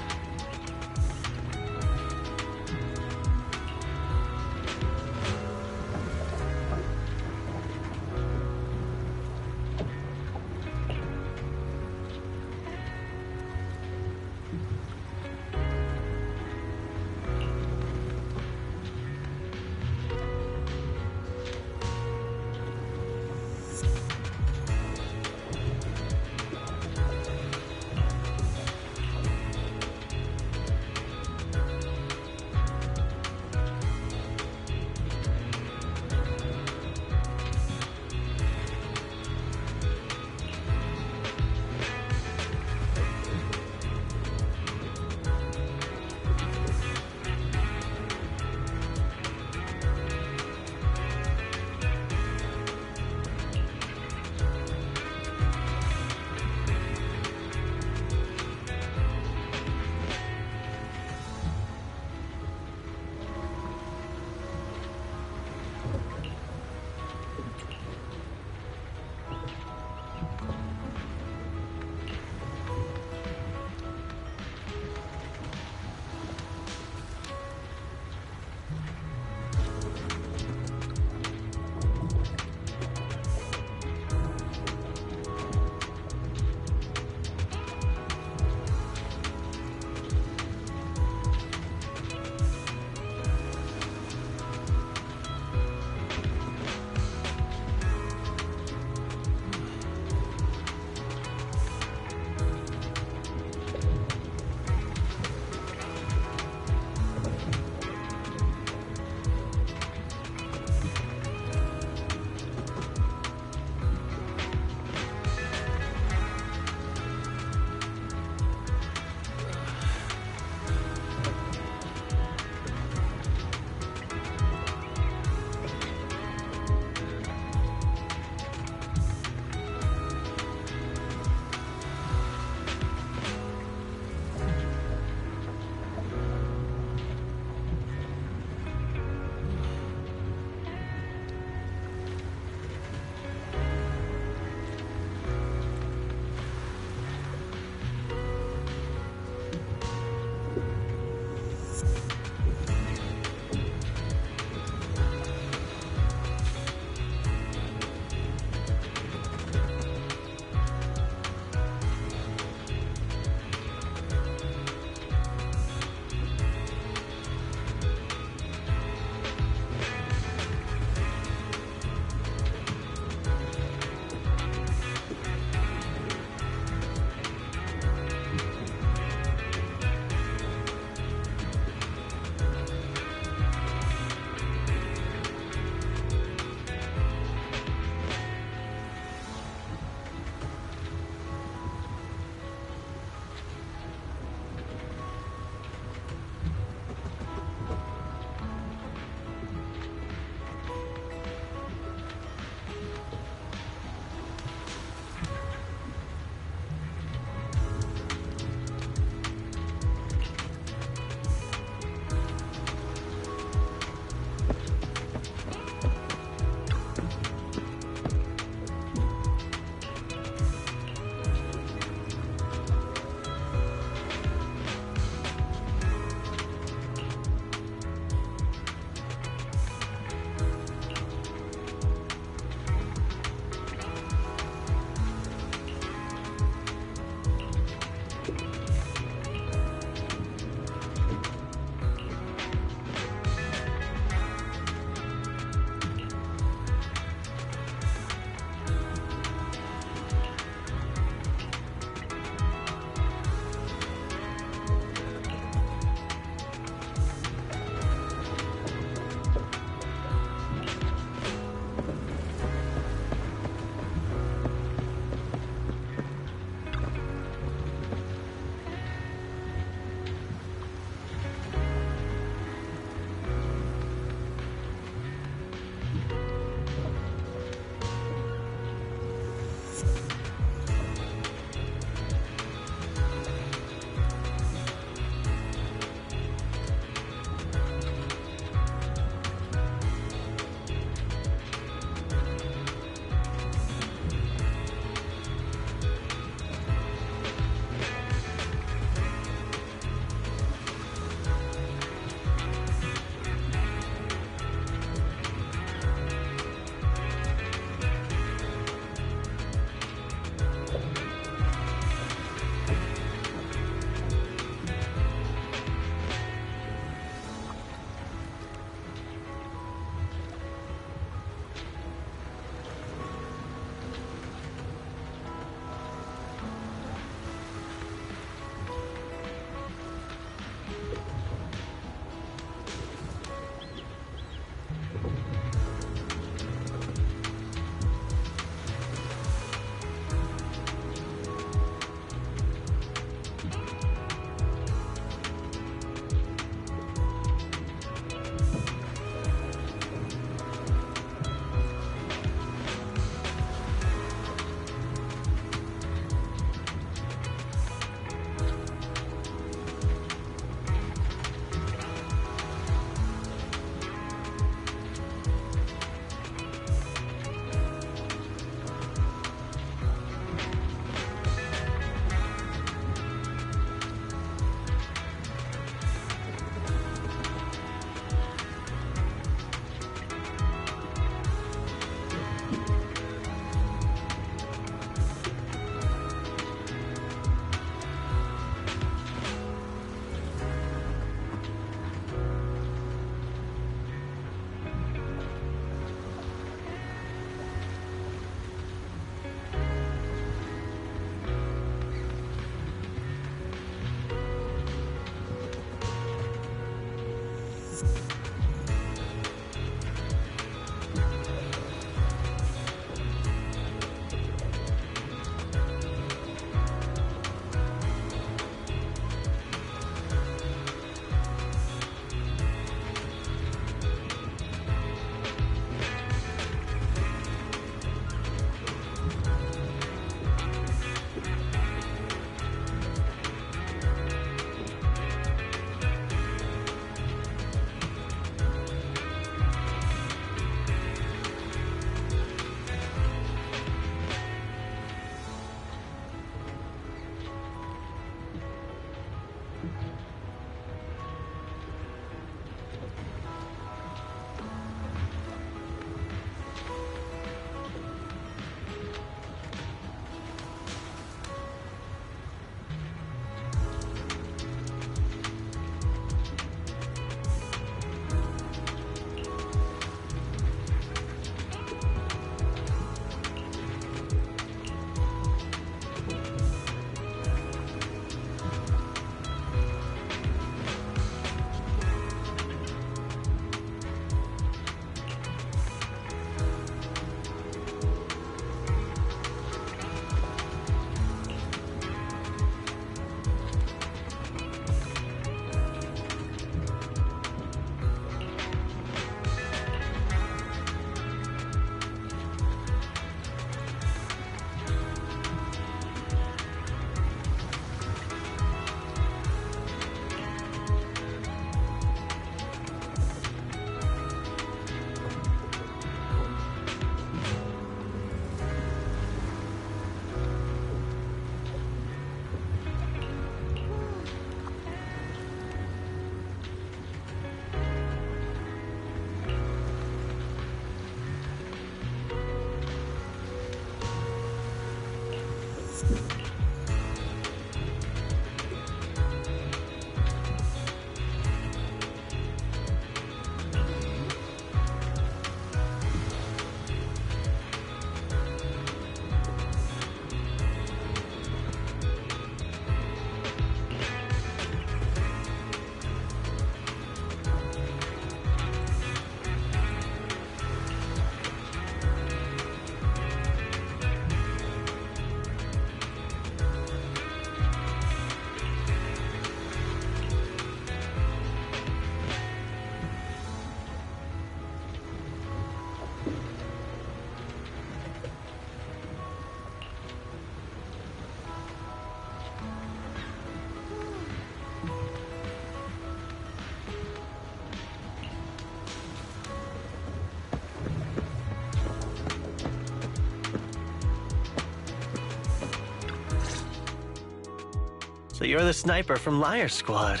So you're the sniper from Liar Squad.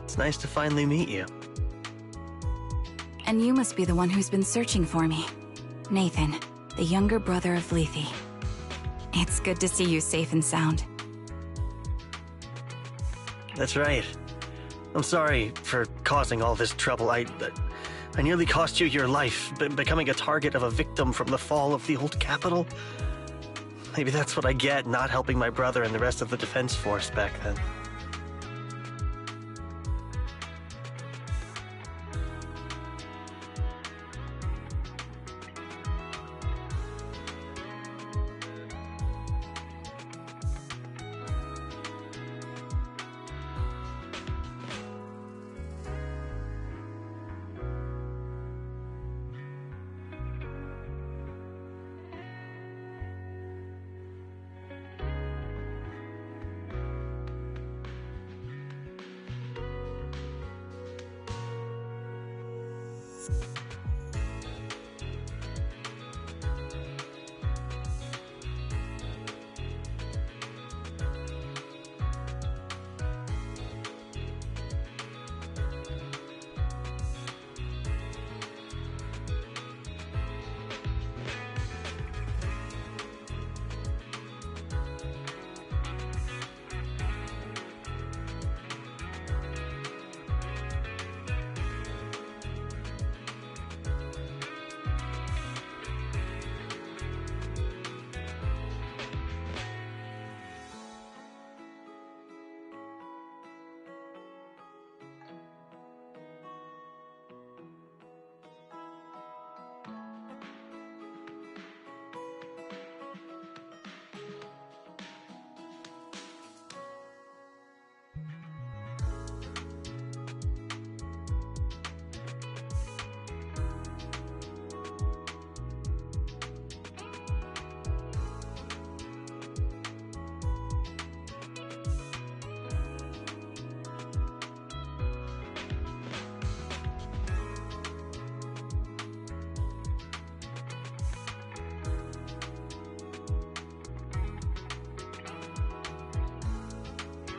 It's nice to finally meet you. And you must be the one who's been searching for me. Nathan, the younger brother of Lethe. It's good to see you safe and sound. That's right. I'm sorry for causing all this trouble. I nearly cost you your life, becoming a target of a victim from the fall of the old capital. Maybe that's what I get, not helping my brother and the rest of the defense force back then.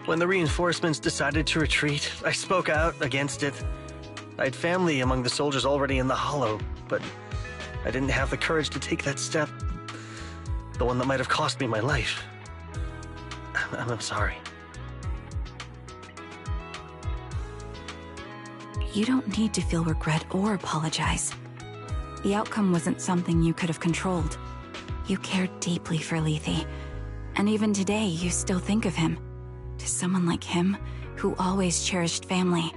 When the reinforcements decided to retreat, I spoke out against it. I had family among the soldiers already in the Hollow, but I didn't have the courage to take that step. The one that might have cost me my life. I'm sorry. You don't need to feel regret or apologize. The outcome wasn't something you could have controlled. You cared deeply for Lethe, and even today you still think of him. To someone like him, who always cherished family,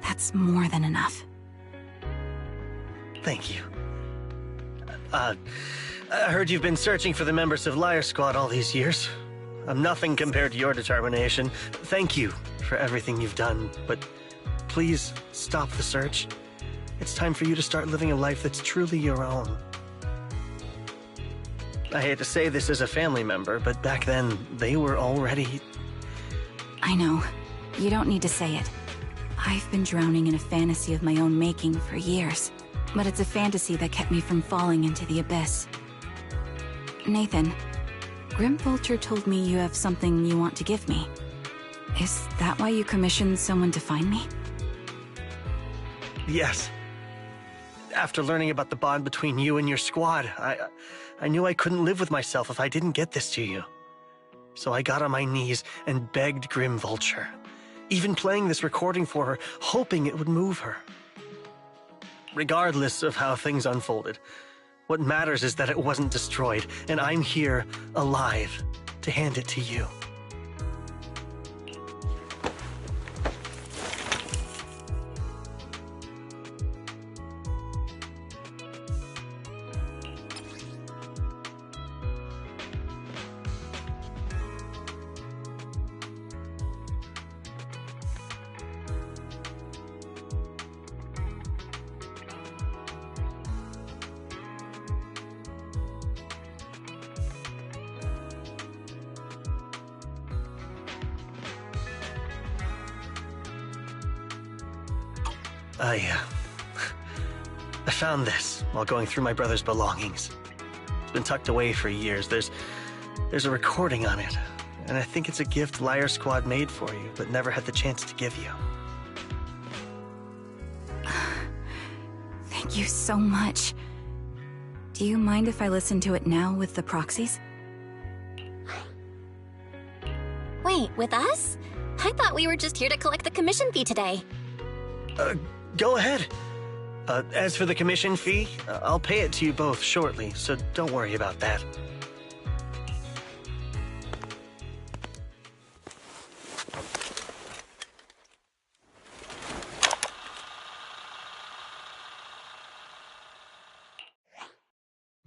that's more than enough. Thank you. I heard you've been searching for the members of Liar Squad all these years. I'm nothing compared to your determination. Thank you for everything you've done, but please stop the search. It's time for you to start living a life that's truly your own. I hate to say this as a family member, but back then, they were already... I know. You don't need to say it. I've been drowning in a fantasy of my own making for years, but it's a fantasy that kept me from falling into the abyss. Nathan, Grim Vulture told me you have something you want to give me. Is that why you commissioned someone to find me? Yes. After learning about the bond between you and your squad, I knew I couldn't live with myself if I didn't get this to you. So I got on my knees and begged Grim Vulture, even playing this recording for her, hoping it would move her. Regardless of how things unfolded, what matters is that it wasn't destroyed, and I'm here, alive, to hand it to you. I found this while going through my brother's belongings. It's been tucked away for years. There's a recording on it, and I think it's a gift Liar Squad made for you, but never had the chance to give you. Thank you so much. Do you mind if I listen to it now with the proxies? Wait, with us? I thought we were just here to collect the commission fee today. Go ahead. As for the commission fee, I'll pay it to you both shortly, so don't worry about that.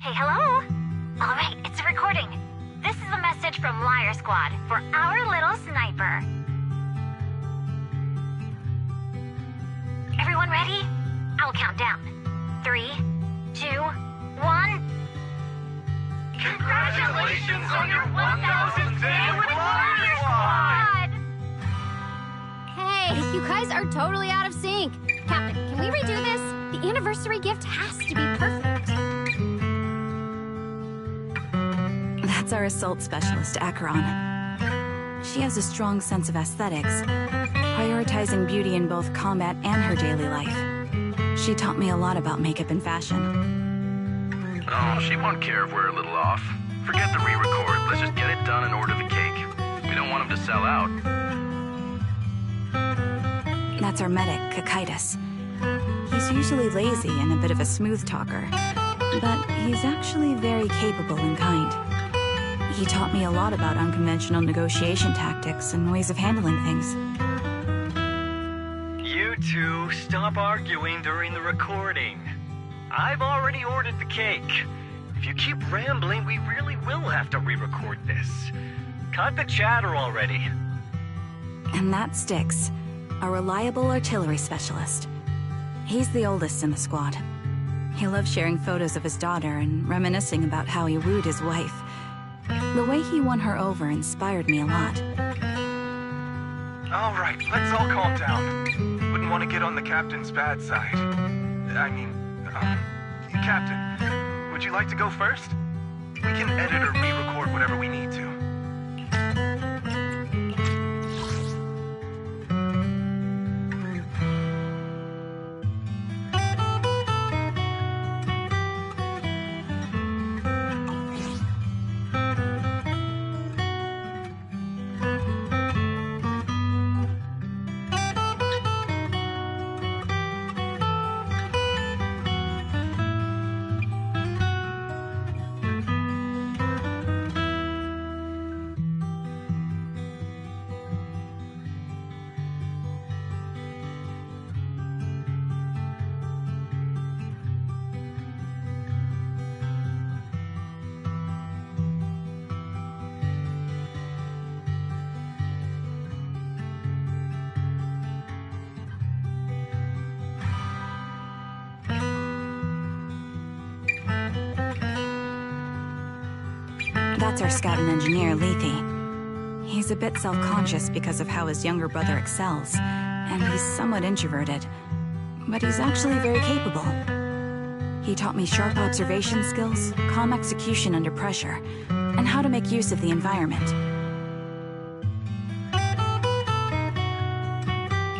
Hey, hello? All right, it's a recording. This is a message from Liar Squad for our little sniper. Everyone ready? I'll count down. 3, 2, 1. Congratulations on your 1000th day with Liar Squad! Hey, you guys are totally out of sync. Captain, can we redo this? The anniversary gift has to be perfect. That's our assault specialist, Acheron. She has a strong sense of aesthetics, prioritizing beauty in both combat and her daily life. She taught me a lot about makeup and fashion. Oh, she won't care if we're a little off. Forget the re-record. Let's just get it done and order the cake. We don't want him to sell out. That's our medic, Cocytus. He's usually lazy and a bit of a smooth talker, but he's actually very capable and kind. He taught me a lot about unconventional negotiation tactics and ways of handling things. You two, stop arguing during the recording. I've already ordered the cake. If you keep rambling, we really will have to re-record this. Cut the chatter already. And that's Styx, a reliable artillery specialist. He's the oldest in the squad. He loves sharing photos of his daughter and reminiscing about how he wooed his wife. The way he won her over inspired me a lot. All right, let's all calm down. Wouldn't want to get on the captain's bad side. Captain, would you like to go first? We can edit or re-record whatever we need to. That's our scout and engineer, Lethe. He's a bit self-conscious because of how his younger brother excels, and he's somewhat introverted. But he's actually very capable. He taught me sharp observation skills, calm execution under pressure, and how to make use of the environment.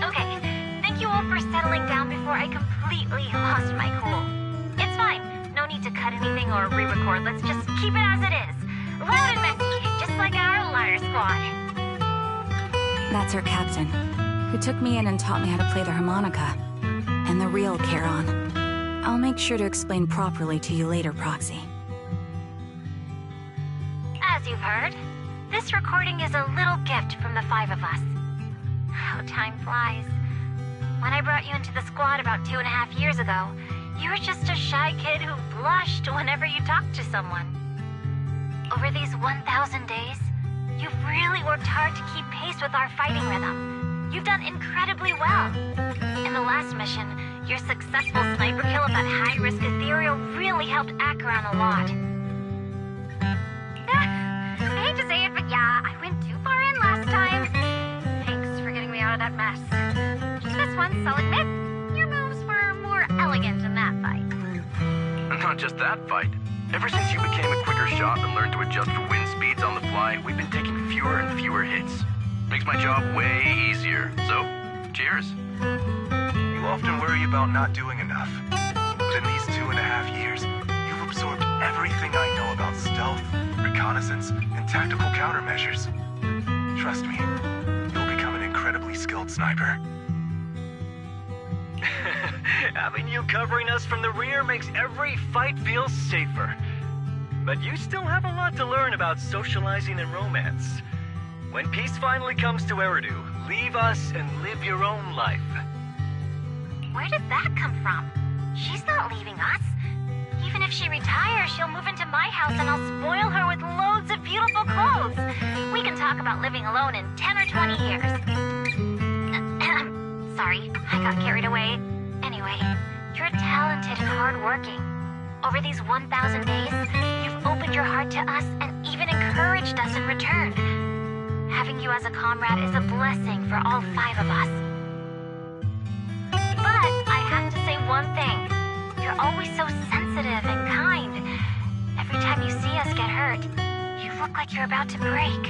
Okay, thank you all for settling down before I completely lost my cool. It's fine. No need to cut anything or re-record. Let's just keep it as it is. Loud and messy, just like our Liar Squad. That's our captain, who took me in and taught me how to play the harmonica. And the real Charon. I'll make sure to explain properly to you later, Proxy. As you've heard, this recording is a little gift from the 5 of us. How time flies. When I brought you into the squad about 2.5 years ago, you were just a shy kid who blushed whenever you talked to someone. Over these 1,000 days, you've really worked hard to keep pace with our fighting rhythm. You've done incredibly well. In the last mission, your successful sniper kill of that high-risk ethereal really helped Acheron a lot. I hate to say it, but yeah, I went too far in last time. Thanks for getting me out of that mess. Just this once, I'll admit, your moves were more elegant in that fight. And not just that fight. Ever since you became a quicker shot and learned to adjust for wind speeds on the fly, we've been taking fewer and fewer hits. Makes my job way easier. So, cheers. You often worry about not doing enough. But in these 2.5 years, you've absorbed everything I know about stealth, reconnaissance, and tactical countermeasures. Trust me, you'll become an incredibly skilled sniper. Having you covering us from the rear makes every fight feel safer. But you still have a lot to learn about socializing and romance. When peace finally comes to Eridu, leave us and live your own life. Where did that come from? She's not leaving us. Even if she retires, she'll move into my house and I'll spoil her with loads of beautiful clothes. We can talk about living alone in 10 or 20 years. Sorry, I got carried away. Anyway, you're talented and hardworking. Over these 1,000 days, you've opened your heart to us and even encouraged us in return. Having you as a comrade is a blessing for all 5 of us. But I have to say one thing. You're always so sensitive and kind. Every time you see us get hurt, you look like you're about to break.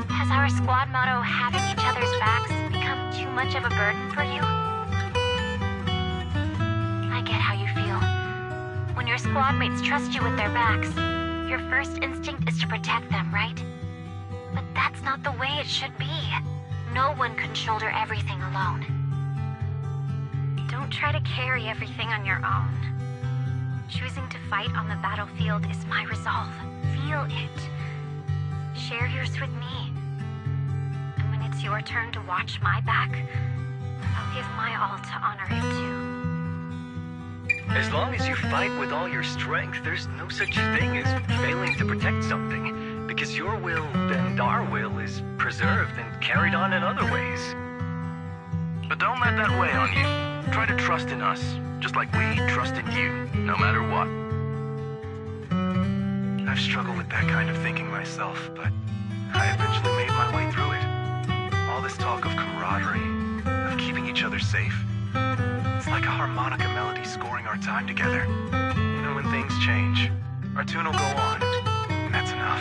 Has our squad motto, having each other's backs, become too much of a burden for you? I get how you feel. When your squad mates trust you with their backs, your first instinct is to protect them, right? But that's not the way it should be. No one can shoulder everything alone. Don't try to carry everything on your own. Choosing to fight on the battlefield is my resolve. Feel it. Share yours with me. And when it's your turn to watch my back, I'll give my all to honor it too. As long as you fight with all your strength, there's no such thing as failing to protect something, because your will and our will is preserved and carried on in other ways. But don't let that weigh on you. Try to trust in us, just like we trust in you, no matter what. I've struggled with that kind of thinking myself, but I eventually made my way through it. All this talk of camaraderie, of keeping each other safe, it's like a harmonica melody scoring our time together. Even when things change, our tune will go on, and that's enough.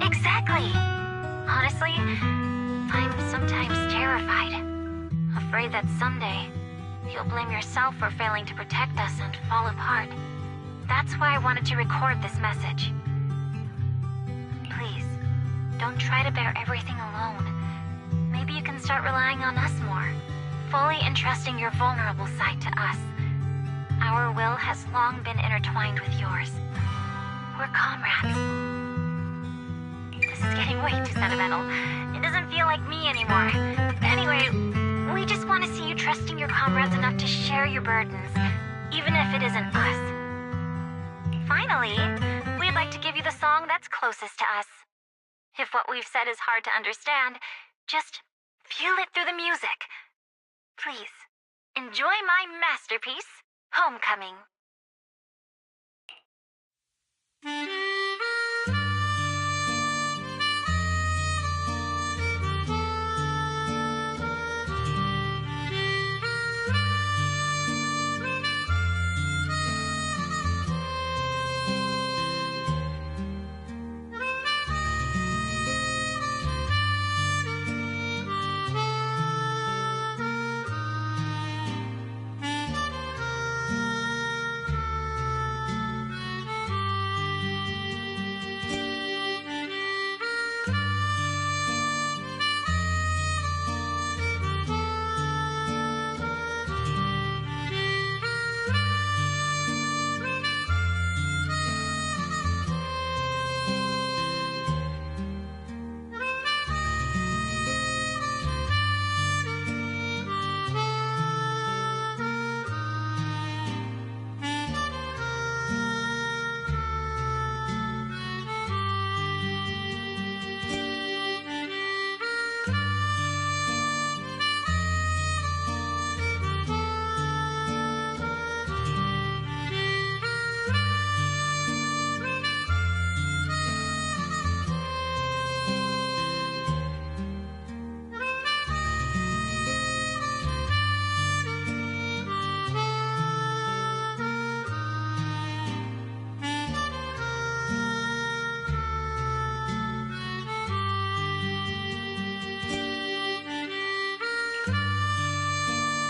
Exactly. Honestly, I'm sometimes terrified. Afraid that someday, you'll blame yourself for failing to protect us and fall apart. That's why I wanted to record this message. Please, don't try to bear everything alone. Maybe you can start relying on us more, fully entrusting your vulnerable side to us. Our will has long been intertwined with yours. We're comrades. This is getting way too sentimental. It doesn't feel like me anymore. Anyway, we just want to see you trusting your comrades enough to share your burdens, even if it isn't us. Finally, we'd like to give you the song that's closest to us. If what we've said is hard to understand, just feel it through the music. Please, enjoy my masterpiece, Homecoming.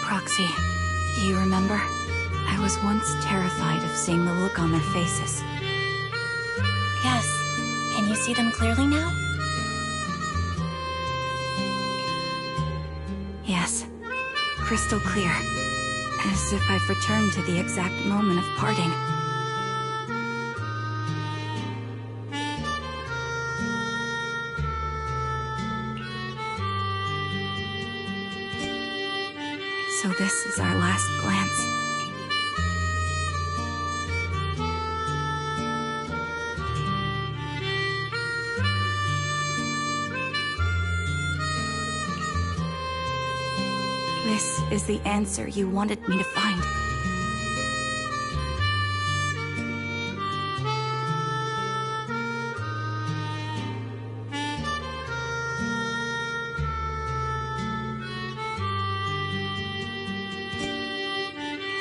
Proxy, you remember? I was once terrified of seeing the look on their faces. Yes. Can you see them clearly now? Yes. Crystal clear. As if I've returned to the exact moment of parting. So this is our last glance. This is the answer you wanted me to find.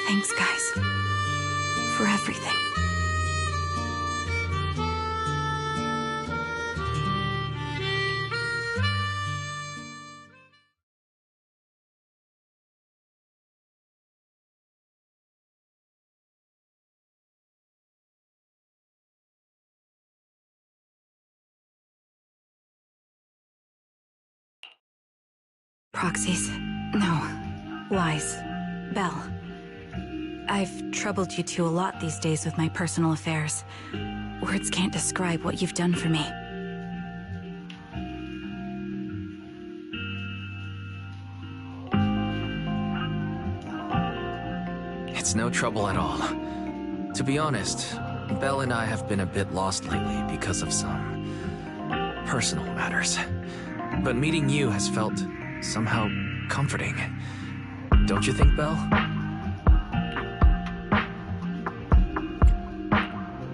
Thanks, guys. For everything. Proxies. No. Lies. Belle. I've troubled you two a lot these days with my personal affairs. Words can't describe what you've done for me. It's no trouble at all. To be honest, Belle and I have been a bit lost lately because of some personal matters. But meeting you has felt somehow comforting. Don't you think, Belle?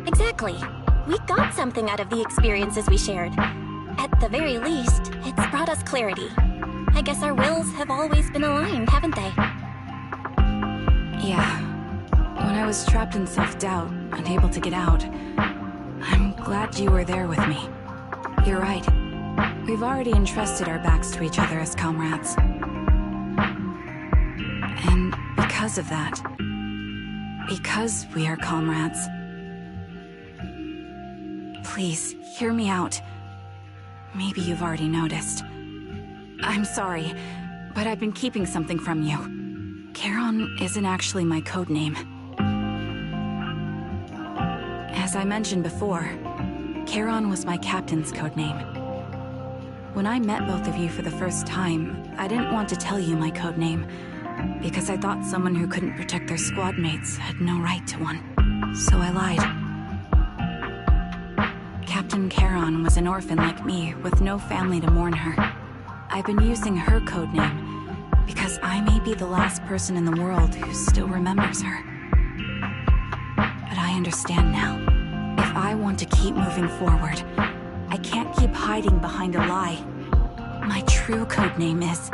Exactly. We got something out of the experiences we shared. At the very least, it's brought us clarity. I guess our wills have always been aligned, haven't they? Yeah. When I was trapped in self-doubt, unable to get out, I'm glad you were there with me. You're right. We've already entrusted our backs to each other as comrades. And because of that, because we are comrades, please, hear me out. Maybe you've already noticed. I'm sorry, but I've been keeping something from you. Charon isn't actually my code name. As I mentioned before, Charon was my captain's code name. When I met both of you for the first time, I didn't want to tell you my code name, because I thought someone who couldn't protect their squad mates had no right to one. So I lied. Captain Charon was an orphan like me, with no family to mourn her. I've been using her code name, because I may be the last person in the world who still remembers her. But I understand now. If I want to keep moving forward, I can't keep hiding behind a lie. My true codename is...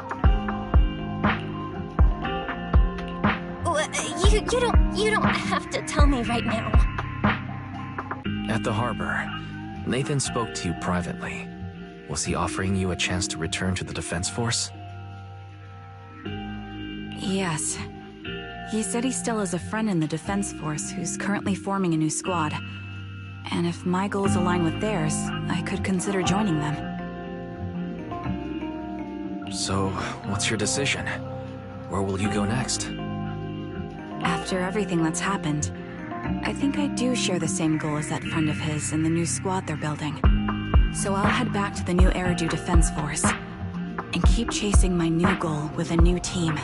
You don't have to tell me right now. At the harbor, Nathan spoke to you privately. Was he offering you a chance to return to the Defense Force? Yes. He said he still has a friend in the Defense Force who's currently forming a new squad. And if my goals align with theirs, I could consider joining them. So, what's your decision? Where will you go next? After everything that's happened, I think I do share the same goal as that friend of his and the new squad they're building. So I'll head back to the New Eridu Defense Force and keep chasing my new goal with a new team.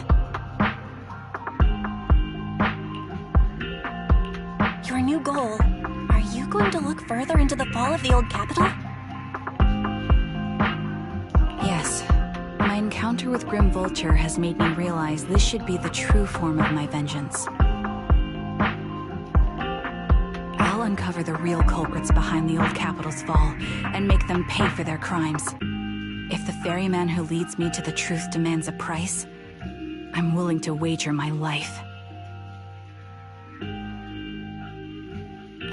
Your new goal? Are you going to look further into the fall of the old capital? Yes. My encounter with Grim Vulture has made me realize this should be the true form of my vengeance. I'll uncover the real culprits behind the old capital's fall and make them pay for their crimes. If the ferryman who leads me to the truth demands a price, I'm willing to wager my life.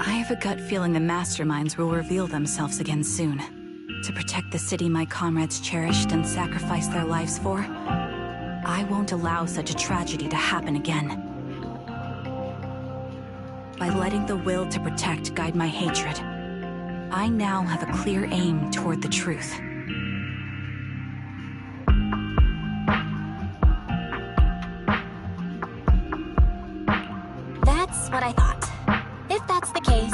I have a gut feeling the masterminds will reveal themselves again soon. To protect the city my comrades cherished and sacrificed their lives for, I won't allow such a tragedy to happen again. By letting the will to protect guide my hatred, I now have a clear aim toward the truth. That's what I thought. If that's the case,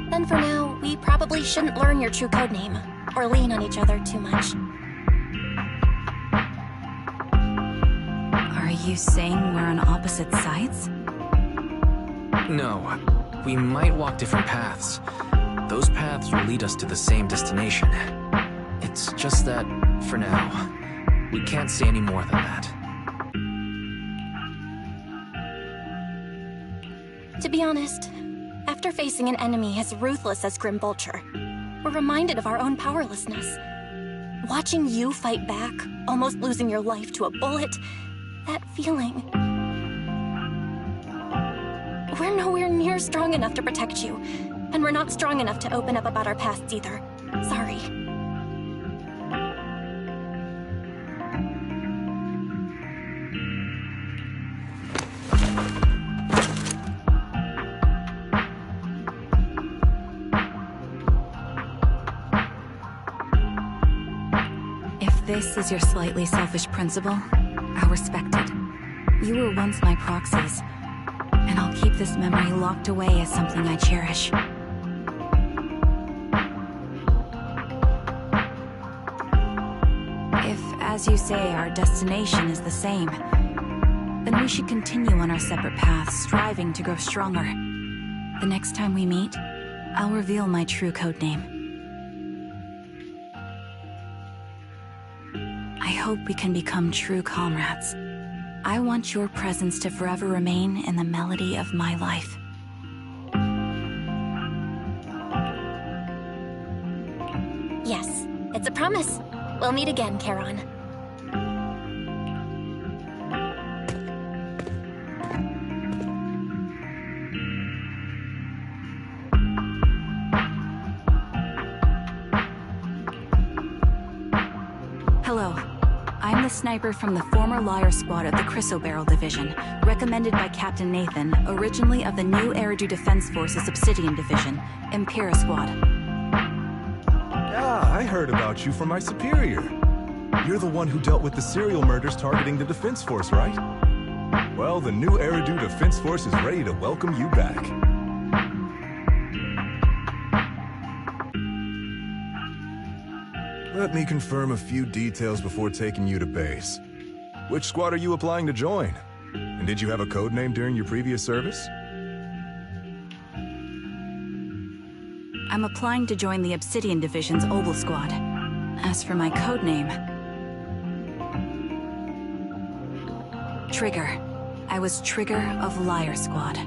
then for now, we probably shouldn't learn your true codename, or lean on each other too much. Are you saying we're on opposite sides? No. We might walk different paths. Those paths will lead us to the same destination. It's just that, for now, we can't say any more than that. To be honest, after facing an enemy as ruthless as Grim Vulture, we're reminded of our own powerlessness. Watching you fight back, almost losing your life to a bullet, that feeling... We're nowhere near strong enough to protect you, and we're not strong enough to open up about our pasts either. Sorry. If this is your slightly selfish principle, I'll respect it. You were once my proxies, and I'll keep this memory locked away as something I cherish. If, as you say, our destination is the same, then we should continue on our separate paths, striving to grow stronger. The next time we meet, I'll reveal my true codename. I hope we can become true comrades. I want your presence to forever remain in the melody of my life. Yes, it's a promise. We'll meet again, Charon. Hello. I'm the sniper from the former Liar Squad of the Chrysoberyl Division, recommended by Captain Nathan, originally of the New Eridu Defense Force's Obsidian Division, Impera Squad. Ah, I heard about you from my superior. You're the one who dealt with the serial murders targeting the Defense Force, right? Well, the New Eridu Defense Force is ready to welcome you back. Let me confirm a few details before taking you to base. Which squad are you applying to join? And did you have a code name during your previous service? I'm applying to join the Obsidian Division's Obel Squad. As for my codename... Trigger. I was Trigger of Liar Squad.